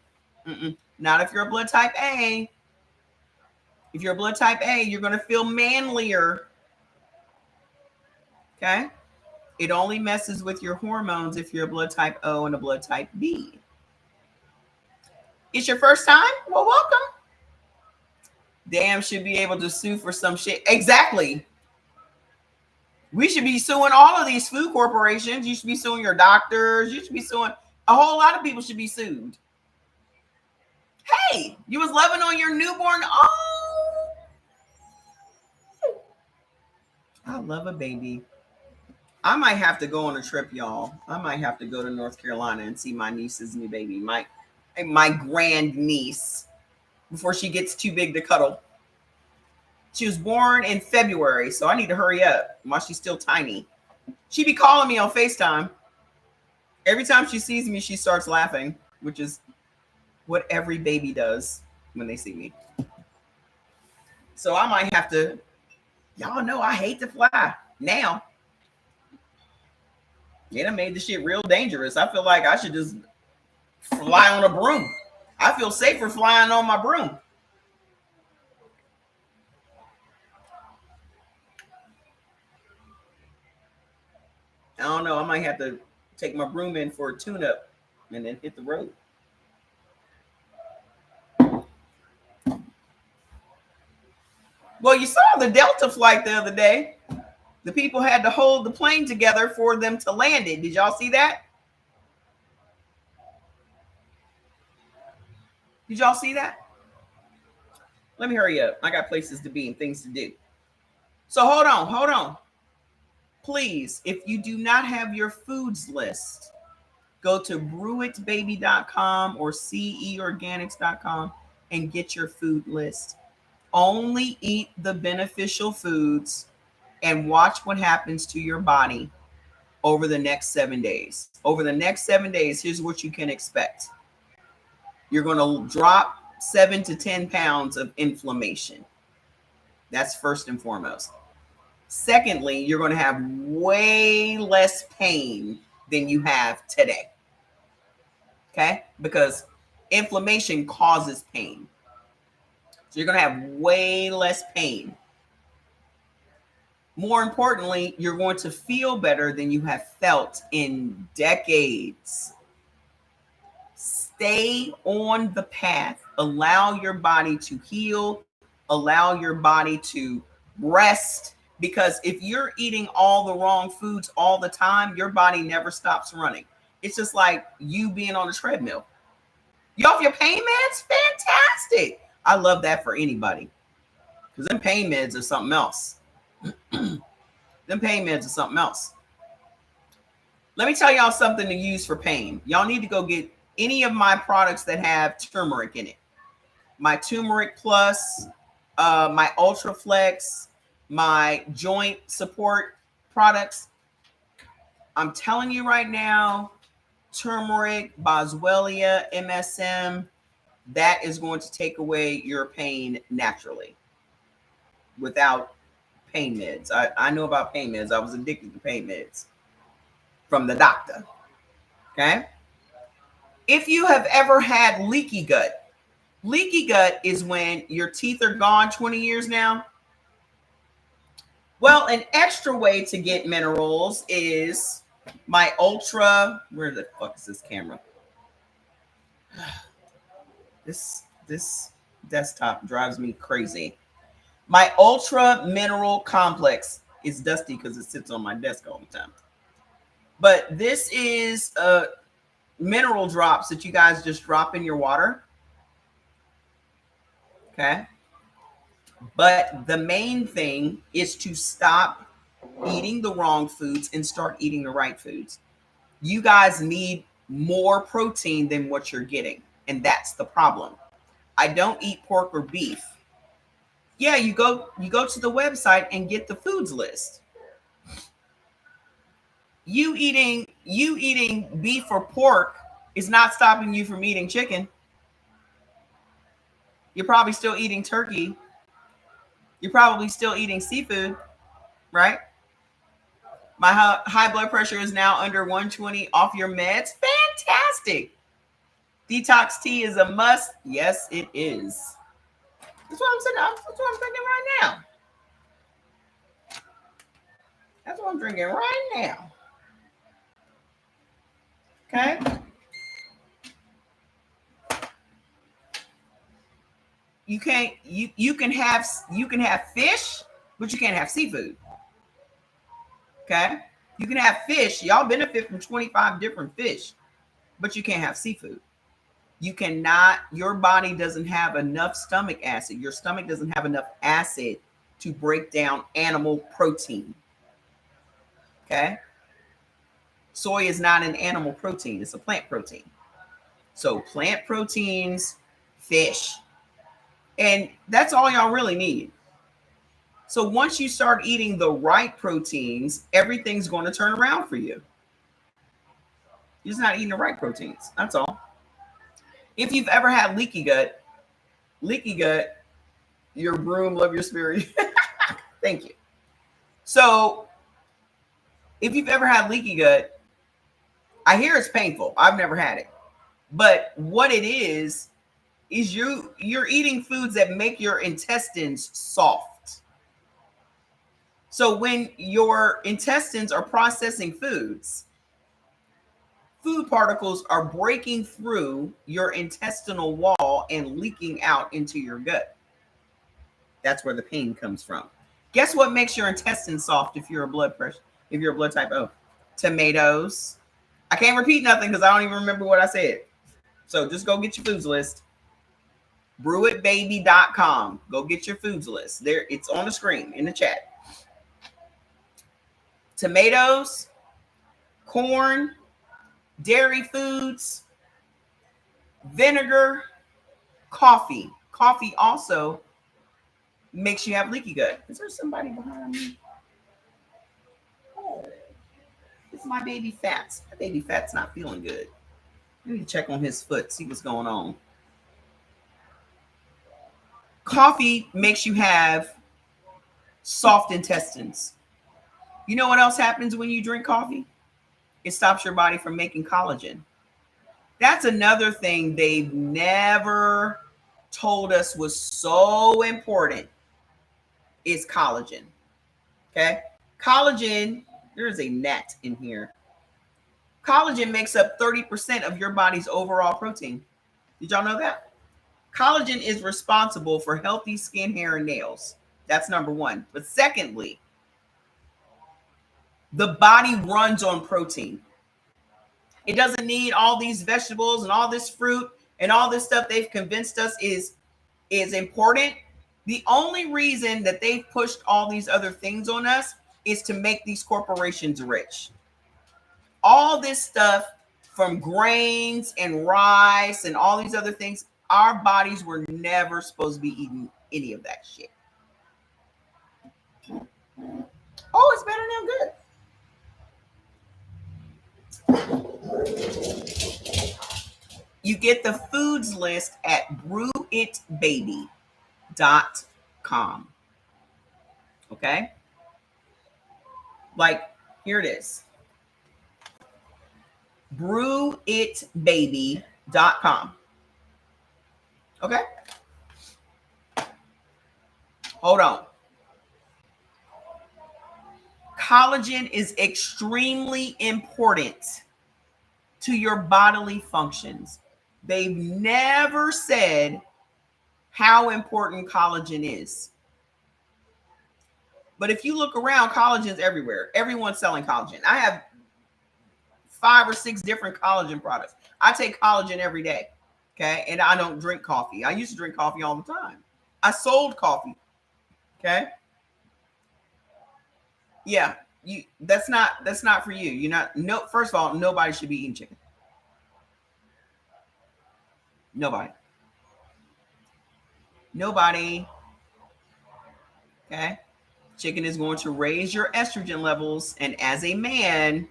mm-mm. Not if you're a blood type A. If you're a blood type A, you're going to feel manlier. Okay. It only messes with your hormones if you're a blood type O and a blood type B. It's your first time? Well, welcome. Damn should be able to sue for some shit. Exactly. We should be suing all of these food corporations. You should be suing your doctors. You should be suing a whole lot of people should be sued. Hey, you was loving on your newborn. Oh, I love a baby. I might have to go on a trip, y'all. I might have to go to North Carolina and see my niece's new baby, my grand niece, before she gets too big to cuddle. She was born in February, so I need to hurry up while she's still tiny. She be calling me on FaceTime. Every time she sees me, she starts laughing, which is what every baby does when they see me. So I might have to, y'all know I hate to fly now. It done made the shit real dangerous. I feel like I should just fly on a broom. I feel safer flying on my broom. I don't know. I might have to take my broom in for a tune-up and then hit the road. Well, you saw the Delta flight the other day. The people had to hold the plane together for them to land it. Did y'all see that? Did y'all see that? Let me hurry up. I got places to be and things to do. So hold on. Please, if you do not have your foods list, go to brewitbaby.com or ceorganics.com and get your food list. Only eat the beneficial foods and watch what happens to your body over the next 7 days. Over the next 7 days, here's what you can expect. You're going to drop 7 to 10 pounds of inflammation. That's first and foremost. Secondly, you're going to have way less pain than you have today. Okay? Because inflammation causes pain. So you're going to have way less pain. More importantly, you're going to feel better than you have felt in decades. Stay on the path. Allow your body to heal. Allow your body to rest. Because if you're eating all the wrong foods all the time, your body never stops running. It's just like you being on a treadmill. You off your pain meds? Fantastic. I love that for anybody. Because them pain meds are something else. Them pain meds are something else. Let me tell y'all something to use for pain. Y'all need to go get any of my products that have turmeric in it. My Turmeric Plus, my Ultra Flex, my joint support products. I'm telling you right now, turmeric, boswellia, MSM, that is going to take away your pain naturally without pain meds. I know about pain meds. I was addicted to pain meds from the doctor. Okay. If you have ever had leaky gut is when your teeth are gone 20 years now. Well, an extra way to get minerals is my Ultra. Where the fuck is this camera? This desktop drives me crazy. My Ultra Mineral Complex is dusty because it sits on my desk all the time. But this is mineral drops that you guys just drop in your water. Okay. But the main thing is to stop eating the wrong foods and start eating the right foods. You guys need more protein than what you're getting. And that's the problem. I don't eat pork or beef. Yeah, you go to the website and get the foods list. You eating beef or pork is not stopping you from eating chicken. You're probably still eating turkey. You're probably still eating seafood, right? My high blood pressure is now under 120 off your meds. Fantastic. Detox tea is a must. Yes, it is. That's what I'm saying. That's what I'm drinking right now. That's what I'm drinking right now. Okay. You can't you can have fish, but you can't have seafood. Okay? You can have fish. Y'all benefit from 25 different fish, but you can't have seafood. You cannot, your body doesn't have enough stomach acid. Your stomach doesn't have enough acid to break down animal protein. Okay? Soy is not an animal protein, it's a plant protein. So plant proteins, fish. And that's all y'all really need. So once you start eating the right proteins, everything's going to turn around for you. You're just not eating the right proteins. That's all. If you've ever had leaky gut, your broom, love your spirit. Thank you. So if you've ever had leaky gut, I hear it's painful. I've never had it. But what it is you're eating foods that make your intestines soft. So when your intestines are processing foods, food particles are breaking through your intestinal wall and leaking out into your gut. That's where the pain comes from. Guess what makes your intestines soft if you're a blood type O? Tomatoes. I can't repeat nothing because I don't even remember what I said. So just go get your foods list. Brewitbaby.com. Go get your foods list. There, it's on the screen in the chat. Tomatoes, corn, dairy foods, vinegar, coffee. Coffee also makes you have leaky gut. Is there somebody behind me? Oh, it's my baby Fats. My baby Fats not feeling good. I need to check on his foot, see what's going on. Coffee makes you have soft intestines. You know what else happens when you drink coffee? It stops your body from making collagen. That's another thing they've never told us was so important is collagen. Okay? Collagen, there is a gnat in here. Collagen makes up 30% of your body's overall protein. Did y'all know that? Collagen is responsible for healthy skin, hair, and nails. That's number one. But secondly, the body runs on protein. It doesn't need all these vegetables and all this fruit and all this stuff they've convinced us is important. The only reason that they've pushed all these other things on us is to make these corporations rich. All this stuff from grains and rice and all these other things, our bodies were never supposed to be eating any of that shit. Oh, it's better now. Good. You get the foods list at brewitbaby.com. Okay? Like, here it is. brewitbaby.com. Okay? Hold on. Collagen is extremely important to your bodily functions. They've never said how important collagen is. But if you look around, collagen's everywhere. Everyone's selling collagen. I have 5 or 6 different collagen products. I take collagen every day. Okay. And I don't drink coffee. I used to drink coffee all the time. I sold coffee. Okay. Yeah. That's not for you. You're not, no, first of all, nobody should be eating chicken. Nobody. Okay. Chicken is going to raise your estrogen levels. And as a man,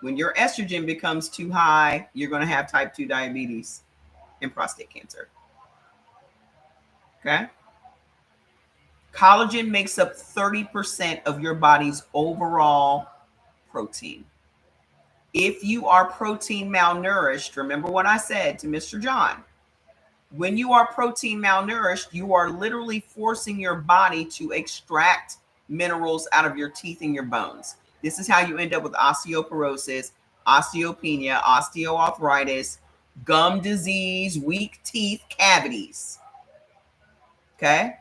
when your estrogen becomes too high, you're going to have type 2 diabetes and prostate cancer. Okay. Collagen makes up 30% of your body's overall protein. If you are protein malnourished, remember what I said to Mr. John. When you are protein malnourished, you are literally forcing your body to extract minerals out of your teeth and your bones. This is how you end up with osteoporosis, osteopenia, osteoarthritis, gum disease, weak teeth, cavities. Okay?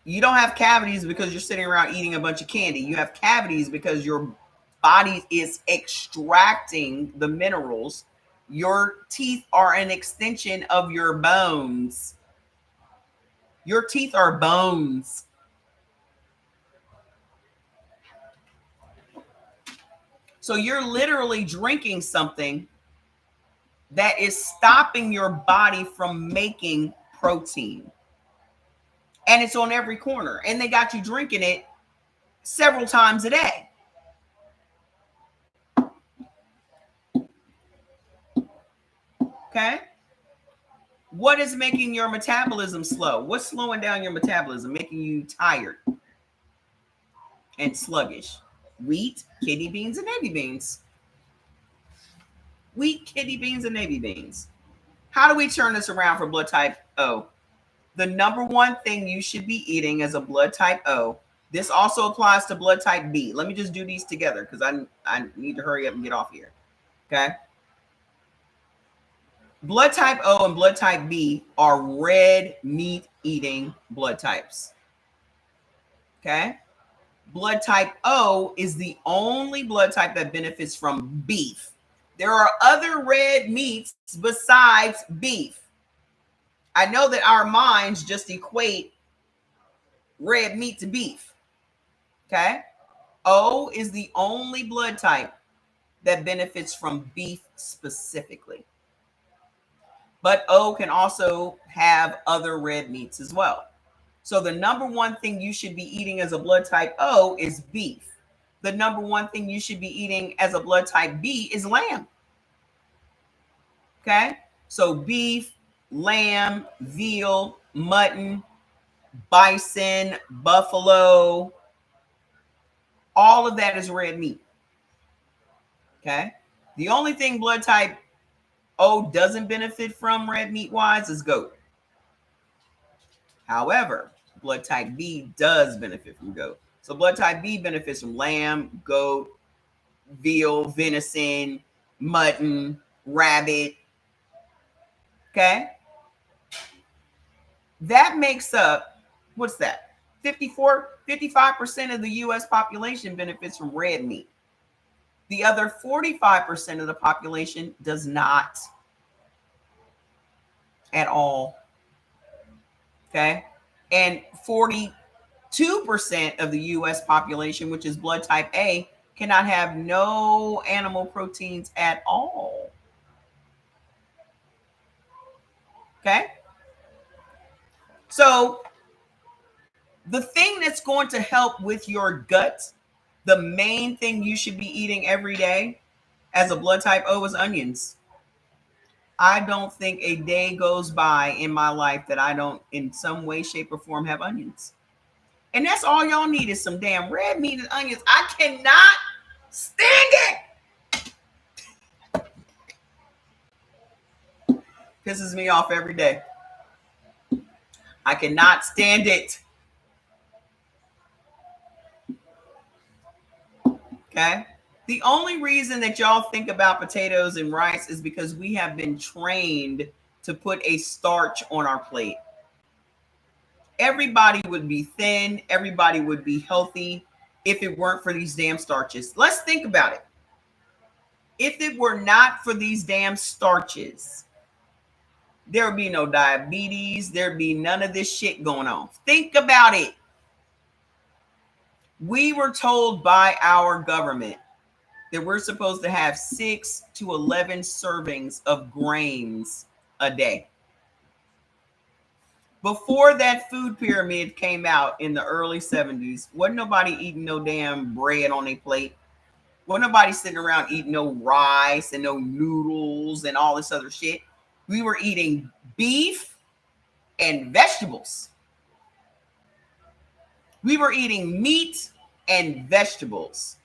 You don't have cavities because you're sitting around eating a bunch of candy. You have cavities because your body is extracting the minerals. Your teeth are an extension of your bones. Your teeth are bones. So you're literally drinking something that is stopping your body from making protein. And it's on every corner. And they got you drinking it several times a day. Okay? What is making your metabolism slow? What's slowing down your metabolism, making you tired and sluggish? Wheat, kidney beans, and navy beans. Wheat, kidney beans, and navy beans. How do we turn this around for blood type O? The number one thing you should be eating as a blood type O, this also applies to blood type B. Let me just do these together because I need to hurry up and get off here. Okay. Blood type O and blood type B are red meat eating blood types. Okay. Blood type O is the only blood type that benefits from beef. There are other red meats besides beef. I know that our minds just equate red meat to beef. Okay. O is the only blood type that benefits from beef specifically. But O can also have other red meats as well. So the number one thing you should be eating as a blood type O is beef. The number one thing you should be eating as a blood type B is lamb. Okay. So beef, lamb, veal, mutton, bison, buffalo, all of that is red meat. Okay. The only thing blood type O doesn't benefit from red meat wise is goat. However, blood type B does benefit from goat. So blood type B benefits from lamb, goat, veal, venison, mutton, rabbit. Okay. That makes up, what's that? 55% of the US population benefits from red meat. The other 45% of the population does not at all. Okay. And 42% of the US population, which is blood type A, cannot have no animal proteins at all. Okay. So the thing that's going to help with your gut, the main thing you should be eating every day as a blood type O is onions. I don't think a day goes by in my life that I don't, in some way, shape, or form, have onions. And that's all y'all need is some damn red meat and onions. I cannot stand it. Pisses me off every day. I cannot stand it. Okay. The only reason that y'all think about potatoes and rice is because we have been trained to put a starch on our plate. Everybody would be thin, everybody would be healthy if it weren't for these damn starches. Let's think about it. If it were not for these damn starches, there would be no diabetes, there'd be none of this shit going on. Think about it. We were told by our government that we're supposed to have 6 to 11 servings of grains a day. Before that food pyramid came out in the early 70s, wasn't nobody eating no damn bread on their plate. Wasn't nobody sitting around eating no rice and no noodles and all this other shit. We were eating beef and vegetables. We were eating meat and vegetables.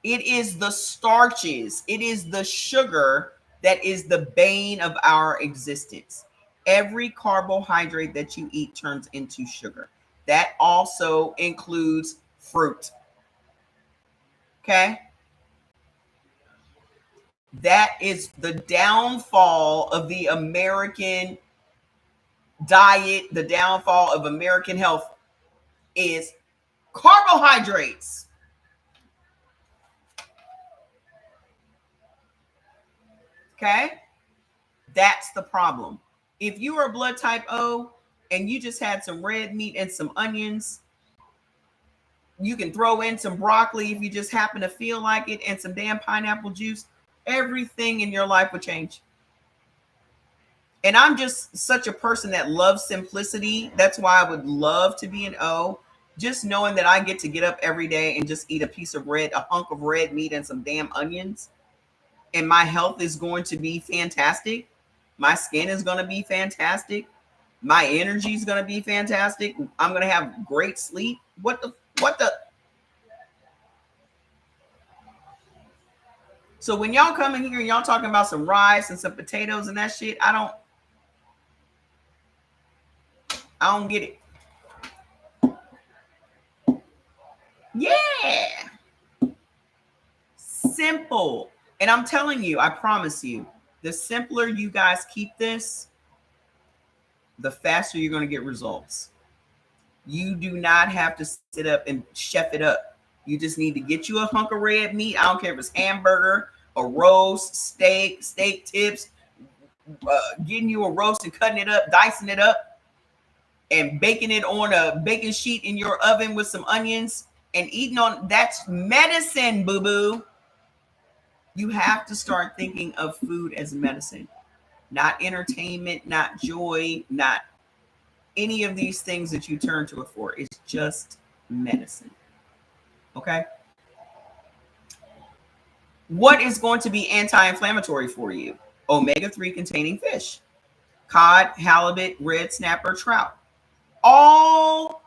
It is the starches, it is the sugar that is the bane of our existence. Every carbohydrate that you eat turns into sugar. That also includes fruit. Okay? That is the downfall of the American diet, the downfall of American health is carbohydrates. Okay? That's the problem. If you are blood type O and you just had some red meat and some onions, you can throw in some broccoli if you just happen to feel like it and some damn pineapple juice, everything in your life would change. And I'm just such a person that loves simplicity. That's why I would love to be an O. Just knowing that I get to get up every day and just eat a piece of red, a hunk of red meat and some damn onions. And my health is going to be fantastic. My skin is going to be fantastic. My energy is going to be fantastic. I'm going to have great sleep. What the? So when y'all come in here and y'all talking about some rice and some potatoes and that shit, I don't get it. Yeah. Simple. And I'm telling you, I promise you, the simpler you guys keep this, the faster you're going to get results. You do not have to sit up and chef it up. You just need to get you a hunk of red meat. I don't care if it's hamburger, a roast, steak tips, getting you a roast and cutting it up, dicing it up, and baking it on a baking sheet in your oven with some onions and eating on. That's medicine, boo-boo. You have to start thinking of food as medicine, not entertainment, not joy, not any of these things that you turn to it for. It's just medicine. Okay? What is going to be anti-inflammatory for you? Omega-3 containing fish. Cod, halibut, red snapper, trout. All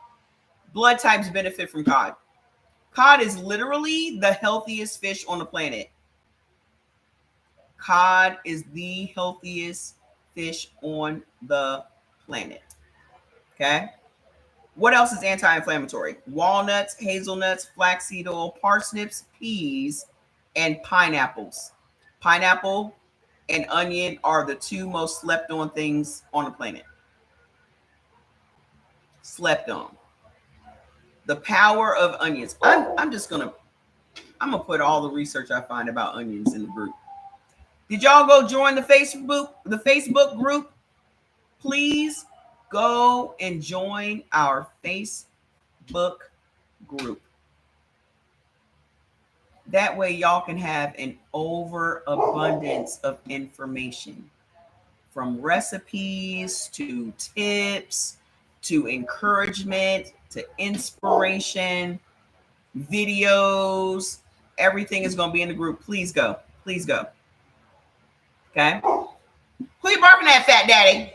blood types benefit from cod. Cod is literally the healthiest fish on the planet. Cod is the healthiest fish on the planet. Okay? What else is anti-inflammatory? Walnuts, hazelnuts, flaxseed oil, parsnips, peas, and pineapples. Pineapple and onion are the two most slept on things on the planet. Slept on. The power of onions. I'm gonna put all the research I find about onions in the group. Did y'all go join the Facebook group? Please go and join our Facebook group. That way y'all can have an overabundance of information, from recipes to tips to encouragement to inspiration, videos. Everything is going to be in the group. Please go. Please go. Okay. Who you barking at, fat daddy?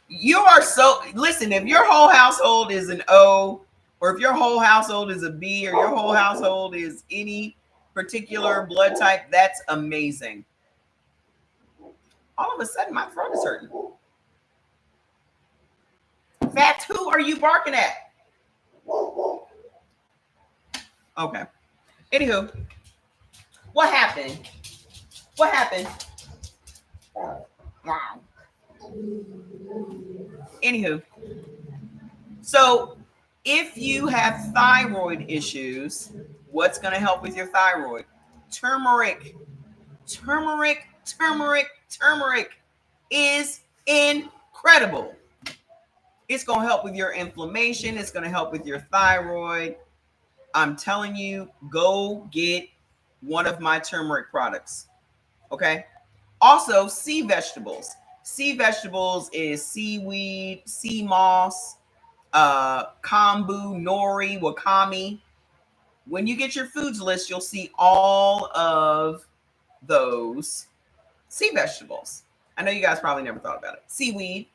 You are so, listen, if your whole household is an O, or if your whole household is a B, or your whole household is any particular blood type, that's amazing. All of a sudden, my throat is hurting. Fats, who are you barking at? Okay. Anywho, what happened? What happened? Wow. Anywho, so if you have thyroid issues, what's going to help with your thyroid? Turmeric. Turmeric, turmeric, turmeric is incredible. It's going to help with your inflammation. It's going to help with your thyroid. I'm telling you, go get one of my turmeric products. Okay. Also, sea vegetables. Sea vegetables is seaweed, sea moss, kombu, nori, wakame. When you get your foods list, you'll see all of those sea vegetables. I know you guys probably never thought about it. Seaweed.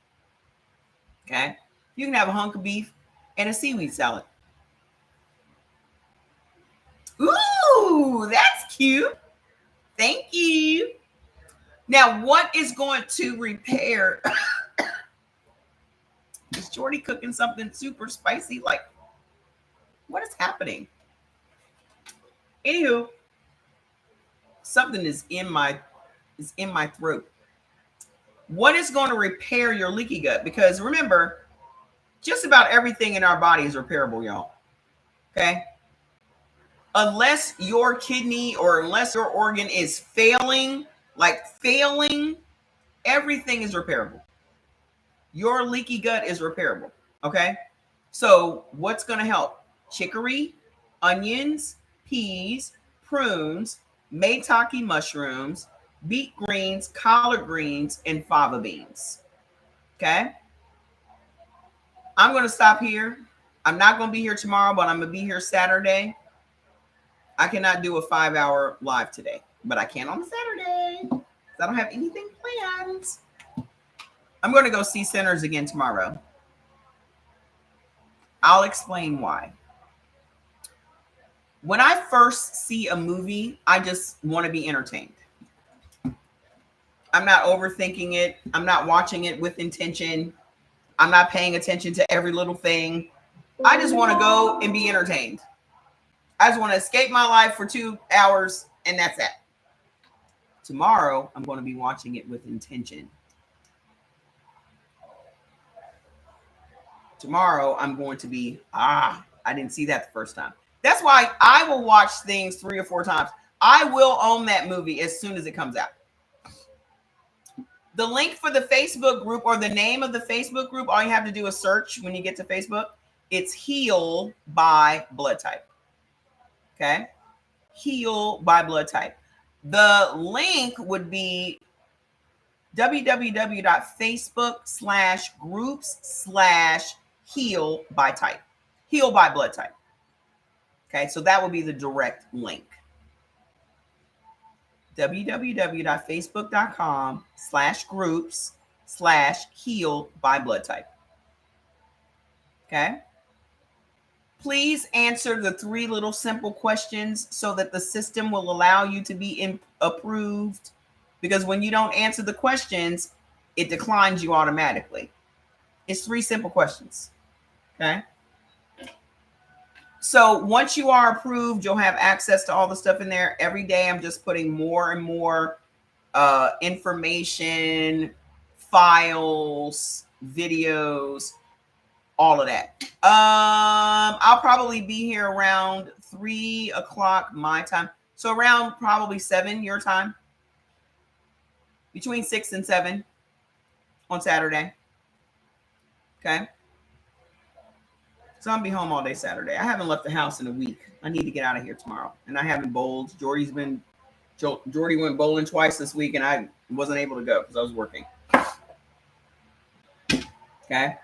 Okay. You can have a hunk of beef and a seaweed salad. Ooh, that's cute. Thank you. Now, what is going to repair? Is Jordy cooking something super spicy? Like, what is happening? Anywho, something is in my throat. What is going to repair your leaky gut? Because remember, just about everything in our body is repairable, y'all. Okay? Unless your kidney or unless your organ is failing, everything is repairable. Your leaky gut is repairable. Okay? So what's going to help? Chicory, onions, peas, prunes, maitake mushrooms, beet greens, collard greens, and fava beans. Okay? I'm going to stop here. I'm not going to be here tomorrow, but I'm going to be here Saturday. I cannot do a 5-hour live today, but I can on Saturday. I don't have anything planned. I'm going to go see Centers again tomorrow. I'll explain why. When I first see a movie, I just want to be entertained. I'm not overthinking it. I'm not watching it with intention. I'm not paying attention to every little thing. I just want to go and be entertained. I just want to escape my life for 2 hours, and that's it. Tomorrow, I'm going to be watching it with intention. Tomorrow, I'm going to be, I didn't see that the first time. That's why I will watch things 3 or 4 times. I will own that movie as soon as it comes out. The link for the Facebook group or the name of the Facebook group, all you have to do is search when you get to Facebook. It's Heal by Blood Type. Okay? Heal by Blood Type. The link would be www.facebook.com/groups/heal by type. Heal by Blood Type. Okay, so that would be the direct link. www.facebook.com/groups/heal by blood type. Okay. Please answer the 3 little simple questions so that the system will allow you to be approved. Because when you don't answer the questions, it declines you automatically. It's 3 simple questions. Okay. So once you are approved, you'll have access to all the stuff in there. Every day I'm just putting more and more information, files, videos, all of that. I'll probably be here around 3 o'clock my time. So around probably 7 your time. Between 6 and 7 on Saturday. Okay. So I'll be home all day Saturday. I haven't left the house in a week. I need to get out of here tomorrow. And I haven't bowled. Jordy went bowling twice this week, and I wasn't able to go because I was working. Okay.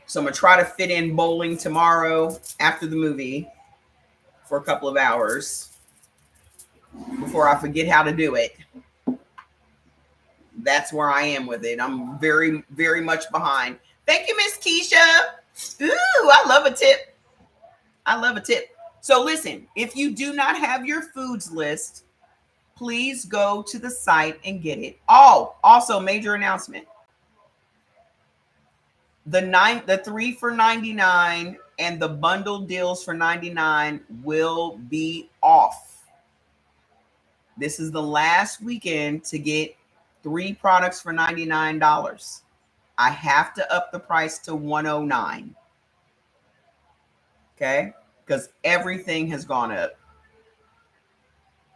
So I'm going to try to fit in bowling tomorrow after the movie for a couple of hours before I forget how to do it. That's where I am with it. I'm very, very much behind. Thank you, Miss Keisha. Ooh, I love a tip. I love a tip. So listen, if you do not have your foods list, please go to the site and get it. Oh, also major announcement. The 3 for $99 and the bundle deals for $99 will be off. This is the last weekend to get 3 products for $99. I have to up the price to $109. Okay? Because everything has gone up.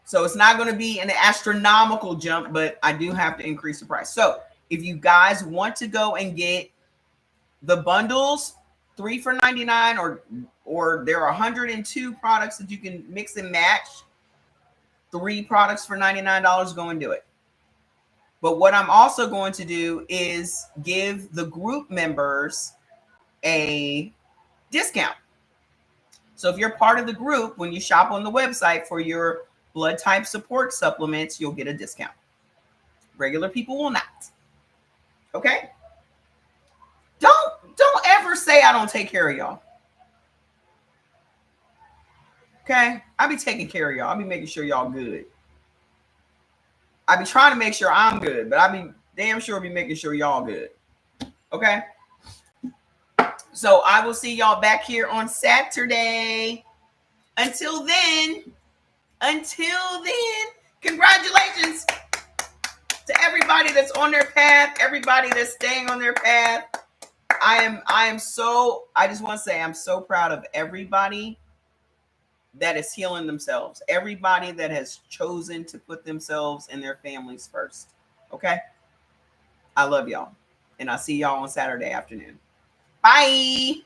So it's not going to be an astronomical jump, but I do have to increase the price. So if you guys want to go and get the bundles, 3 for $99, or there are 102 products that you can mix and match, 3 products for $99, go and do it. But what I'm also going to do is give the group members a discount. So if you're part of the group, when you shop on the website for your blood type support supplements, you'll get a discount. Regular people will not. Okay? Don't ever say I don't take care of y'all. Okay? I be taking care of y'all. I be making sure y'all good. I be trying to make sure I'm good, but I be damn sure be making sure y'all good. Okay? So I will see y'all back here on Saturday. Until then, congratulations to everybody that's on their path, everybody that's staying on their path. I just want to say I'm so proud of everybody that is healing themselves. Everybody that has chosen to put themselves and their families first. Okay? I love y'all. And I'll see y'all on Saturday afternoon. Bye.